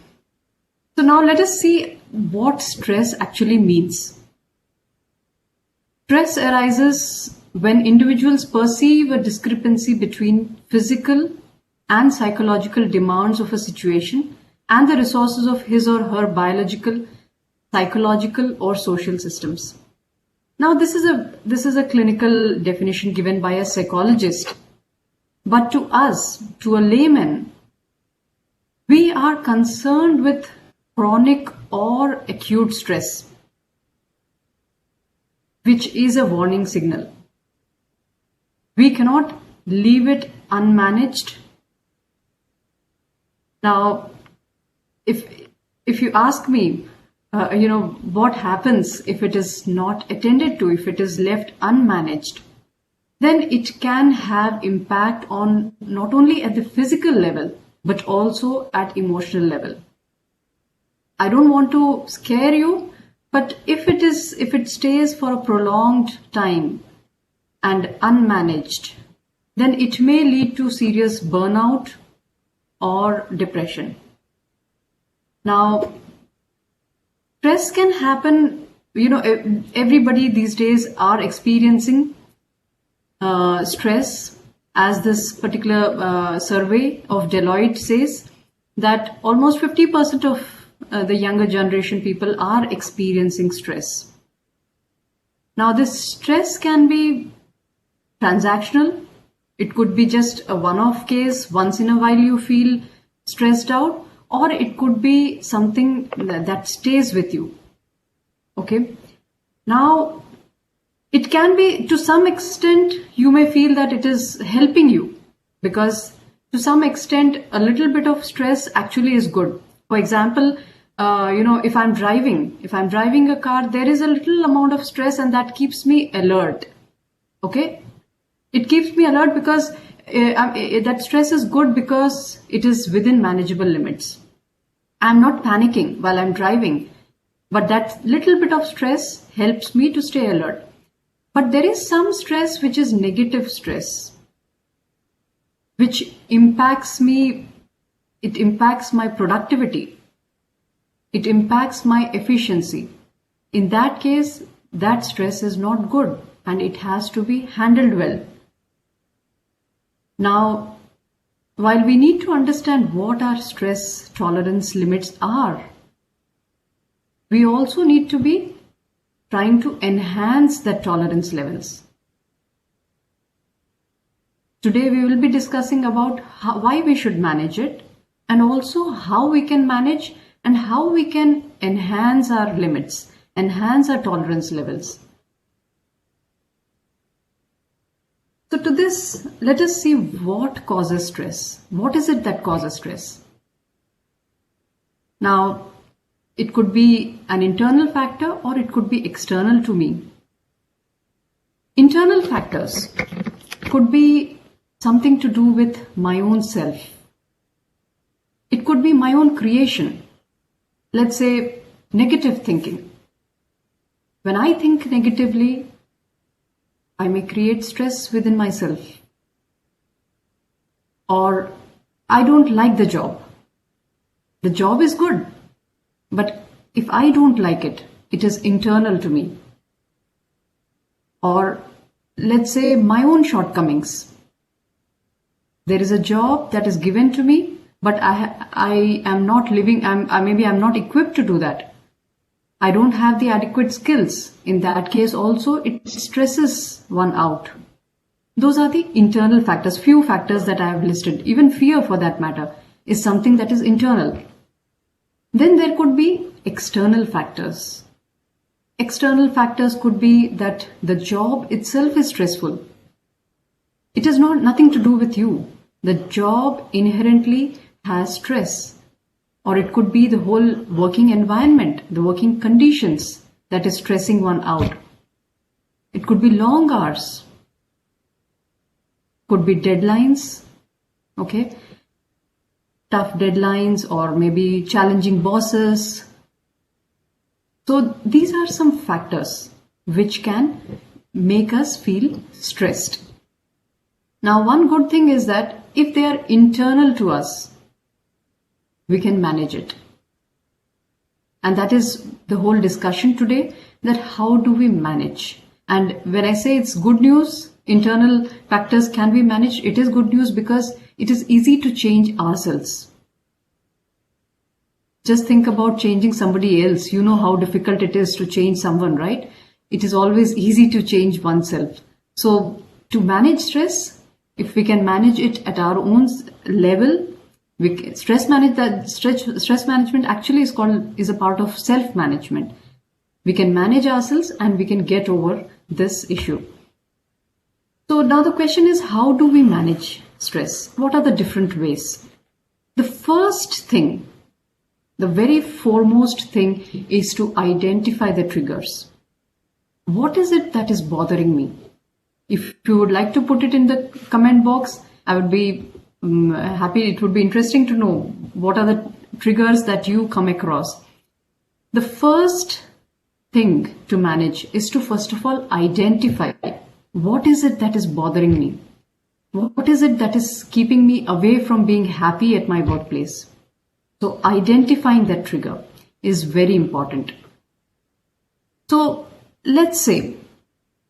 now let us see what stress actually means. Stress arises when individuals perceive a discrepancy between physical and psychological demands of a situation and the resources of his or her biological, psychological, or social systems. Now, this is a clinical definition given by a psychologist, but to us, to a layman, we are concerned with chronic or acute stress, which is a warning signal. We cannot leave it unmanaged. Now, if you ask me, what happens if it is not attended to, if it is left unmanaged, then it can have impact on not only at the physical level, but also at emotional level. I don't want to scare you, but if it stays for a prolonged time and unmanaged, then it may lead to serious burnout or depression. Now, stress can happen, everybody these days are experiencing stress, as this particular survey of Deloitte says that almost 50% of the younger generation people are experiencing stress. Now, this stress can be transactional. It could be just a one-off case. Once in a while you feel stressed out, or it could be something that stays with you. Okay. Now, it can be, to some extent, you may feel that it is helping you, because to some extent, a little bit of stress actually is good. For example, if I'm driving a car, there is a little amount of stress and that keeps me alert. Okay. It keeps me alert because that stress is good because it is within manageable limits. I'm not panicking while I'm driving. But that little bit of stress helps me to stay alert. But there is some stress which is negative stress, which impacts me. It impacts my productivity. It impacts my efficiency. In that case, that stress is not good and it has to be handled well. Now, while we need to understand what our stress tolerance limits are, we also need to be trying to enhance that tolerance levels. Today we will be discussing about why we should manage it, and also how we can manage and how we can enhance our limits, enhance our tolerance levels. So to this, let us see what causes stress. What is it that causes stress? Now, it could be an internal factor or it could be external to me. Internal factors could be something to do with my own self. It could be my own creation. Let's say negative thinking. When I think negatively, I may create stress within myself. Or I don't like the job. The job is good, but if I don't like it, it is internal to me. Or let's say my own shortcomings. There is a job that is given to me, but I am not living, maybe I'm not equipped to do that. I don't have the adequate skills. In that case also, it stresses one out. Those are the internal factors, few factors that I have listed. Even fear, for that matter, is something that is internal. Then there could be external factors. External factors could be that the job itself is stressful. It has nothing to do with you. The job inherently has stress. Or it could be the whole working environment, the working conditions that is stressing one out. It could be long hours. Could be deadlines, okay? Tough deadlines, or maybe challenging bosses. So these are some factors which can make us feel stressed. Now, one good thing is that if they are internal to us, we can manage it. And that is the whole discussion today, that how do we manage? And when I say it's good news, internal factors can be managed, it is good news because it is easy to change ourselves. Just think about changing somebody else. You know how difficult it is to change someone, right? It is always easy to change oneself. So to manage stress, if we can manage it at our own level, stress management actually is a part of self-management. We can manage ourselves and we can get over this issue. So now the question is, how do we manage stress? What are the different ways? The first thing, the very foremost thing, is to identify the triggers. What is it that is bothering me? If you would like to put it in the comment box, I would be happy. It would be interesting to know what are the triggers that you come across. The first thing to manage is to first of all identify what is it that is bothering me. What is it that is keeping me away from being happy at my workplace? So identifying that trigger is very important. So let's say,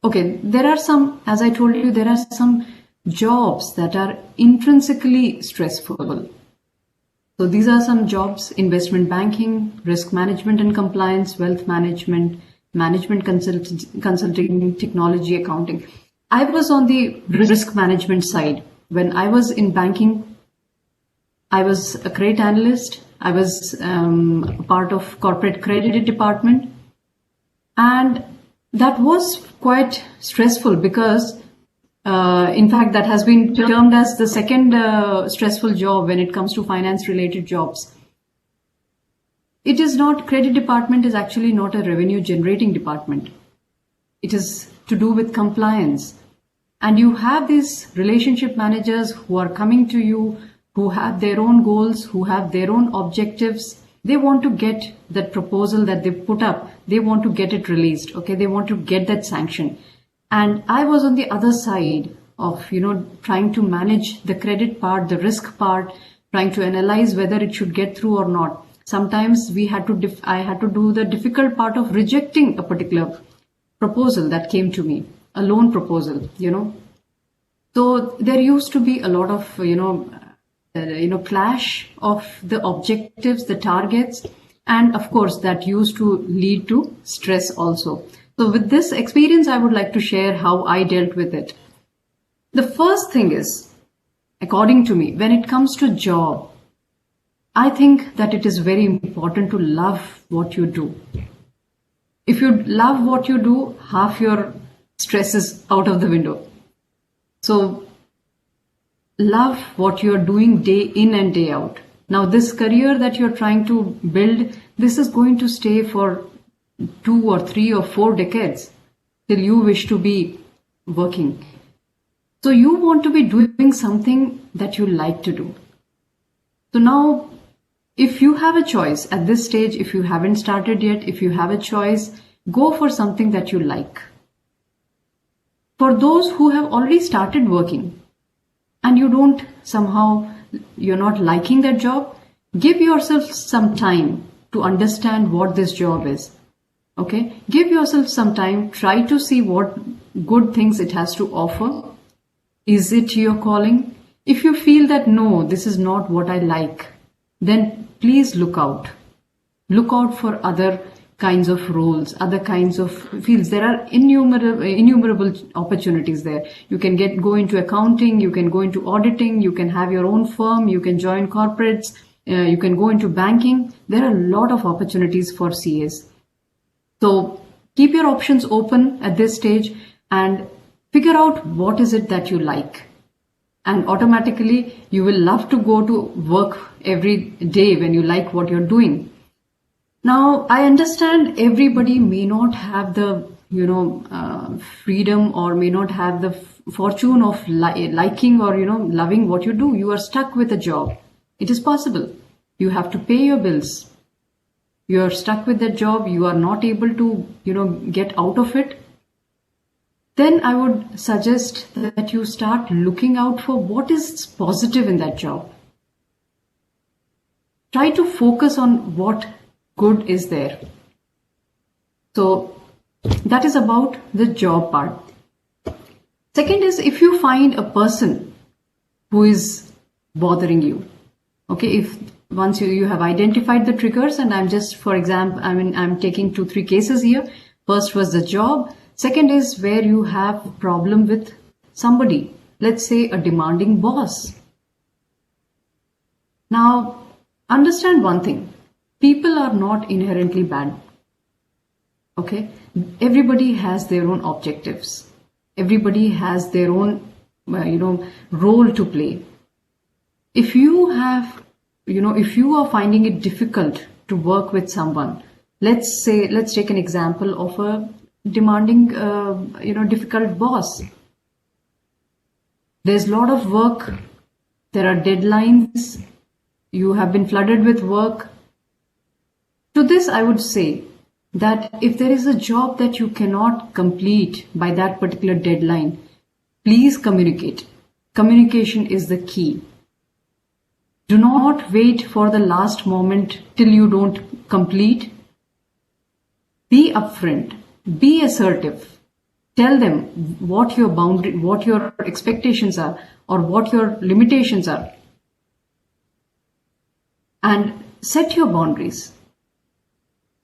okay, there are some, as I told you, there are some jobs that are intrinsically stressful. So these are some jobs: investment banking, risk management and compliance, wealth management, management consulting, technology, accounting. I was on the risk management side. When I was in banking, I was a credit analyst. I was a part of corporate credit department. And that was quite stressful because in fact, that has been termed as the second stressful job when it comes to finance related jobs. It is not, credit department is actually not a revenue generating department. It is to do with compliance. And you have these relationship managers who are coming to you, who have their own goals, who have their own objectives, They want to get that proposal that they put up, they want to get it released, okay? They want to get that sanction. And I was on the other side of, trying to manage the credit part, the risk part, trying to analyze whether it should get through or not. Sometimes I had to do the difficult part of rejecting a particular proposal that came to me, a loan proposal, So there used to be a lot of, clash of the objectives, the targets, and of course that used to lead to stress also. So with this experience, I would like to share how I dealt with it. The first thing is, according to me, when it comes to job, I think that it is very important to love what you do. If you love what you do, half your stress is out of the window. So love what you're doing day in and day out. Now this career that you're trying to build, this is going to stay for 2 or 3 or 4 decades till you wish to be working. So you want to be doing something that you like to do. So now, if you have a choice at this stage, if you haven't started yet, if you have a choice, go for something that you like. For those who have already started working and you're not liking that job, give yourself some time to understand what this job is. Okay? Give yourself some time, try to see what good things it has to offer. Is it your calling? If you feel that no, this is not what I like, then please look out. Look out for other kinds of roles, other kinds of fields. There are innumerable opportunities there. You can go into accounting, you can go into auditing, you can have your own firm, you can join corporates, you can go into banking. There are a lot of opportunities for CAs. So keep your options open at this stage and figure out what is it that you like. And automatically you will love to go to work every day when you like what you're doing. Now, I understand everybody may not have the, freedom or may not have the fortune of liking or, loving what you do. You are stuck with a job. It is possible. You have to pay your bills. You are stuck with that job. You are not able to, get out of it. Then I would suggest that you start looking out for what is positive in that job. Try to focus on what good is there. So that is about the job part. Second is, if you find a person who is bothering you, okay, if once you have identified the triggers, and I'm just, for example, I'm taking 2-3 cases here. First was the job. Second is where you have problem with somebody, let's say a demanding boss. Now, understand one thing. People are not inherently bad. Okay? Everybody has their own objectives. Everybody has their own, role to play. If you have, if you are finding it difficult to work with someone, let's take an example of a demanding, difficult boss. There's a lot of work. There are deadlines. You have been flooded with work. To this, I would say that if there is a job that you cannot complete by that particular deadline, please communicate. Communication is the key. Do not wait for the last moment till you don't complete. Be upfront. Be assertive. Tell them what your expectations are or what your limitations are. And set your boundaries.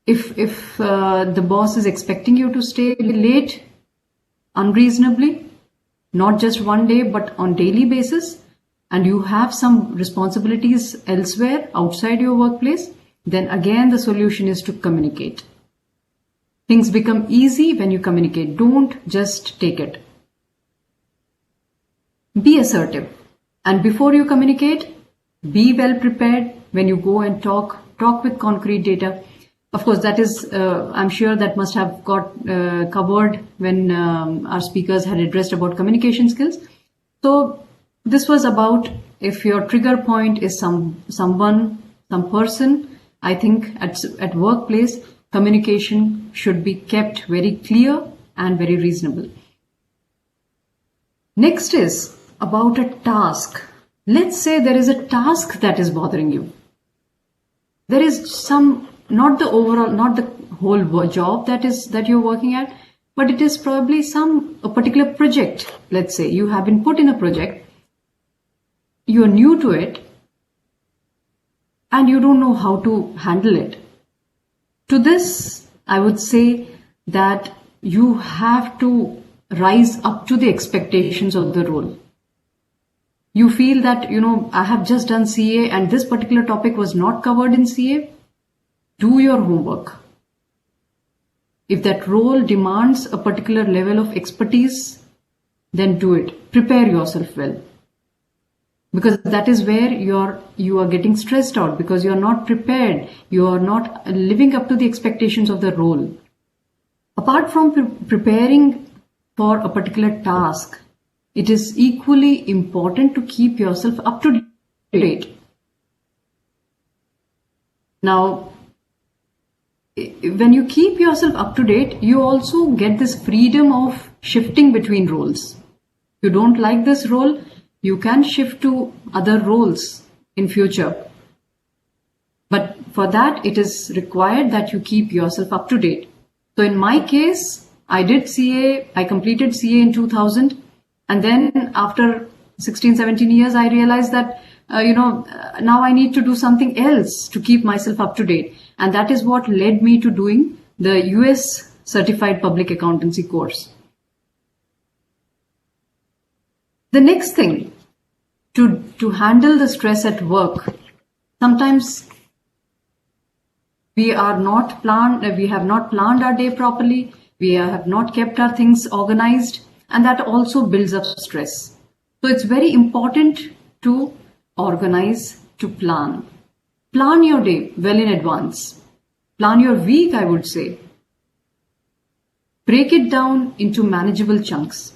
If the boss is expecting you to stay late unreasonably, not just one day but on daily basis, and you have some responsibilities elsewhere outside your workplace, then again the solution is to communicate. Things become easy when you communicate. Don't just take it. Be assertive. And before you communicate, be well prepared when you go and talk with concrete data. Of course, that is, I'm sure that must have got covered when our speakers had addressed about communication skills. So this was about if your trigger point is some person, I think at workplace, communication should be kept very clear and very reasonable. Next is about a task. Let's say there is a task that is bothering you. There is some, not the whole job that you're working at, but it is probably a particular project. Let's say you have been put in a project, you're new to it, and you don't know how to handle it. To this, I would say that you have to rise up to the expectations of the role. You feel that, I have just done CA and this particular topic was not covered in CA. Do your homework. If that role demands a particular level of expertise, then do it. Prepare yourself well. Because that is where you are getting stressed out, because you are not prepared. You are not living up to the expectations of the role. Apart from preparing for a particular task, it is equally important to keep yourself up to date. Now, when you keep yourself up to date, you also get this freedom of shifting between roles. You don't like this role, you can shift to other roles in future. But for that, it is required that you keep yourself up to date. So in my case, I completed CA in 2000. And then after 16, 17 years, I realized that, now I need to do something else to keep myself up to date. And that is what led me to doing the US Certified Public Accountancy course. The next thing, to handle the stress at work, sometimes we have not planned our day properly, we have not kept our things organized, and that also builds up stress. So it's very important to organize, to plan. Plan your day well in advance. Plan your week, I would say. Break it down into manageable chunks.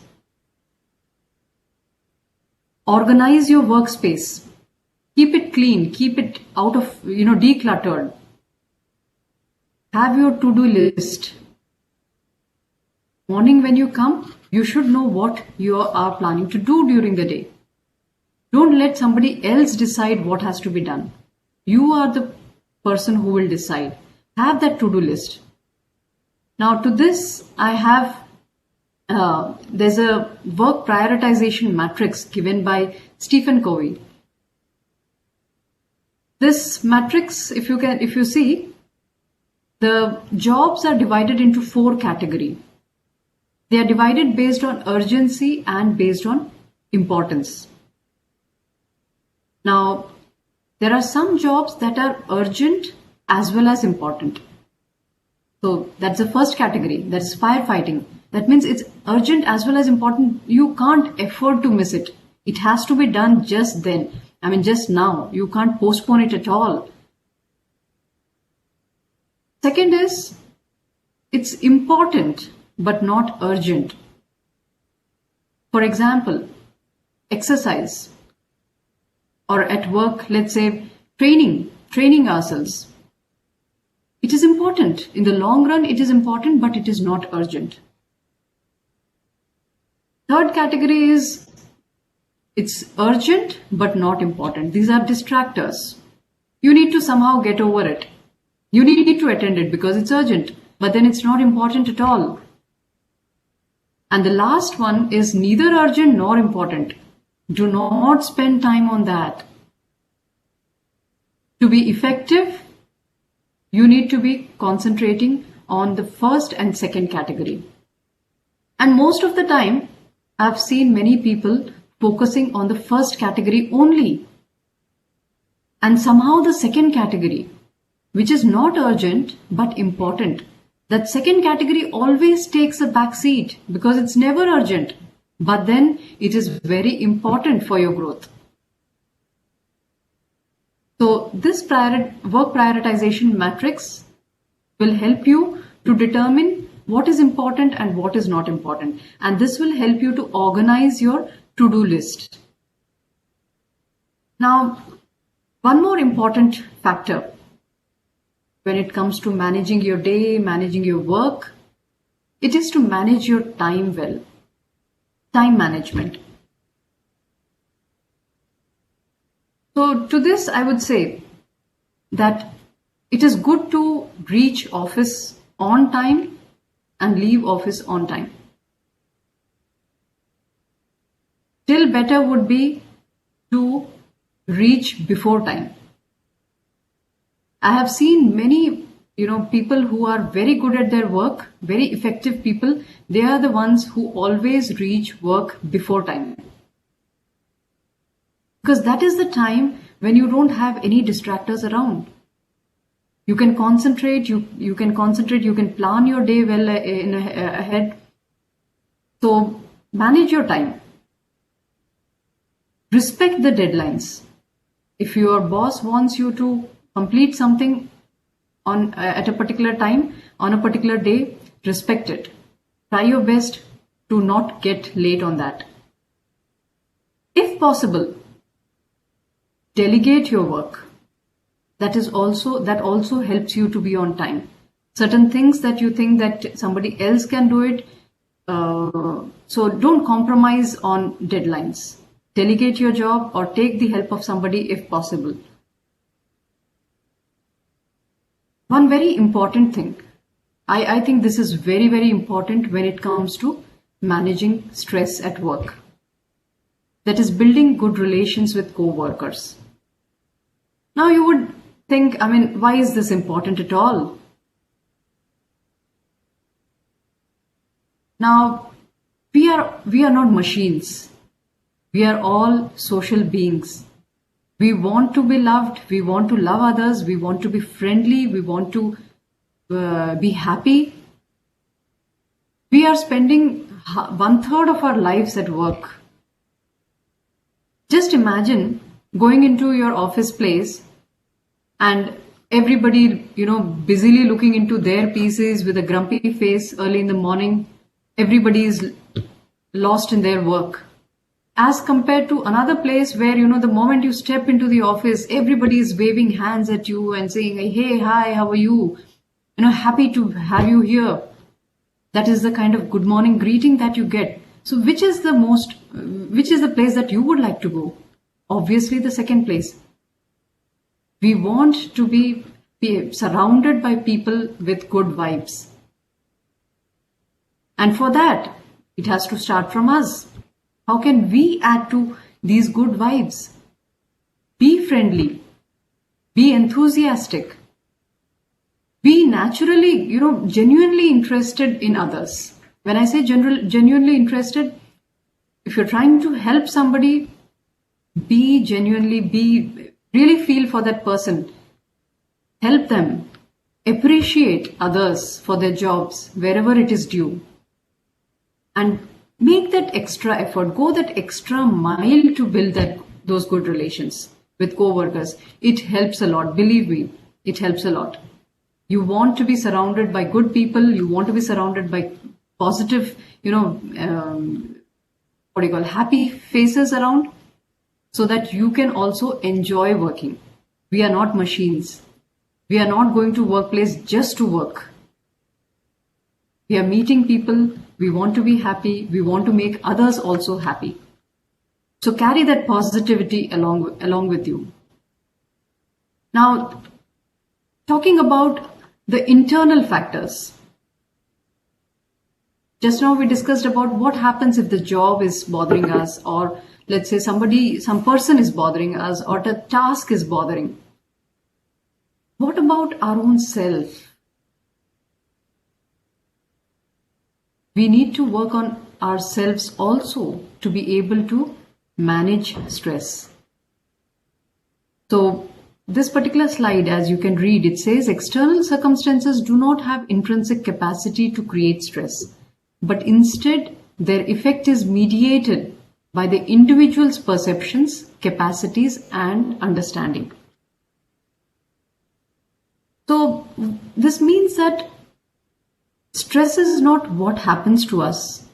Organize your workspace. Keep it clean. Keep it out of, decluttered. Have your to-do list. Morning when you come, you should know what you are planning to do during the day. Don't let somebody else decide what has to be done. You are the person who will decide. Have that to-do list. Now to this, I have, there's a work prioritization matrix given by Stephen Covey. This matrix, if you see, the jobs are divided into 4 categories. They are divided based on urgency and based on importance. Now, there are some jobs that are urgent as well as important. So that's the first category. That's firefighting. That means it's urgent as well as important. You can't afford to miss it. It has to be done just then. Just now. You can't postpone it at all. Second is, it's important but not urgent. For example, exercise, or at work, let's say training ourselves. It is important. In the long run, it is important, but it is not urgent. Third category is, it's urgent but not important. These are distractors. You need to somehow get over it. You need to attend it because it's urgent, but then it's not important at all. And the last one is neither urgent nor important. Do not spend time on that. To be effective, you need to be concentrating on the first and second category. And most of the time, I've seen many people focusing on the first category only. And somehow the second category, which is not urgent but important, that second category always takes a back seat because it's never urgent, but then it is very important for your growth. So this work prioritization matrix will help you to determine what is important and what is not important. And this will help you to organize your to-do list. Now, one more important factor when it comes to managing your day, managing your work, it is to manage your time well. Time management. So to this, I would say that it is good to reach office on time and leave office on time. Still better would be to reach before time. I have seen many, people who are very good at their work, very effective people. They are the ones who always reach work before time. Because that is the time when you don't have any distractors around. You can concentrate, you can plan your day well ahead. So manage your time. Respect the deadlines. If your boss wants you to complete something at a particular time, on a particular day, respect it. Try your best to not get late on that. If possible, delegate your work. That also helps you to be on time. Certain things that you think that somebody else can do it, so don't compromise on deadlines. Delegate your job or take the help of somebody if possible. One very important thing, I think this is very, very important when it comes to managing stress at work. That is building good relations with co-workers. Now you would think, why is this important at all? Now, we are not machines. We are all social beings. We want to be loved. We want to love others. We want to be friendly. We want to be happy. We are spending 1/3 of our lives at work. Just imagine going into your office place and everybody, busily looking into their PCs with a grumpy face early in the morning. Everybody is lost in their work. As compared to another place where, the moment you step into the office, everybody is waving hands at you and saying, hey, hi, how are you? Happy to have you here. That is the kind of good morning greeting that you get. So which is the place that you would like to go? Obviously the second place. We want to be surrounded by people with good vibes. And for that, it has to start from us. How can we add to these good vibes? Be friendly. Be enthusiastic. Be naturally, genuinely interested in others. When I say genuinely interested, if you're trying to help somebody, really feel for that person. Help them. Appreciate others for their jobs wherever it is due. And make that extra effort, go that extra mile to build those good relations with co-workers. It helps a lot. Believe me, it helps a lot. You want to be surrounded by good people. You want to be surrounded by positive, happy faces around so that you can also enjoy working. We are not machines. We are not going to workplace just to work. We are meeting people. We want to be happy. We want to make others also happy. So carry that positivity along with you. Now, talking about the internal factors. Just now we discussed about what happens if the job is bothering us, or let's say some person is bothering us, or the task is bothering. What about our own self? We need to work on ourselves also to be able to manage stress. So this particular slide, as you can read, it says external circumstances do not have intrinsic capacity to create stress, but instead their effect is mediated by the individual's perceptions, capacities, and understanding. So this means that stress is not what happens to us.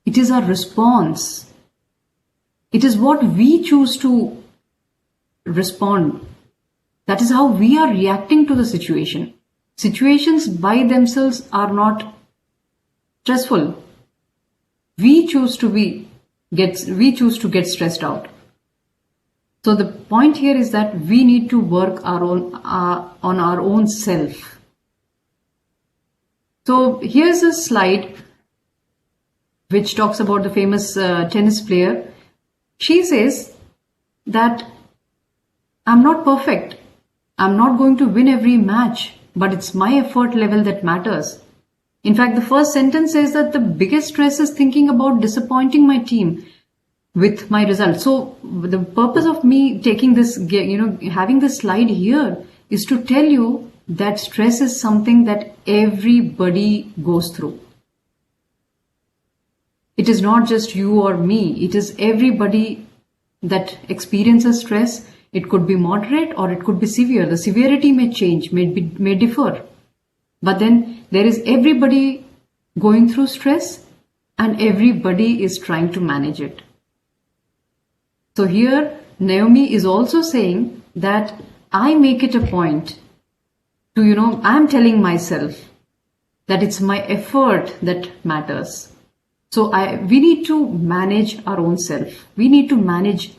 It is our response. It is what we choose to respond. That is how we are reacting to the situation. Situations by themselves are not stressful. We choose to get stressed out. So the point here is that we need to work on our own self. So here's a slide which talks about the famous tennis player. She says that I'm not perfect. I'm not going to win every match, but it's my effort level that matters. In fact, the first sentence says that the biggest stress is thinking about disappointing my team with my results. So the purpose of me taking this, having this slide here is to tell you that stress is something that everybody goes through. It is not just you or me. It is everybody that experiences stress. It could be moderate or it could be severe. The severity may change, may differ. But then there is everybody going through stress and everybody is trying to manage it. So here Naomi is also saying that I make it a point to, I'm telling myself that it's my effort that matters. So we need to manage our own self. We need to manage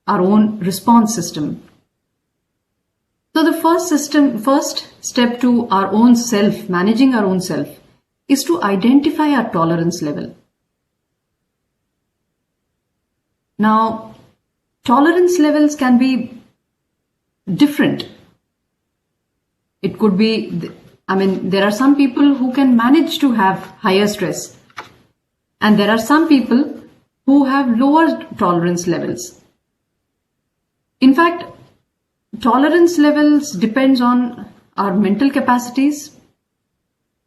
our own response system. So the first step to our own self, managing our own self, is to identify our tolerance level. Now, tolerance levels can be different. It could be, there are some people who can manage to have higher stress, and there are some people who have lower tolerance levels. In fact, tolerance levels depends on our mental capacities,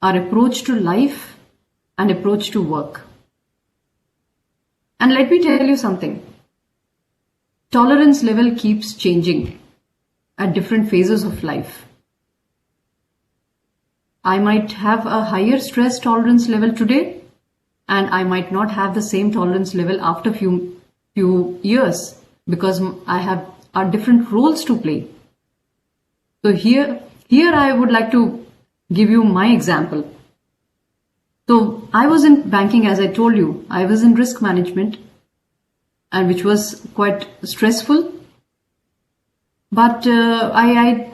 our approach to life, and approach to work. And let me tell you something. Tolerance level keeps changing at different phases of life. I might have a higher stress tolerance level today, and I might not have the same tolerance level after few years, because I have different roles to play. So here I would like to give you my example. So I was in banking, as I told you. I was in risk management, and which was quite stressful. But I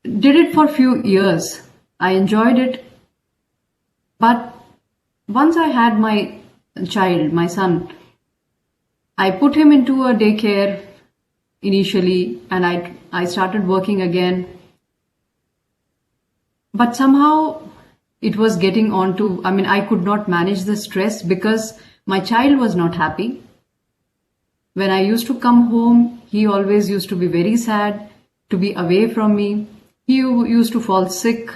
did it for a few years. I enjoyed it. But once I had my child, my son, I put him into a daycare initially, and I started working again. But somehow it was getting on to, I could not manage the stress because my child was not happy. When I used to come home, he always used to be very sad to be away from me. He used to fall sick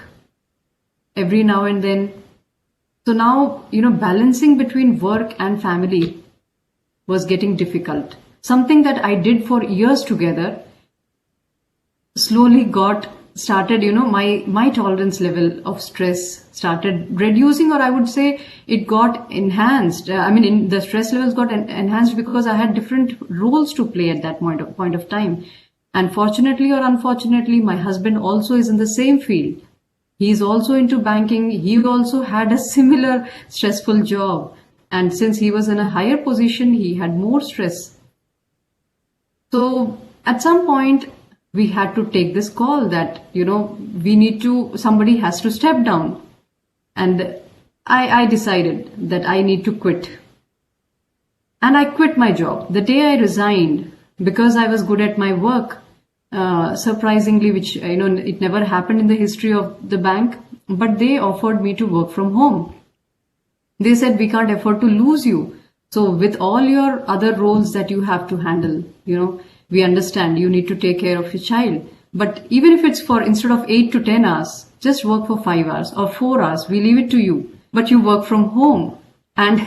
every now and then. So now, balancing between work and family was getting difficult. Something that I did for years together slowly started, my tolerance level of stress started reducing, or I would say it got enhanced. The stress levels got enhanced because I had different roles to play at that point of time. And fortunately or unfortunately, my husband also is in the same field. He's also into banking. He also had a similar stressful job. And since he was in a higher position, he had more stress. So at some point, we had to take this call that, somebody has to step down. And I decided that I need to quit. And I quit my job. The day I resigned, because I was good at my work, surprisingly, which, it never happened in the history of the bank, but they offered me to work from home. They said, we can't afford to lose you. So with all your other roles that you have to handle, we understand you need to take care of your child. But even if it's instead of 8 to 10 hours, just work for 5 hours or 4 hours. We leave it to you, but you work from home. And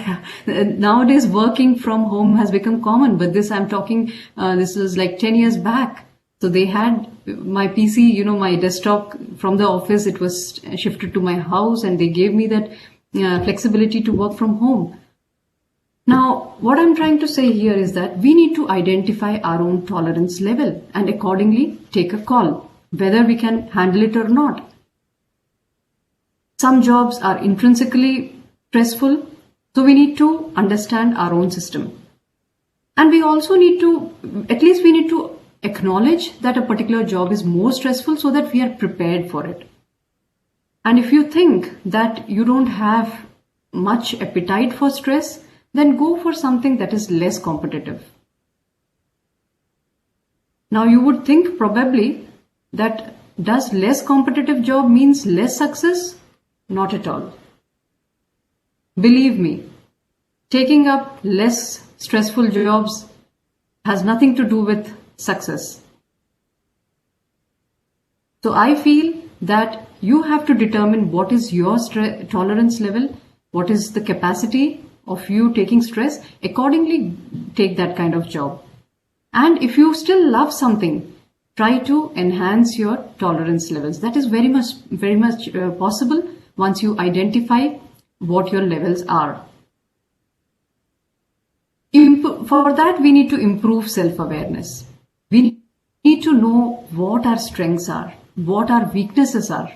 nowadays working from home has become common, but I'm talking, this was like 10 years back. So they had my PC, my desktop from the office, it was shifted to my house, and they gave me that flexibility to work from home. Now, Now, what I'm trying to say here is that we need to identify our own tolerance level and accordingly take a call, whether we can handle it or not. Some jobs are intrinsically stressful, so we need to understand our own system. And we also need to, at least we need to acknowledge that a particular job is more stressful so that we are prepared for it. And if you think that you don't have much appetite for stress, then go for something that is less competitive. Now you would think probably that does less competitive job means less success? Not at all. Believe me, taking up less stressful jobs has nothing to do with success. So I feel that you have to determine what is your tolerance level, what is the capacity of you taking stress, accordingly take that kind of job. And if you still love something, try to enhance your tolerance levels. That is very much possible once you identify what your levels are. For that, we need to improve self-awareness. We need to know what our strengths are, what our weaknesses are.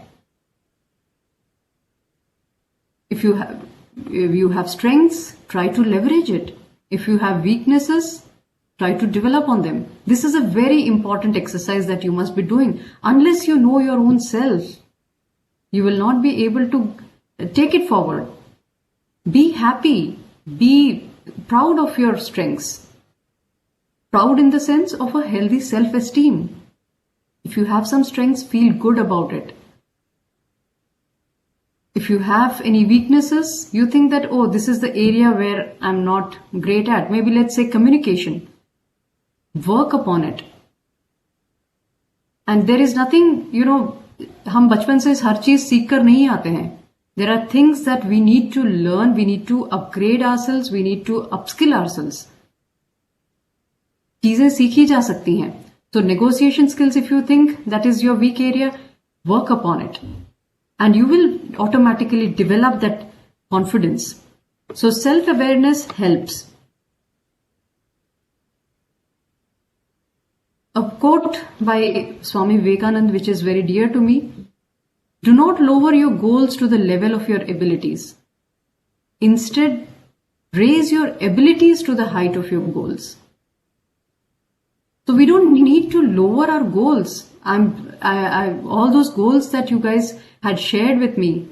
If you have strengths, try to leverage it. If you have weaknesses, try to develop on them. This is a very important exercise that you must be doing. Unless you know your own self, you will not be able to take it forward. Be happy. Be proud of your strengths. Proud in the sense of a healthy self-esteem. If you have some strengths, feel good about it. If you have any weaknesses, you think that, oh, this is the area where I'm not great at. Maybe let's say communication. Work upon it. And there is nothing, हम बचपन से हर चीज सीख कर नहीं आते हैं. There are things that we need to learn, we need to upgrade ourselves, we need to upskill ourselves. चीजें सीखी जा सकती हैं. So negotiation skills, if you think that is your weak area, work upon it. And you will automatically develop that confidence. So self-awareness helps. A quote by Swami Vivekananda, which is very dear to me: do not lower your goals to the level of your abilities. Instead, raise your abilities to the height of your goals. So we don't need to lower our goals. All those goals that you guys had shared with me,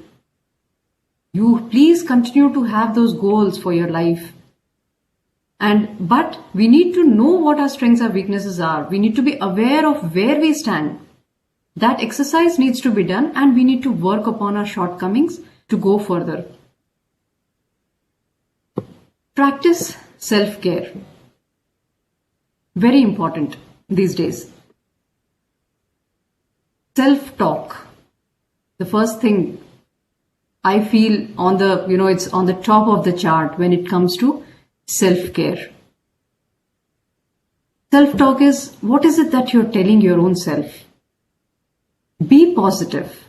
you please continue to have those goals for your life. But we need to know what our strengths and weaknesses are. We need to be aware of where we stand. That exercise needs to be done, and we need to work upon our shortcomings to go further. Practice self-care. Very important these days. Self-talk. The first thing I feel it's on the top of the chart when it comes to self-care. Self-talk is, what is it that you're telling your own self? Be positive.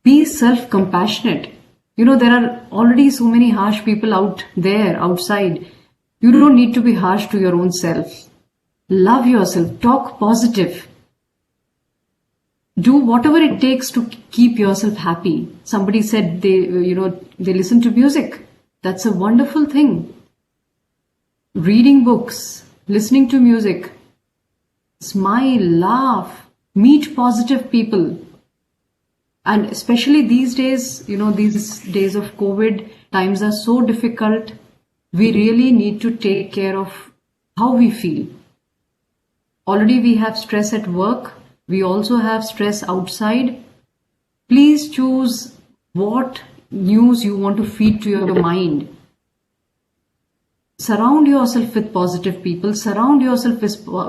Be self-compassionate. There are already so many harsh people out there, outside. You don't need to be harsh to your own self. Love yourself. Talk positive. Do whatever it takes to keep yourself happy. Somebody said they listen to music. That's a wonderful thing. Reading books, listening to music, smile, laugh, meet positive people. And especially these days, these days of COVID, times are so difficult. We really need to take care of how we feel. Already we have stress at work. We also have stress outside. Please choose what news you want to feed to your mind. Surround yourself with positive people. Surround yourself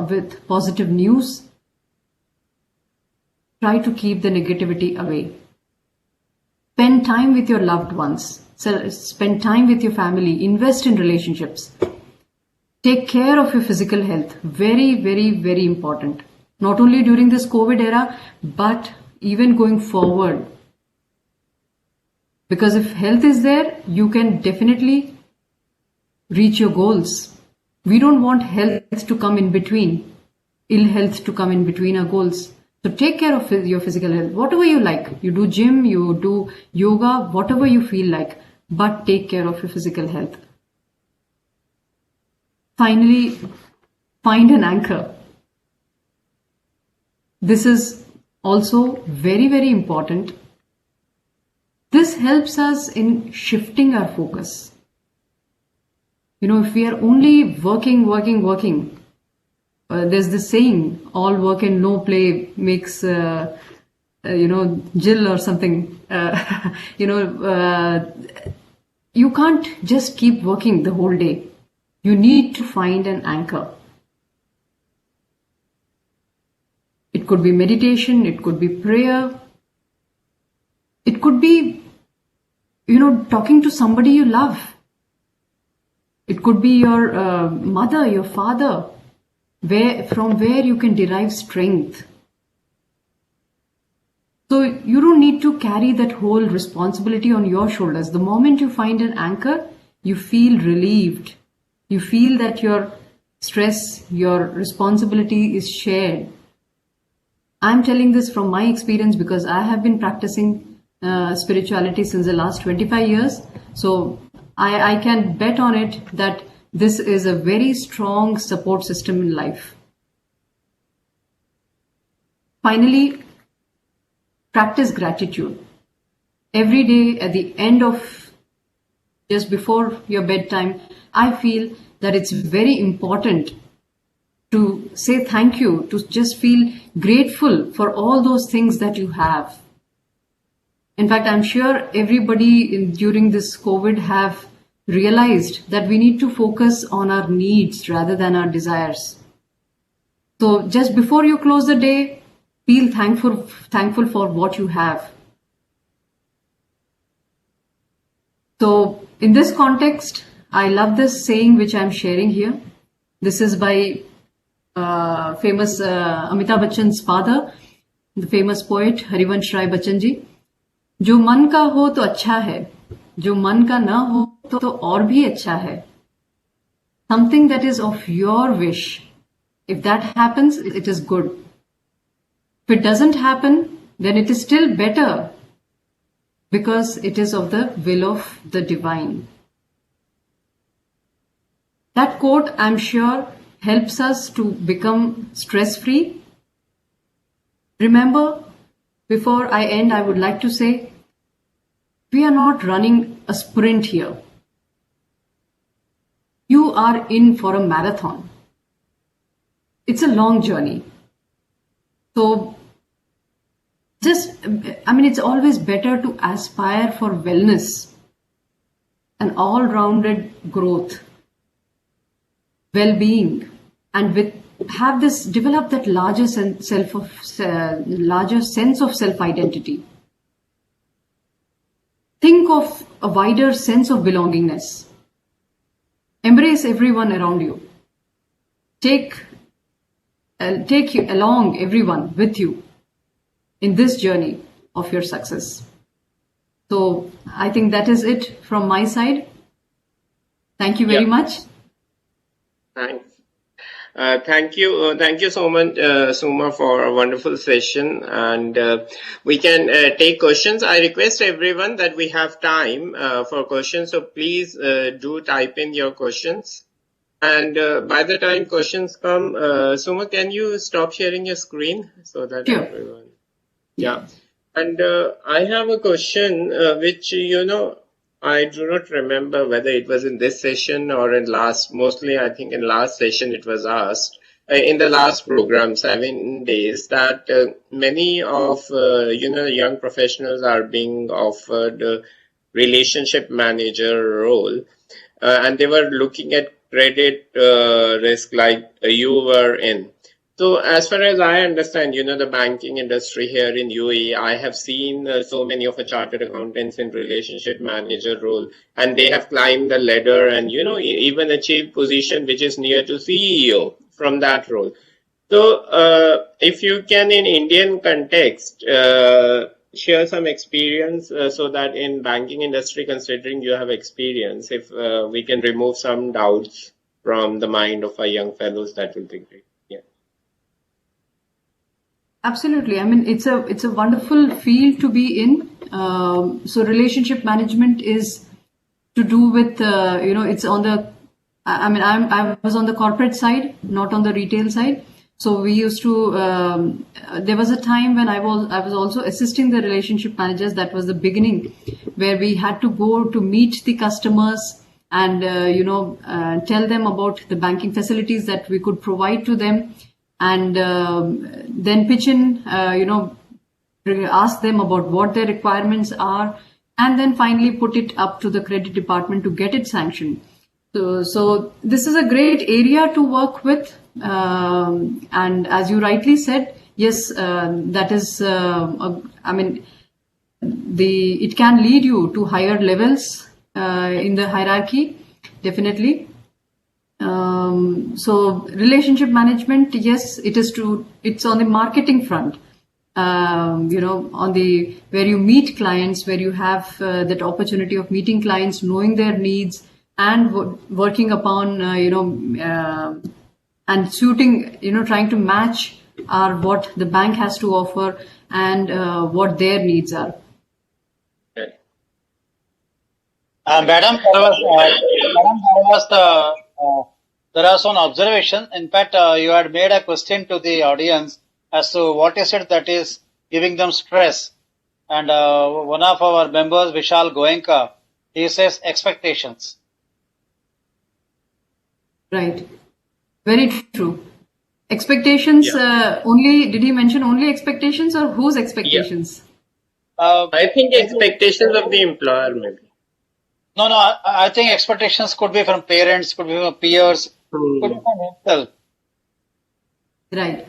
with positive news. Try to keep the negativity away. Spend time with your loved ones. Spend time with your family. Invest in relationships. Take care of your physical health. Very, very, very important. Not only during this COVID era, but even going forward. Because if health is there, you can definitely reach your goals. We don't want health to come in between, ill health to come in between our goals. So take care of your physical health. Whatever you like, you do gym, you do yoga, whatever you feel like, but take care of your physical health. Finally, find an anchor. This is also very, very important. This helps us in shifting our focus. If we are only working, there's this saying, all work and no play makes, Jill or something. You can't just keep working the whole day. You need to find an anchor. It could be meditation, it could be prayer, it could be, talking to somebody you love. It could be your mother, your father, from where you can derive strength. So you don't need to carry that whole responsibility on your shoulders. The moment you find an anchor, you feel relieved. You feel that your stress, your responsibility is shared. I'm telling this from my experience because I have been practicing spirituality since the last 25 years. So I can bet on it that this is a very strong support system in life. Finally, practice gratitude. Every day at the end of, just before your bedtime, I feel that it's very important to say thank you, to just feel grateful for all those things that you have. In fact, I'm sure everybody during this COVID have realized that we need to focus on our needs rather than our desires. So just before you close the day, feel thankful for what you have. So in this context, I love this saying which I'm sharing here. This is by famous Amitabh Bachchan's father, the famous poet Harivansh Rai Bachchan ji. जो मन का हो तो अच्छा है, जो मन का ना हो तो और भी अच्छा है. Something that is of your wish. If that happens, it is good. If it doesn't happen, then it is still better because it is of the will of the divine. That quote, I'm sure, helps us to become stress-free. Remember, before I end, I would like to say, we are not running a sprint here. You are in for a marathon. It's a long journey. So, it's always better to aspire for wellness, an all-rounded growth, well-being, and develop that larger sense of self-identity. Think of a wider sense of belongingness. Embrace everyone around you. Take along everyone with you in this journey of your success. So I think that is it from my side. Thank you very much. Thanks. Thank you so much, Suma, for a wonderful session, and we can take questions. I request everyone that we have time for questions, so please do type in your questions. And by the time questions come, Suma, can you stop sharing your screen so that everyone? Yeah. And I have a question which I do not remember whether it was in this session or mostly I think in last session it was asked, in the last program, 7 days, that many of, young professionals are being offered a relationship manager role, and they were looking at credit risk like you were in. So as far as I understand, the banking industry here in UAE, I have seen so many of the chartered accountants in relationship manager role, and they have climbed the ladder and, even achieved position which is near to CEO from that role. So if you can, in Indian context, share some experience so that in banking industry, considering you have experience, if we can remove some doubts from the mind of our young fellows, that will be great. Yeah. Absolutely. I mean, it's a wonderful field to be in. So relationship management is to do with it's on the. I mean, I was on the corporate side, not on the retail side. So we used to. There was a time when I was also assisting the relationship managers. That was the beginning, where we had to go to meet the customers and tell them about the banking facilities that we could provide to them, and then pitch in, ask them about what their requirements are, and then finally put it up to the credit department to get it sanctioned. So this is a great area to work with, and as you rightly said, yes, that is. It can lead you to higher levels in the hierarchy, definitely. So relationship management, yes, it's on the marketing front. On the where you meet clients, where you have that opportunity of meeting clients, knowing their needs, and working upon and suiting, trying to match what the bank has to offer and what their needs are. Madam, there was one observation. In fact, you had made a question to the audience as to what is it that is giving them stress. And one of our members, Vishal Goenka, he says expectations. Right. Very true. Expectations, only, did he mention only expectations or whose expectations? Yeah. I think expectations of the employer, maybe. No, I think expectations could be from parents, could be from peers, could be from himself. Right.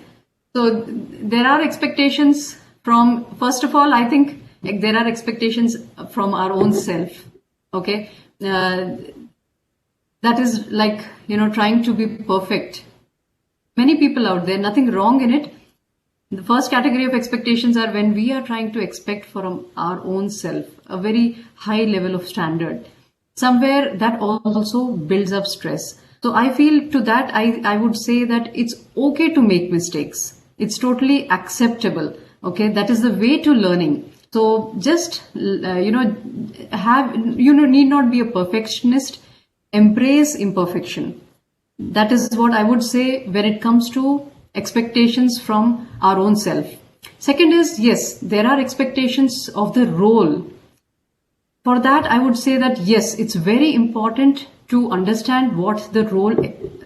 So there are expectations from, first of all, I think there are expectations from our own self. Okay. That is like, trying to be perfect. Many people out there, nothing wrong in it. The first category of expectations are when we are trying to expect from our own self a very high level of standard. Somewhere that also builds up stress. So I feel to that, I would say that it's okay to make mistakes. It's totally acceptable. Okay. That is the way to learning. So just, need not be a perfectionist. Embrace imperfection. That is what I would say when it comes to expectations from our own self. Second is, yes, there are expectations of the role. For that, I would say that, yes, it's very important to understand what the role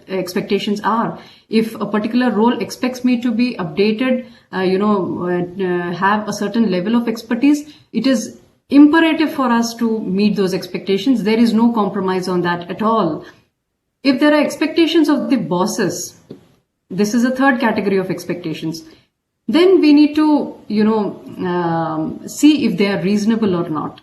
expectations are. If a particular role expects me to be updated, have a certain level of expertise, it is imperative for us to meet those expectations. There is no compromise on that at all. If there are expectations of the bosses, this is a third category of expectations. Then we need to, see if they are reasonable or not.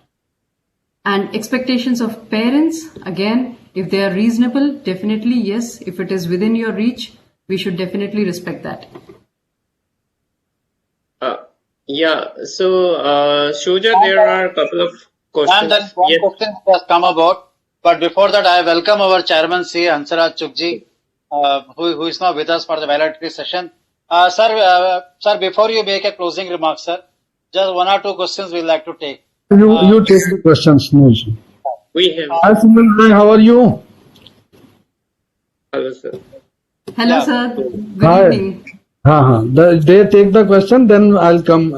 And expectations of parents, again, if they are reasonable, definitely yes. If it is within your reach, we should definitely respect that. So, Shuja, there are a couple of questions. And then one question has come about. But before that, I welcome our chairman, C. Hansaraj Chukji, who is now with us for the valedictory session. Sir, before you make a closing remark, sir, just one or two questions we'd like to take. You take the questions, no issue. We have. Hi, Suman, how are you? Hello, sir. Hello, sir. Good evening. They take the question, then I'll come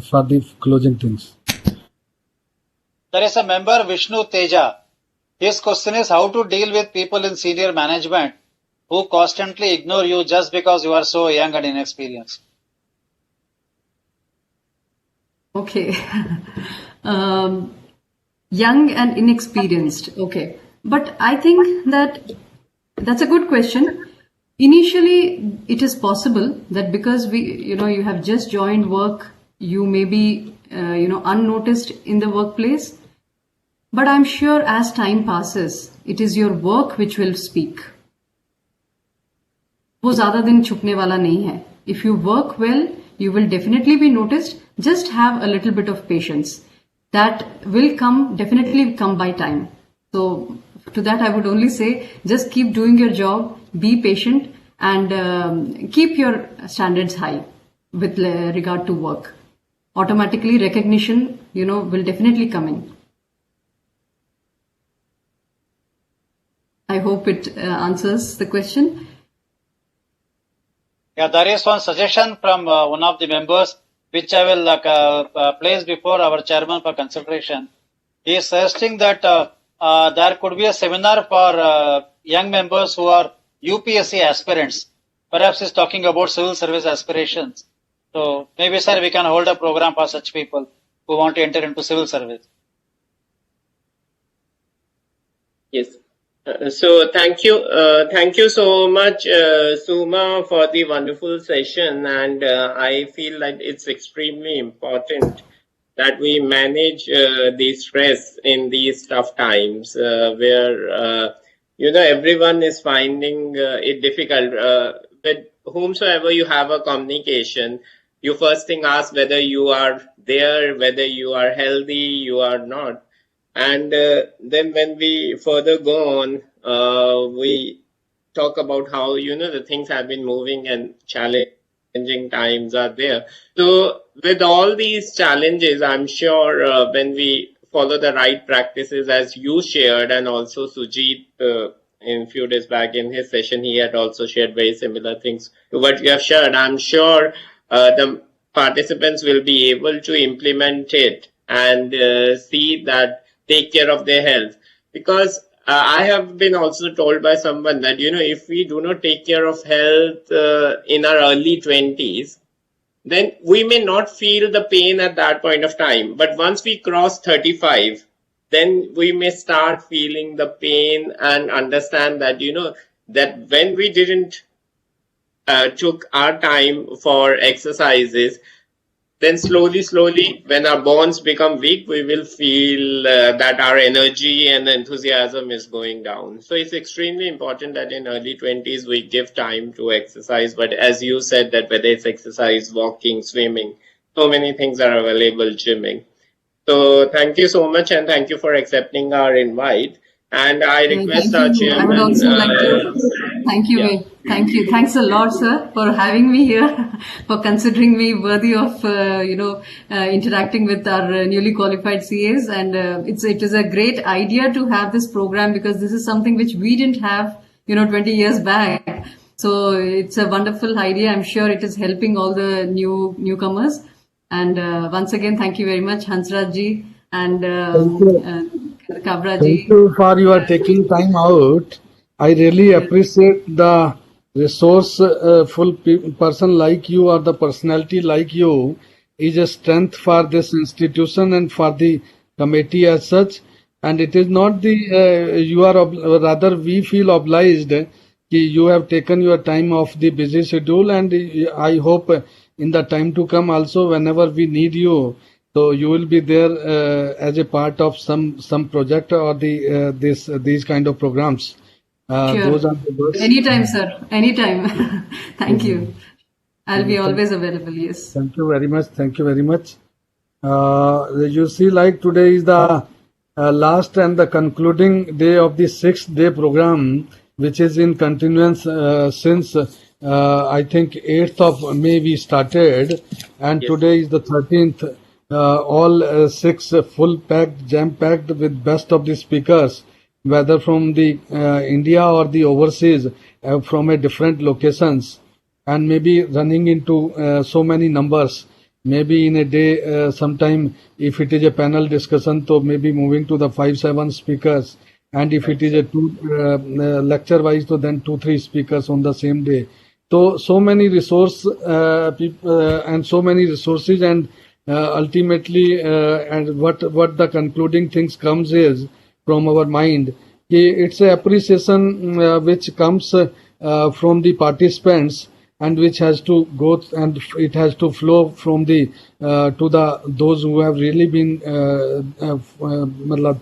for the closing things. There is a member, Vishnu Teja. His question is how to deal with people in senior management who constantly ignore you just because you are so young and inexperienced. Okay. Young and inexperienced. Okay. But I think that's a good question. Initially, it is possible that because you have just joined work, you may be, unnoticed in the workplace. But I'm sure as time passes, it is your work which will speak. वो ज़्यादा दिन छुपने वाला नहीं है. If you work well, you will definitely be noticed. Just have a little bit of patience. That will definitely come by time. So to that, I would only say, just keep doing your job, be patient, and keep your standards high with regard to work. Automatically recognition, will definitely come in. I hope it answers the question. Yeah, there is one suggestion from one of the members, which I will place before our chairman for consideration. He is suggesting that there could be a seminar for young members who are UPSC aspirants. Perhaps he's talking about civil service aspirations. So maybe, sir, we can hold a program for such people who want to enter into civil service. Yes. So thank you so much, Suma, for the wonderful session, and I feel that it's extremely important that we manage the stress in these tough times, where everyone is finding it difficult. With whomsoever you have a communication, you first thing ask whether you are there, whether you are healthy, you are not. And then when we further go on, we talk about how, the things have been moving and challenging times are there. So with all these challenges, I'm sure when we follow the right practices as you shared, and also Sujit in few days back in his session, he had also shared very similar things to what you have shared. I'm sure the participants will be able to implement it and see that take care of their health, because I have been also told by someone that if we do not take care of health in our early 20s, then we may not feel the pain at that point of time, but once we cross 35, then we may start feeling the pain and understand that that when we didn't took our time for exercises, then slowly, when our bonds become weak, we will feel that our energy and enthusiasm is going down. So it's extremely important that in early 20s, we give time to exercise. But as you said, that whether it's exercise, walking, swimming, so many things are available, gymming. So thank you so much, and thank you for accepting our invite. And I request our chairman. I would also like to thank you. Yeah. Thank you. Thanks a lot, sir, for having me here, for considering me worthy of, interacting with our newly qualified CAs. And it is a great idea to have this program, because this is something which we didn't have, 20 years back. So it's a wonderful idea. I'm sure it is helping all the newcomers. And once again, thank you very much, Hansraj ji and Kabra ji. Thank you for your taking time out. I really appreciate the resourceful person like you, or the personality like you is a strength for this institution and for the committee as such. And it is not rather we feel obliged that you have taken your time off the busy schedule, and I hope in the time to come also, whenever we need you, so you will be there as a part of some project or these kind of programs. Sure. Those are the words. Anytime, sir. Anytime. Thank you. I'll be always available. Yes. Thank you very much. Thank you very much. You see, like today is the last and the concluding day of the 6th day program, which is in continuance since I think 8th of May we started, and yes. Today is the 13th. All 6 full packed, jam packed with best of the speakers, whether from the India or the overseas, from a different locations, and maybe running into so many numbers. Maybe in a day, sometime if it is a panel discussion, so maybe moving to the 5-7 speakers, and if it is a lecture wise, so then 2-3 speakers on the same day. So many resource and so many resources, and ultimately, and what the concluding things comes is from our mind. It's an appreciation which comes from the participants, and which has to go and it has to flow from the to those who have really been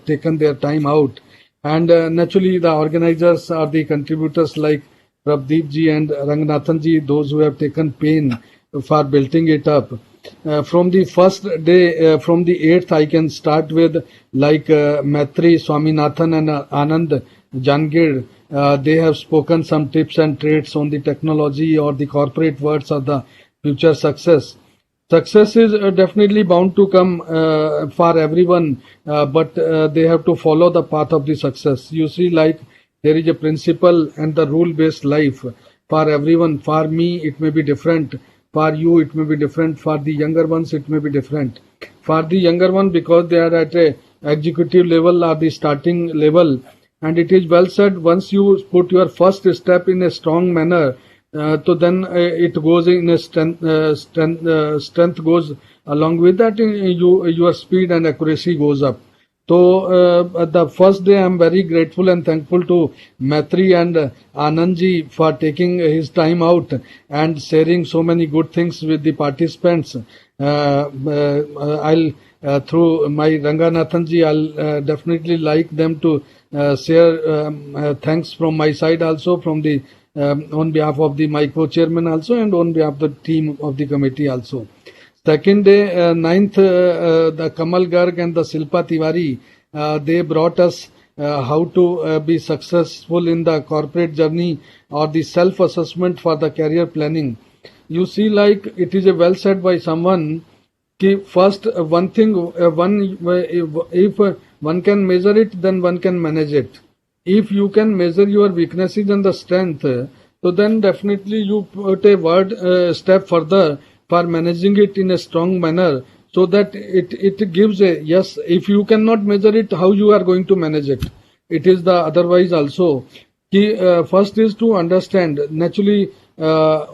taken their time out, and naturally the organizers are the contributors like Prabdeep ji and Ranganathan ji, those who have taken pain for building it up. From the first day, from the 8th, I can start with like Maitri, Swaminathan and Anand Jangir. They have spoken some tips and traits on the technology or the corporate words of the future success. Success is definitely bound to come for everyone, but they have to follow the path of the success. You see, like there is a principle and the rule-based life for everyone. For me, it may be different. For you, it may be different. For the younger ones, it may be different. For the younger one, because they are at a executive level or the starting level, and it is well said, once you put your first step in a strong manner, so then it goes in a strength goes along with that. Your speed and accuracy goes up. So the first day, I'm very grateful and thankful to Maitri and Anandji for taking his time out and sharing so many good things with the participants. I'll through my Ranganathanji, I'll definitely like them to share thanks from my side also, from the on behalf of the my co-chairman also, and on behalf of the team of the committee also. Second day, 9th, the Kamal Garg and the Silpa Tiwari, they brought us how to be successful in the corporate journey or the self-assessment for the career planning. You see, like it is a well said by someone, कि first one thing, if one can measure it, then one can manage it. If you can measure your weaknesses and the strength, so then definitely you put a step further for managing it in a strong manner, so that it gives a yes. If you cannot measure it, how you are going to manage it? It is the otherwise also. First is to understand. Naturally, I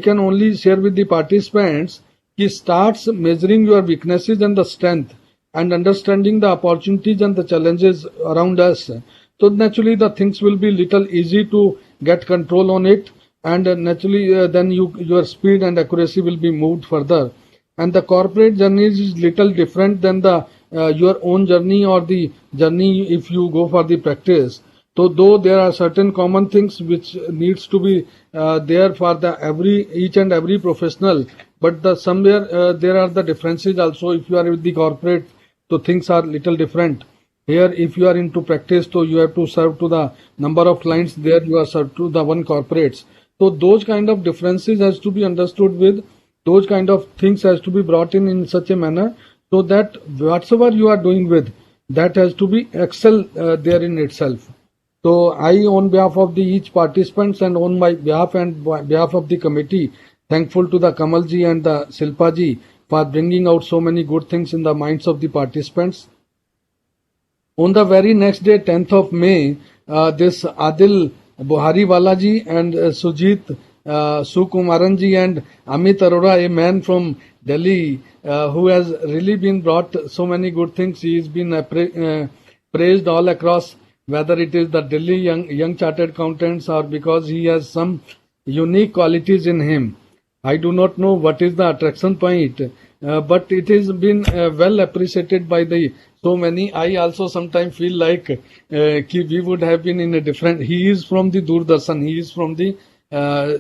can only share with the participants. Starts measuring your weaknesses and the strength, and understanding the opportunities and the challenges around us. So naturally the things will be little easy to get control on it, and naturally then your speed and accuracy will be moved further. And the corporate journey is little different than the your own journey or the journey if you go for the practice. So though there are certain common things which needs to be there for the each and every professional, but somewhere there are the differences also. If you are with the corporate, so things are little different. Here, if you are into practice, so you have to serve to the number of clients. There you are served to the one corporates. So those kind of differences has to be understood with. Those kind of things has to be brought in such a manner, so that whatsoever you are doing with, that has to be excel there in itself. So I, on behalf of the each participants and on my behalf and behalf of the committee, thankful to the Kamalji and the Silpaji for bringing out so many good things in the minds of the participants. On the very next day, 10th of May, this Adil Buhariwalaji and Sujit Sukumaranji and Amit Arora, a man from Delhi, who has really been brought so many good things. He has been praised all across, whether it is the Delhi young chartered accountants or because he has some unique qualities in him. I do not know what is the attraction point, but it has been well appreciated by the so many. I also sometimes feel like we would have been in a different. He is from the Doordarshan. He is from the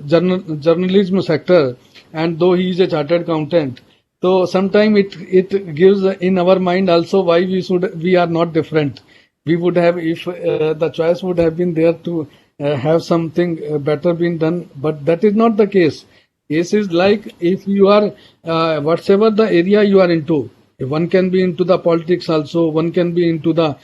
journalism sector, and though he is a chartered accountant, so sometimes it gives in our mind also why we are not different. We would have, if the choice would have been there to have something better been done, but that is not the case. Case is like if you are whatever the area you are into, one can be into the politics also, one can be into the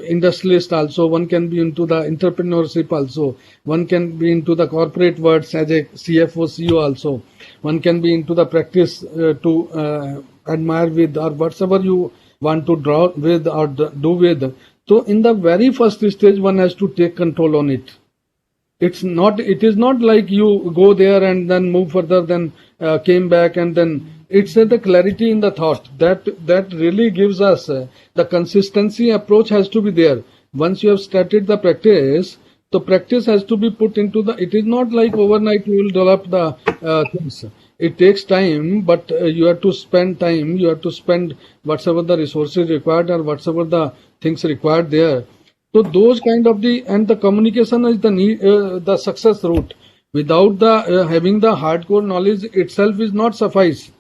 industrialist also, one can be into the entrepreneurship also, one can be into the corporate words as a CFO, CEO also, one can be into the practice to admire with, or whatever you want to draw with or do with. So in the very first stage, one has to take control on it. It is not like you go there and then move further, then came back, and then it's the clarity in the thought that really gives us the consistency approach has to be there. Once you have started the practice, the practice has to be put into the, it is not like overnight you will develop the things. It takes time, but you have to spend time, you have to spend whatever the resources required or whatever the things required there. So those kind of and the communication is the success route. Without the having the hardcore knowledge itself is not suffice.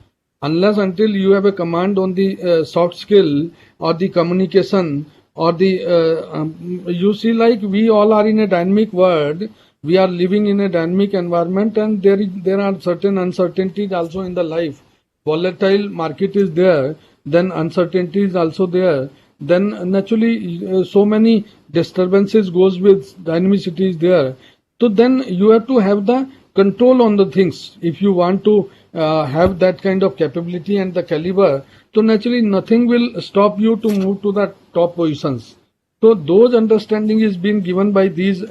Unless until you have a command on the soft skill or the communication or the you see, like we all are in a dynamic world, we are living in a dynamic environment, and there are certain uncertainties also in the life. Volatile market is there, then uncertainty is also there, then naturally so many disturbances goes with dynamicity is there. So then you have to have the control on the things. If you want to have that kind of capability and the caliber, so naturally nothing will stop you to move to the top positions. So those understanding is being given by these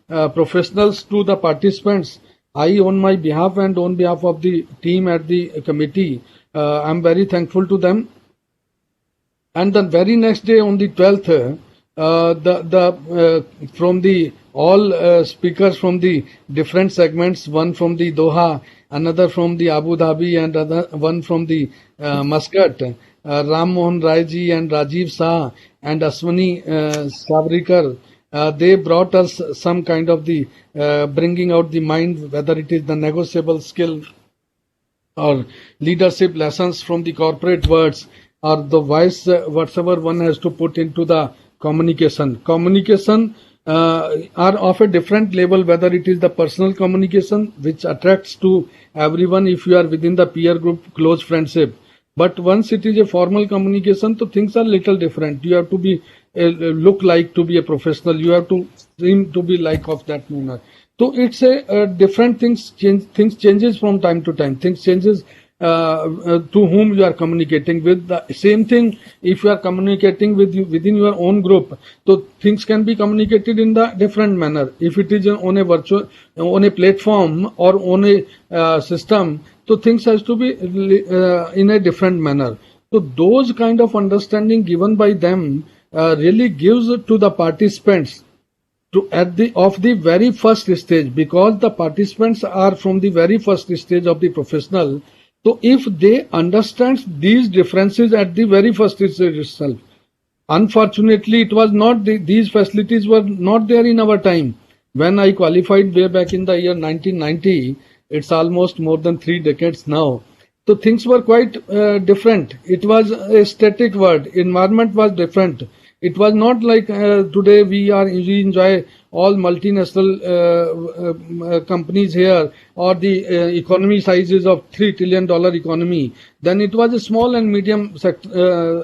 professionals to the participants. I, on my behalf and on behalf of the team at the committee, I'm very thankful to them. And the very next day, on the 12th, from the all speakers from the different segments, one from the Doha, another from the Abu Dhabi, and one from the Muscat, Ram Mohan Rai ji and Rajiv Shah and Aswani Savrikar, they brought us some kind of the bringing out the mind, whether it is the negotiable skill or leadership lessons from the corporate words, or the voice whatsoever one has to put into the communication. Communication are of a different level, whether it is the personal communication, which attracts to everyone if you are within the peer group, close friendship. But once it is a formal communication, so things are little different. You have to be look like to be a professional. You have to seem to be like of that manner. So it's a different things change. Things changes from time to time. Things changes to whom you are communicating with. The same thing if you are communicating with you within your own group, so things can be communicated in the different manner. If it is on a virtual, on a platform or on a system, so things has to be in a different manner. So those kind of understanding given by them really gives to the participants to at the of the very first stage, because the participants are from the very first stage of the professional. So if they understand these differences at the very first stage itself, unfortunately it was not these facilities were not there in our time. When I qualified way back in the year 1990, it's almost more than 3 decades now. So things were quite different. It was a static world. Environment was different. It was not like today we enjoy all multinational companies here, or the economy sizes of $3 trillion economy. Then it was a small and medium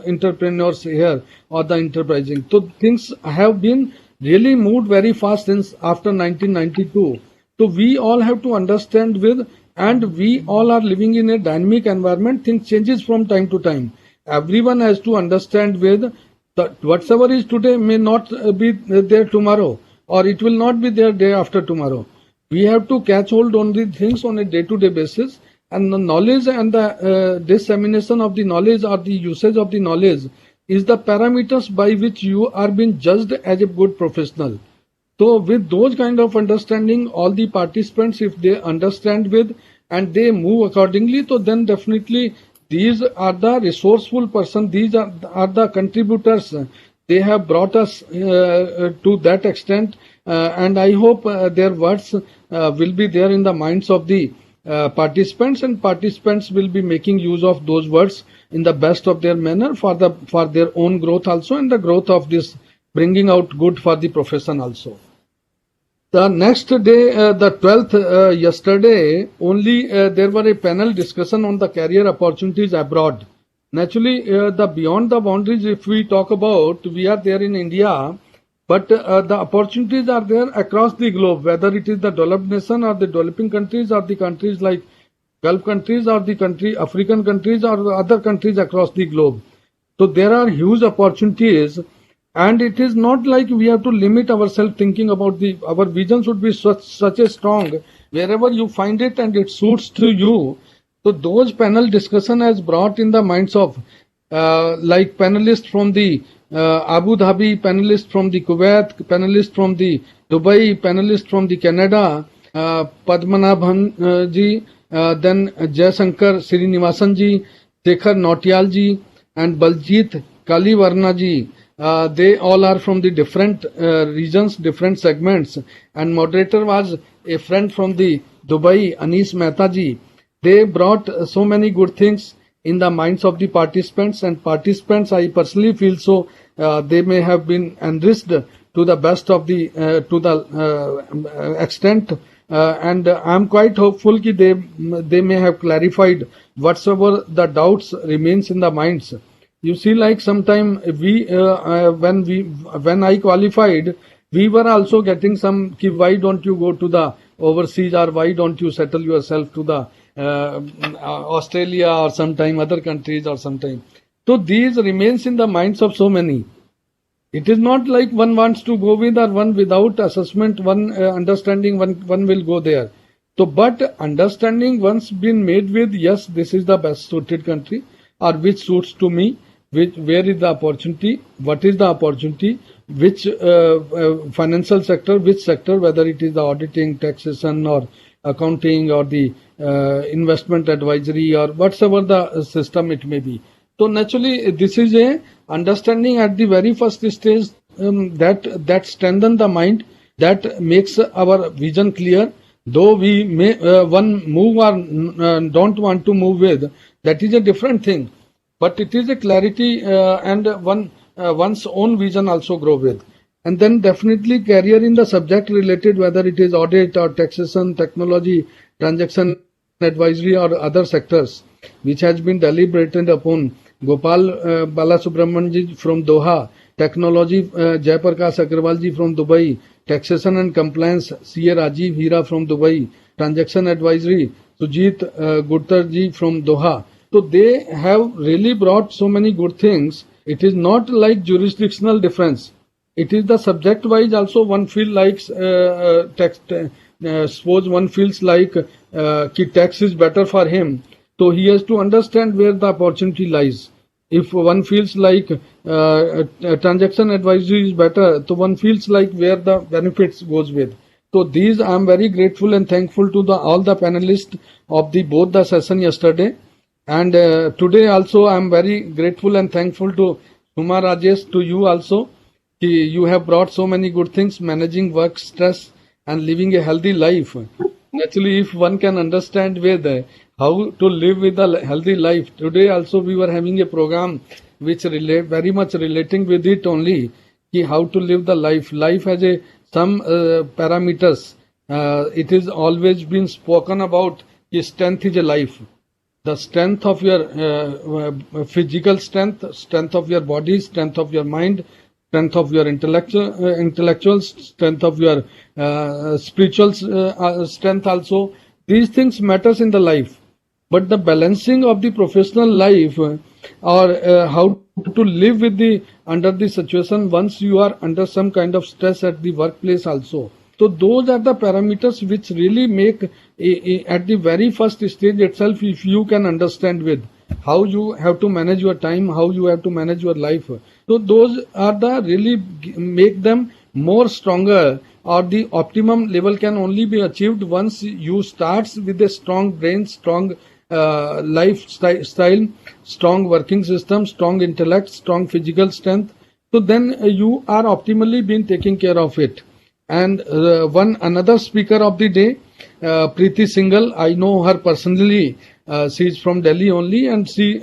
entrepreneurs here, or the enterprising. So things have been really moved very fast since after 1992. So we all have to understand with, and we all are living in a dynamic environment. Things changes from time to time. Everyone has to understand with that whatsoever is today may not be there tomorrow, or it will not be there day after tomorrow. We have to catch hold on the things on a day-to-day basis, and the knowledge and the dissemination of the knowledge or the usage of the knowledge is the parameters by which you are being judged as a good professional. So with those kind of understanding, all the participants, if they understand with and they move accordingly, so then definitely these are the resourceful person. These are the contributors. They have brought us to that extent, and I hope their words will be there in the minds of the participants, and participants will be making use of those words in the best of their manner for their own growth also, and the growth of this bringing out good for the profession also. The next day, the 12th, yesterday, only there were a panel discussion on the career opportunities abroad. Naturally, the beyond the boundaries, if we talk about, we are there in India, but the opportunities are there across the globe, whether it is the developed nation or the developing countries, or the countries like Gulf countries, or the African countries, or other countries across the globe. So there are huge opportunities. And it is not like we have to limit ourselves thinking about our vision should be such a strong, wherever you find it and it suits to you. So those panel discussion has brought in the minds of like panelists from the Abu Dhabi, panelists from the Kuwait, panelists from the Dubai, panelists from the Canada, Padmanabhan ji, then Jayasankar Srinivasan ji, Shekhar Nautiyal ji, and Baljit Kalivarna ji. they all are from the different regions, different segments, and moderator was a friend from the Dubai, Anis Mehta ji. They brought so many good things in the minds of the participants, and participants, I personally feel so, they may have been enriched to the best of the extent, and I'm quite hopeful that they may have clarified whatsoever the doubts remains in the minds. You see, like sometime when I qualified, we were also getting some, why don't you go to the overseas, or why don't you settle yourself to the Australia or sometime other countries or sometime. So these remains in the minds of so many. It is not like one wants to go with or one without assessment, one understanding, one will go there. So, but understanding once been made with, yes, this is the best suited country, or which suits to me, where is the opportunity, what is the opportunity, which financial sector, which sector, whether it is the auditing, taxation, or accounting, or the investment advisory, or whatsoever the system it may be. So naturally, this is a understanding at the very first stage that strengthens the mind, that makes our vision clear. Though we may one move or don't want to move with, that is a different thing. But it is a clarity and one's own vision also grow with. And then definitely career in the subject related, whether it is audit or taxation, technology, transaction advisory, or other sectors, which has been deliberated upon. Gopal Balasubramanian ji from Doha, technology Jayaprakash Agrawal ji from Dubai, taxation and compliance CA Rajiv Hira from Dubai, transaction advisory Sujit Gurtar ji from Doha. So they have really brought so many good things. It is not like jurisdictional difference. It is the subject wise also. One feels like suppose one feels like tax is better for him, so he has to understand where the opportunity lies. If one feels like transaction advisory is better, so one feels like where the benefits goes with. So these I am very grateful and thankful to all the panelists of both the session yesterday. And today also I am very grateful and thankful to Suma Rajesh, to you also. You have brought so many good things, managing work stress and living a healthy life. Naturally, if one can understand with how to live with a healthy life. Today also we were having a program which very much relating with it only, how to live the life. Life has some parameters. It is always been spoken about, strength is a life. The strength of your physical strength, strength of your body, strength of your mind, strength of your intellectual strength, of your spiritual strength also. These things matters in the life. But the balancing of the professional life, or how to live with under the situation once you are under some kind of stress at the workplace also. So those are the parameters which really make at the very first stage itself, if you can understand with how you have to manage your time, how you have to manage your life. So those are the really make them more stronger, or the optimum level can only be achieved once you start with a strong brain, strong lifestyle, strong working system, strong intellect, strong physical strength. So then you are optimally being taking care of it. And another speaker of the day, Preeti Singhal, I know her personally. She is from Delhi only, and she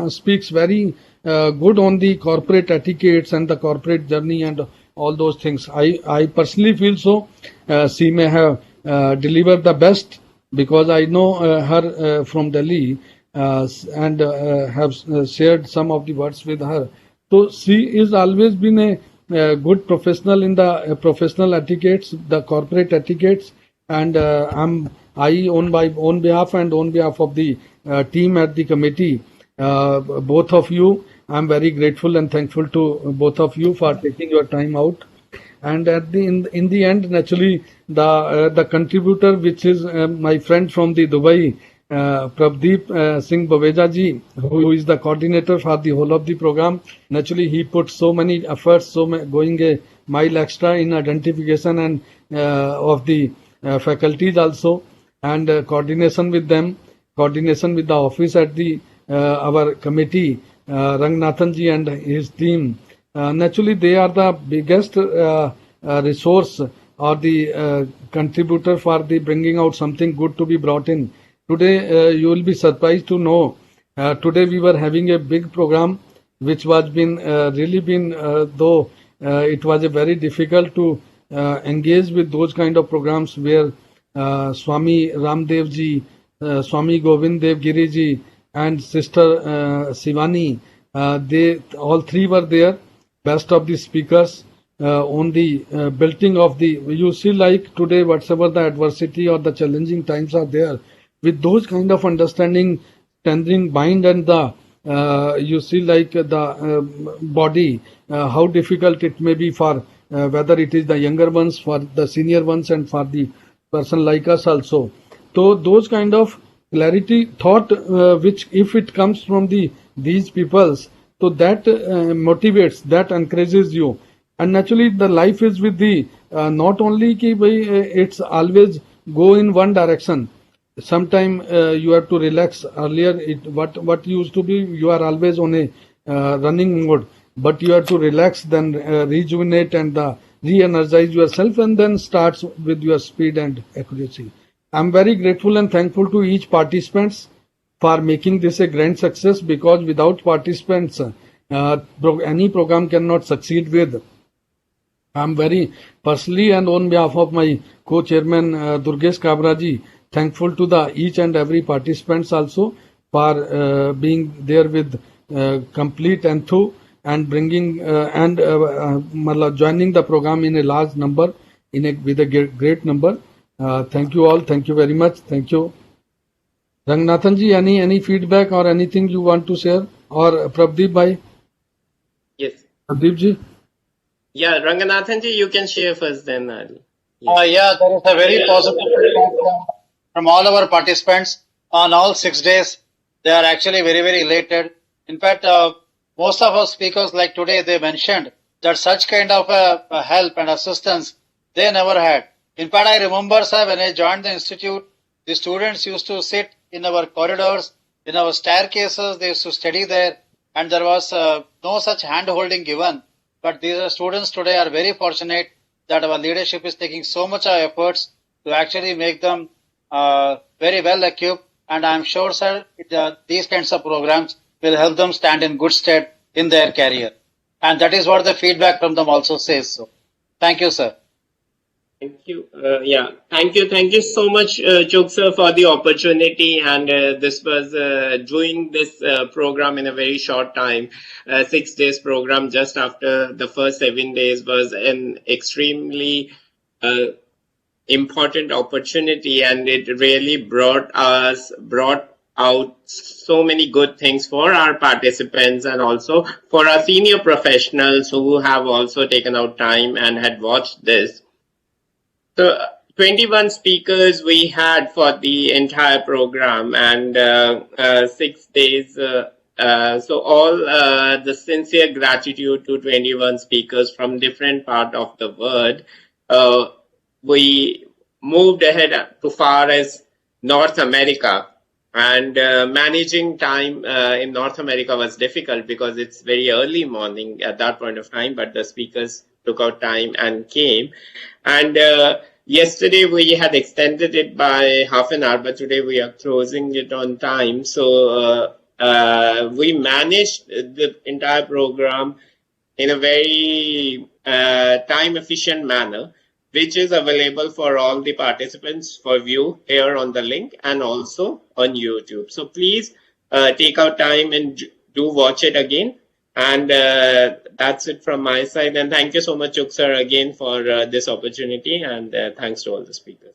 speaks very good on the corporate etiquettes and the corporate journey and all those things. I personally feel so. She may have delivered the best, because I know her from Delhi and have shared some of the words with her. So she is always been a good professional in the professional etiquettes, the corporate etiquettes, and I on my own behalf and on behalf of the team at the committee, both of you, I'm very grateful and thankful to both of you for taking your time out. And at in the end, naturally, the contributor, which is my friend from the Dubai, Prabdeep Singh Baveja ji, who is the coordinator for the whole of the program. Naturally, he put so many efforts, going a mile extra in identification and of the faculties also, and coordination with them, coordination with the office at the our committee, Rangnathan ji and his team, naturally they are the biggest resource or the contributor for the bringing out something good to be brought in. Today you will be surprised to know today we were having a big program which was been really been though it was a very difficult to engage with those kind of programs where Swami Ramdev ji, Swami Govind Dev Giri ji and Sister Sivani, they all three were there, best of the speakers on the building of the, you see like today whatever the adversity or the challenging times are there, with those kind of understanding, standing mind and the you see like the body, how difficult it may be for whether it is the younger ones, for the senior ones and for the person like us also. So those kind of clarity thought which if it comes from these peoples, so that motivates, that encourages you. And naturally the life is with the not only ki it's always go in one direction. Sometime you have to relax. Earlier what used to be, you are always on a running mode, but you have to relax, then rejuvenate and re-energize yourself, and then starts with your speed and accuracy. I'm very grateful and thankful to each participants for making this a grand success, because without participants any program cannot succeed with. I'm very personally and on behalf of my co-chairman Durgesh Kabra ji, thankful to the each and every participants also for being there with complete enthu and bringing and joining the program in a large number, with a great number. Thank you all. Thank you very much. Thank you. Ranganathan ji, any feedback or anything you want to share? Or Prabdeep bhai? Yes. Prabdeep ji? Yeah, Ranganathan ji, you can share first, then Yeah, there is a very positive feedback from all our participants on all 6 days. They are actually very, very elated. In fact, most of our speakers like today, they mentioned that such kind of help and assistance they never had. In fact, I remember, sir, when I joined the institute, the students used to sit in our corridors, in our staircases, they used to study there, and there was no such hand-holding given. But these students today are very fortunate that our leadership is taking so much efforts to actually make them very well equipped, and I'm sure, sir, these kinds of programs will help them stand in good stead in their career. And that is what the feedback from them also says. So, thank you, sir. Thank you. Yeah, thank you. Thank you so much, Chok sir, for the opportunity. And this was doing this program in a very short time. 6 days program just after the first 7 days was an extremely important opportunity, and it really brought out so many good things for our participants and also for our senior professionals who have also taken out time and had watched this. So 21 speakers we had for the entire program, and 6 days. So all the sincere gratitude to 21 speakers from different parts of the world. We moved ahead to far as North America, and managing time in North America was difficult because it's very early morning at that point of time, but the speakers took out time and came. And yesterday we had extended it by half an hour, but today we are closing it on time. So we managed the entire program in a very time efficient manner, which is available for all the participants for view here on the link and also on YouTube. So please take out time and do watch it again. And that's it from my side. And thank you so much, Chok sir, again for this opportunity. And thanks to all the speakers.